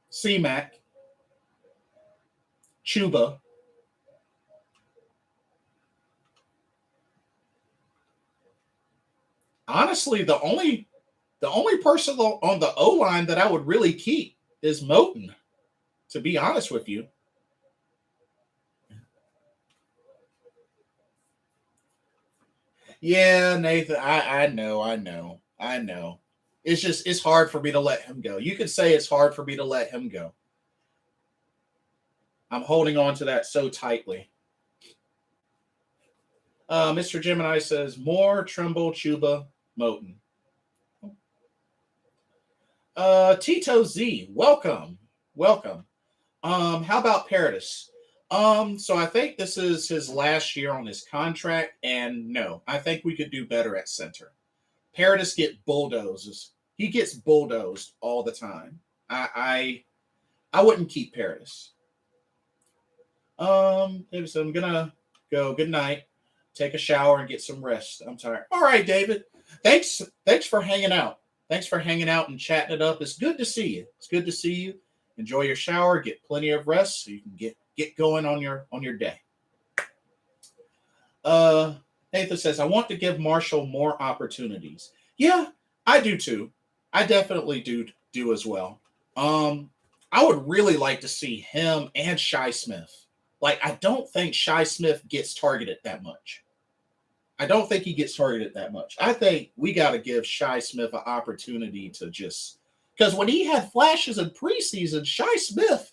C-Mac, Chuba, honestly, the only person on the O-line that I would really keep is Moten, to be honest with you. Yeah, Nathan, I know. It's hard for me to let him go. You could say it's hard for me to let him go. I'm holding on to that so tightly. Mr. Gemini says Moore, Trimble, Chuba, Moten. Tito Z, welcome. How about Paradis? So I think this is his last year on his contract, and no, I think we could do better at center. Paradis gets bulldozed. He gets bulldozed all the time. I wouldn't keep Paradis. So I'm gonna go. Good night. Take a shower and get some rest. I'm tired. All right, David. Thanks for hanging out. Thanks for hanging out and chatting it up. It's good to see you. Enjoy your shower. Get plenty of rest so you can get going on your day. Nathan says, I want to give Marshall more opportunities. Yeah, I do too. I definitely do as well. I would really like to see him and Shi Smith. Like, I don't think Shi Smith gets targeted that much. I don't think he gets targeted that much. I think we got to give Shi Smith an opportunity to just, because when he had flashes in preseason, Shi Smith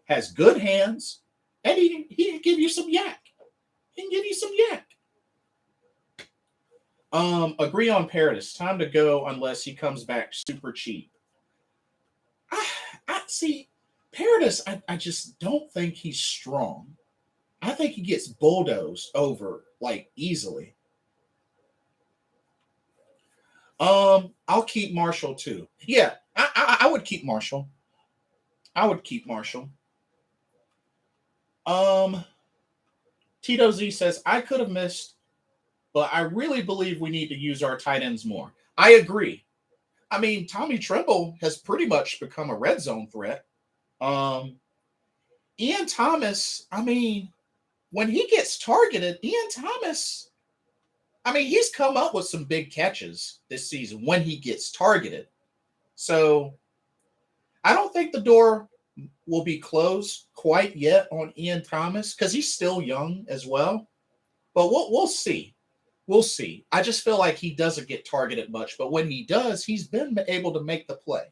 has good hands, and he can give you some yak. Agree on Paradis. Time to go unless he comes back super cheap. I see Paradis. I just don't think he's strong. I think he gets bulldozed over like easily. I'll keep Marshall too. Yeah, I would keep Marshall. I would keep Marshall. Um, Tito Z says I could have missed, but I really believe we need to use our tight ends more. I agree. I mean, Tommy Tremble has pretty much become a red zone threat. Um, Ian Thomas, I mean, when he gets targeted, Ian Thomas, I mean, he's come up with some big catches this season when he gets targeted. So I don't think the door will be closed quite yet on Ian Thomas because he's still young as well. But we'll see. We'll see. I just feel like he doesn't get targeted much, but when he does, he's been able to make the play.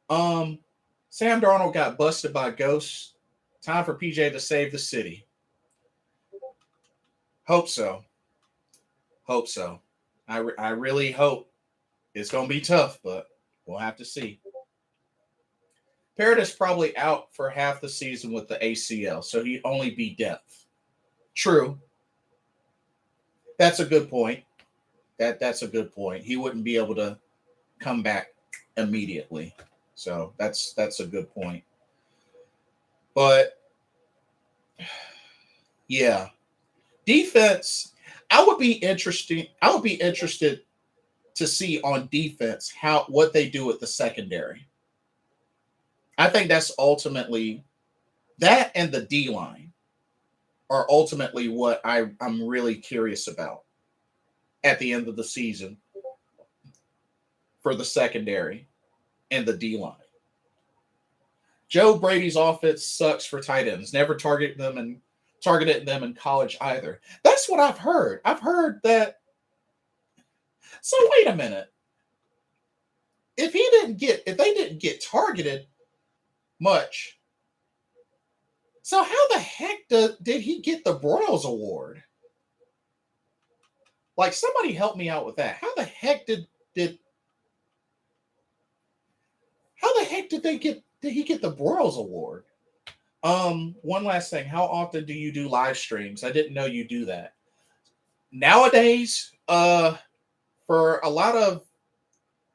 Sam Darnold got busted by ghosts. Time for PJ to save the city. Hope so. Hope so. I really hope. It's going to be tough, but we'll have to see. Paradis probably out for half the season with the ACL, so he'd only be depth. True. That's a good point. That's a good point. He wouldn't be able to come back immediately. So that's a good point. But yeah. Defense, I would be interested to see on defense what they do with the secondary. I think that's ultimately that, and the D line are ultimately what I'm really curious about at the end of the season for the secondary and the D line. Joe Brady's offense sucks for tight ends. Never targeted them in college either. That's what I've heard. I've heard that. So wait a minute. If they didn't get targeted much, so how the heck did he get the Broyles Award? Like, somebody help me out with that. How the heck did he get the Broyles Award? One last thing. How often do you do live streams? I didn't know you do that. Nowadays, for a lot of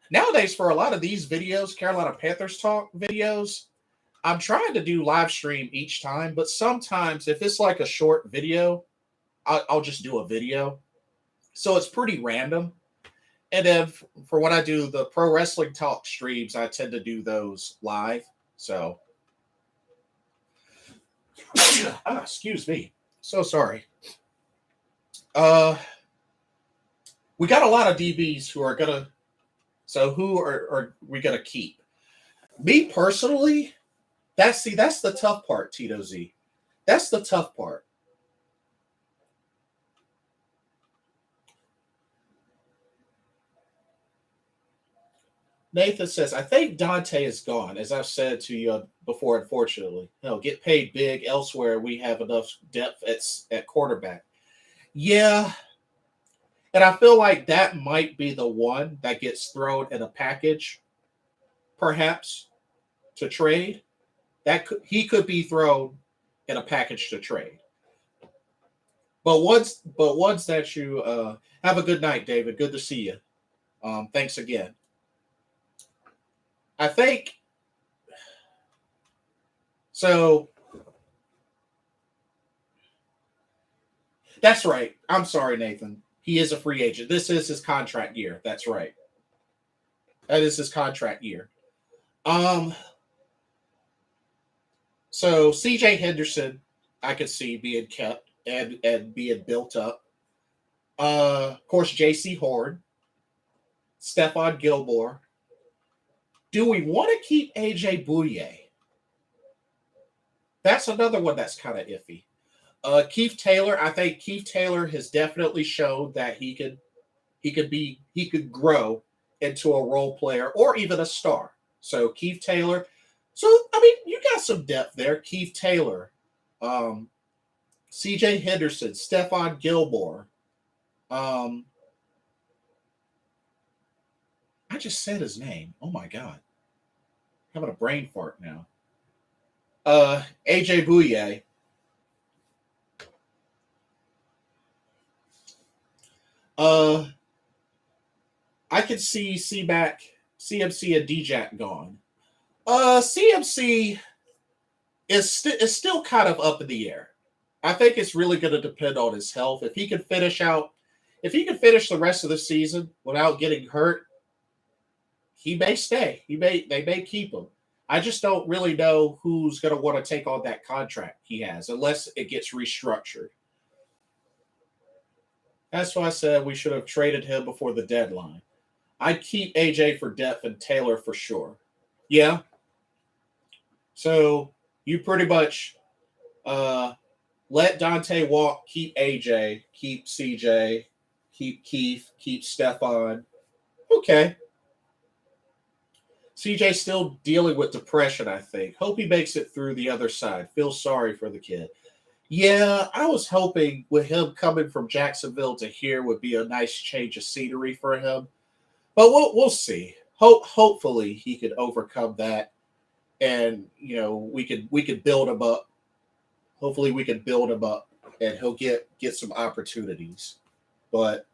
these videos, Carolina Panthers talk videos, I'm trying to do live stream each time, but sometimes if it's like a short video, I'll just do a video. So it's pretty random. And then for when I do the pro wrestling talk streams, I tend to do those live. So, excuse me. So sorry. We got a lot of DBs who are gonna. So who are we gonna keep? Me personally, that's the tough part, Tito Z. That's the tough part. Nathan says, I think Dante is gone, as I've said to you before, unfortunately. He'll get paid big elsewhere. We have enough depth at quarterback. Yeah. And I feel like that might be the one that gets thrown in a package, perhaps, to trade. He could be thrown in a package to trade. But once that you have a good night, David. Good to see you. Thanks again. I think so. That's right. I'm sorry, Nathan. He is a free agent. This is his contract year. That's right. That is his contract year. So CJ Henderson, I could see being kept and being built up. Of course, JC Horn, Stephon Gilmore. Do we want to keep AJ Bouye? That's another one that's kind of iffy. Keith Taylor, I think Keith Taylor has definitely shown that he could grow into a role player or even a star. So Keith Taylor. So I mean, you got some depth there. Keith Taylor, CJ Henderson, Stephon Gilmore. Um, I just said his name. Oh my god, having a brain fart now. AJ Bouye. Uh, I could see CMC, and DJack gone. CMC is still kind of up in the air. I think it's really going to depend on his health. If he can finish the rest of the season without getting hurt, he may stay. They may keep him. I just don't really know who's going to want to take on that contract he has unless it gets restructured. That's why I said we should have traded him before the deadline. I'd keep AJ for depth and Taylor for sure. Yeah. So you pretty much uh, let Dante walk, keep AJ, keep CJ, keep Keith, keep Stefan. Okay. CJ's still dealing with depression, I think. Hope he makes it through the other side. Feel sorry for the kid. Yeah, I was hoping with him coming from Jacksonville to here would be a nice change of scenery for him. But we'll see. Hopefully he could overcome that, and we could build him up. Hopefully we can build him up, and he'll get some opportunities. But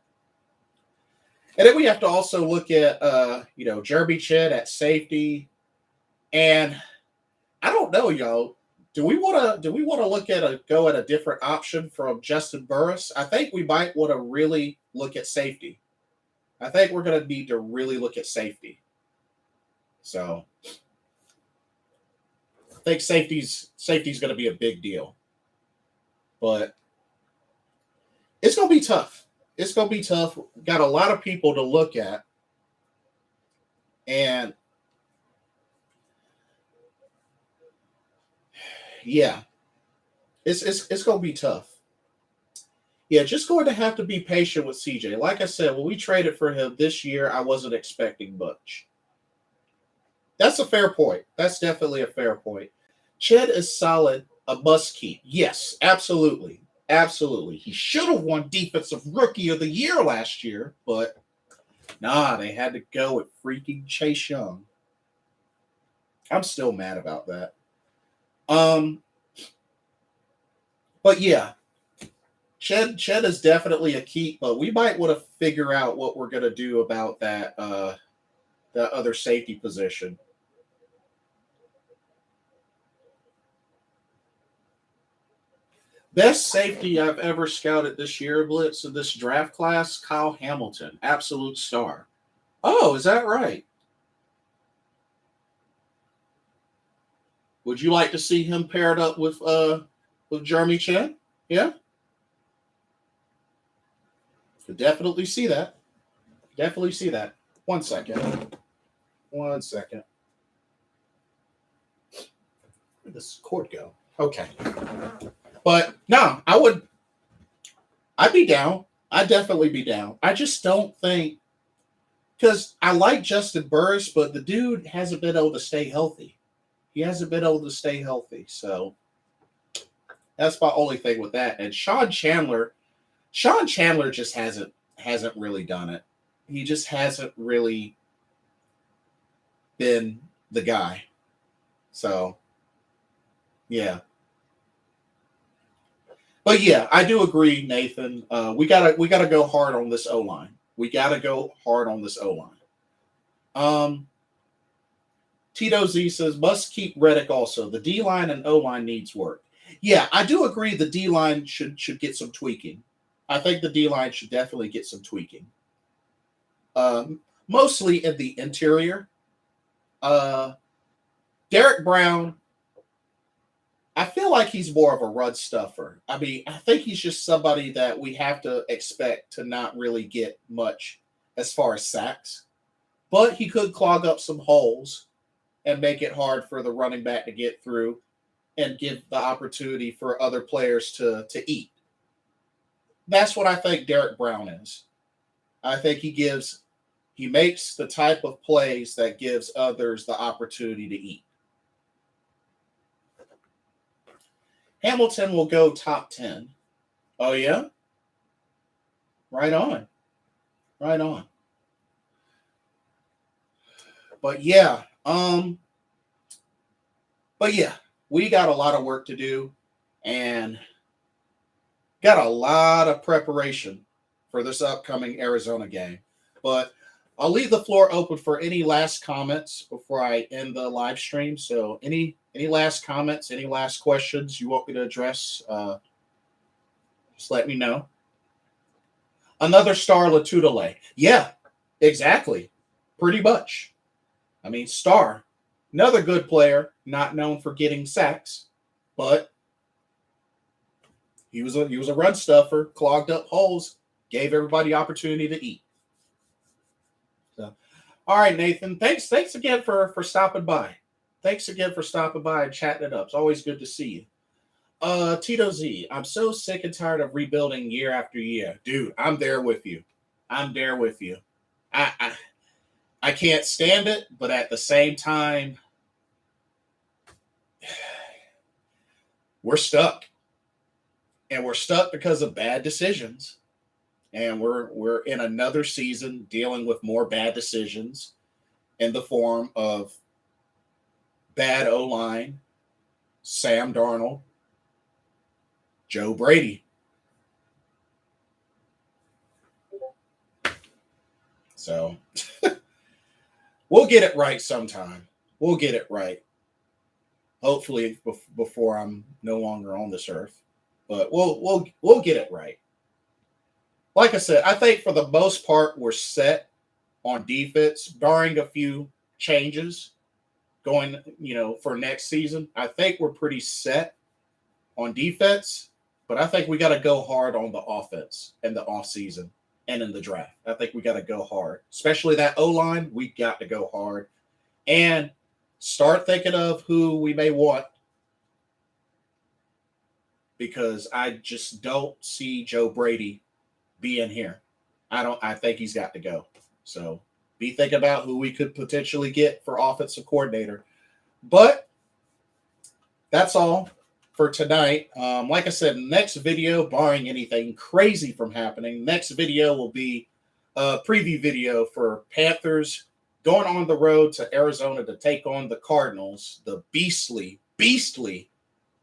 and then we have to also look at Jeremy Chin at safety, and I don't know, y'all. Do we want to look at go at a different option from Justin Burris? I think we might want to really look at safety. I think we're going to need to really look at safety. So I think safety's going to be a big deal, but it's going to be tough. It's going to be tough. Got a lot of people to look at, and yeah, it's going to be tough. Yeah, just going to have to be patient with CJ. Like I said, when we traded for him this year, I wasn't expecting much. That's a fair point. That's definitely a fair point. Ched is solid, a must keep. Yes, absolutely. Absolutely. He should have won Defensive Rookie of the Year last year, but nah, they had to go with freaking Chase Young. I'm still mad about that. Um, but yeah, Ched is definitely a keep, but we might want to figure out what we're gonna do about that other safety position. Best safety I've ever scouted this year, Blitz, in this draft class, Kyle Hamilton, absolute star. Oh, is that right? Would you like to see him paired up with Jeremy Chin? Yeah, could definitely see that. Definitely see that. 1 second. 1 second. Where'd this cord go? Okay. But no, I'd be down. I'd definitely be down. I just don't think because I like Justin Burris, but the dude hasn't been able to stay healthy. He hasn't been able to stay healthy. So that's my only thing with that. And Sean Chandler just hasn't really done it. He just hasn't really been the guy. So yeah. But yeah, I do agree, Nathan. We gotta go hard on this O line. We gotta go hard on this O line. Um, Tito Z says must keep Reddick also. The D line and O line needs work. Yeah, I do agree. The D line should get some tweaking. I think the D line should definitely get some tweaking. Mostly in the interior. Uh, Derek Brown, I feel like he's more of a run stuffer. I mean, I think he's just somebody that we have to expect to not really get much as far as sacks, but he could clog up some holes and make it hard for the running back to get through and give the opportunity for other players to eat. That's what I think Derek Brown is. I think he makes the type of plays that gives others the opportunity to eat. Hamilton will go top 10. Oh, yeah? Right on. Right on. But yeah, we got a lot of work to do and got a lot of preparation for this upcoming Arizona game. But I'll leave the floor open for any last comments before I end the live stream. So any last comments, any last questions you want me to address, just let me know. Another star Latudale. Yeah, exactly. Pretty much. I mean, star. Another good player, not known for getting sacks, but he was a run stuffer, clogged up holes, gave everybody opportunity to eat. So, all right, Nathan. Thanks again for stopping by. Thanks again for stopping by and chatting it up. It's always good to see you. Tito Z, I'm so sick and tired of rebuilding year after year. Dude, I'm there with you. I'm there with you. I can't stand it, but at the same time, we're stuck. And we're stuck because of bad decisions. And we're in another season dealing with more bad decisions in the form of bad O-line, Sam Darnold, Joe Brady. So we'll get it right sometime. We'll get it right. Hopefully before I'm no longer on this earth. But we'll get it right. Like I said, I think for the most part we're set on defense, barring a few changes going, for next season. I think we're pretty set on defense, but I think we got to go hard on the offense in the offseason and in the draft. I think we got to go hard, especially that O-line. We got to go hard and start thinking of who we may want, because I just don't see Joe Brady being here. I think he's got to go. So be thinking about who we could potentially get for offensive coordinator. But that's all for tonight. Like I said, next video, barring anything crazy from happening, next video will be a preview video for Panthers going on the road to Arizona to take on the Cardinals, the beastly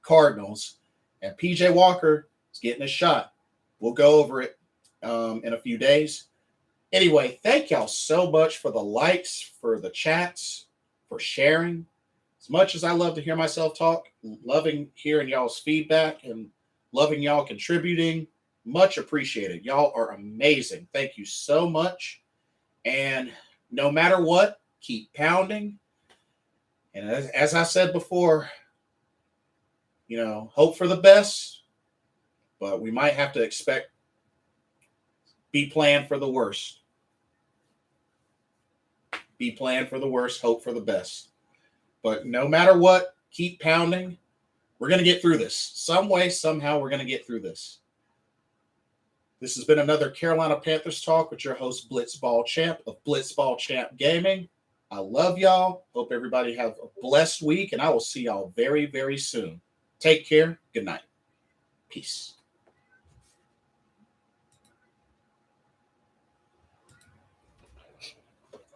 Cardinals. And PJ Walker is getting a shot. We'll go over it in a few days. Anyway, thank y'all so much for the likes, for the chats, for sharing. As much as I love to hear myself talk, loving hearing y'all's feedback and loving y'all contributing, much appreciated. Y'all are amazing. Thank you so much. And no matter what, keep pounding. And as I said before, hope for the best, but we might have to be planned for the worst. Be planned for the worst, hope for the best. But no matter what, keep pounding. We're going to get through this. Some way, somehow, we're going to get through this. This has been another Carolina Panthers Talk with your host, Blitzball Champ of Blitzball Champ Gaming. I love y'all. Hope everybody have a blessed week, and I will see y'all very, very soon. Take care. Good night. Peace.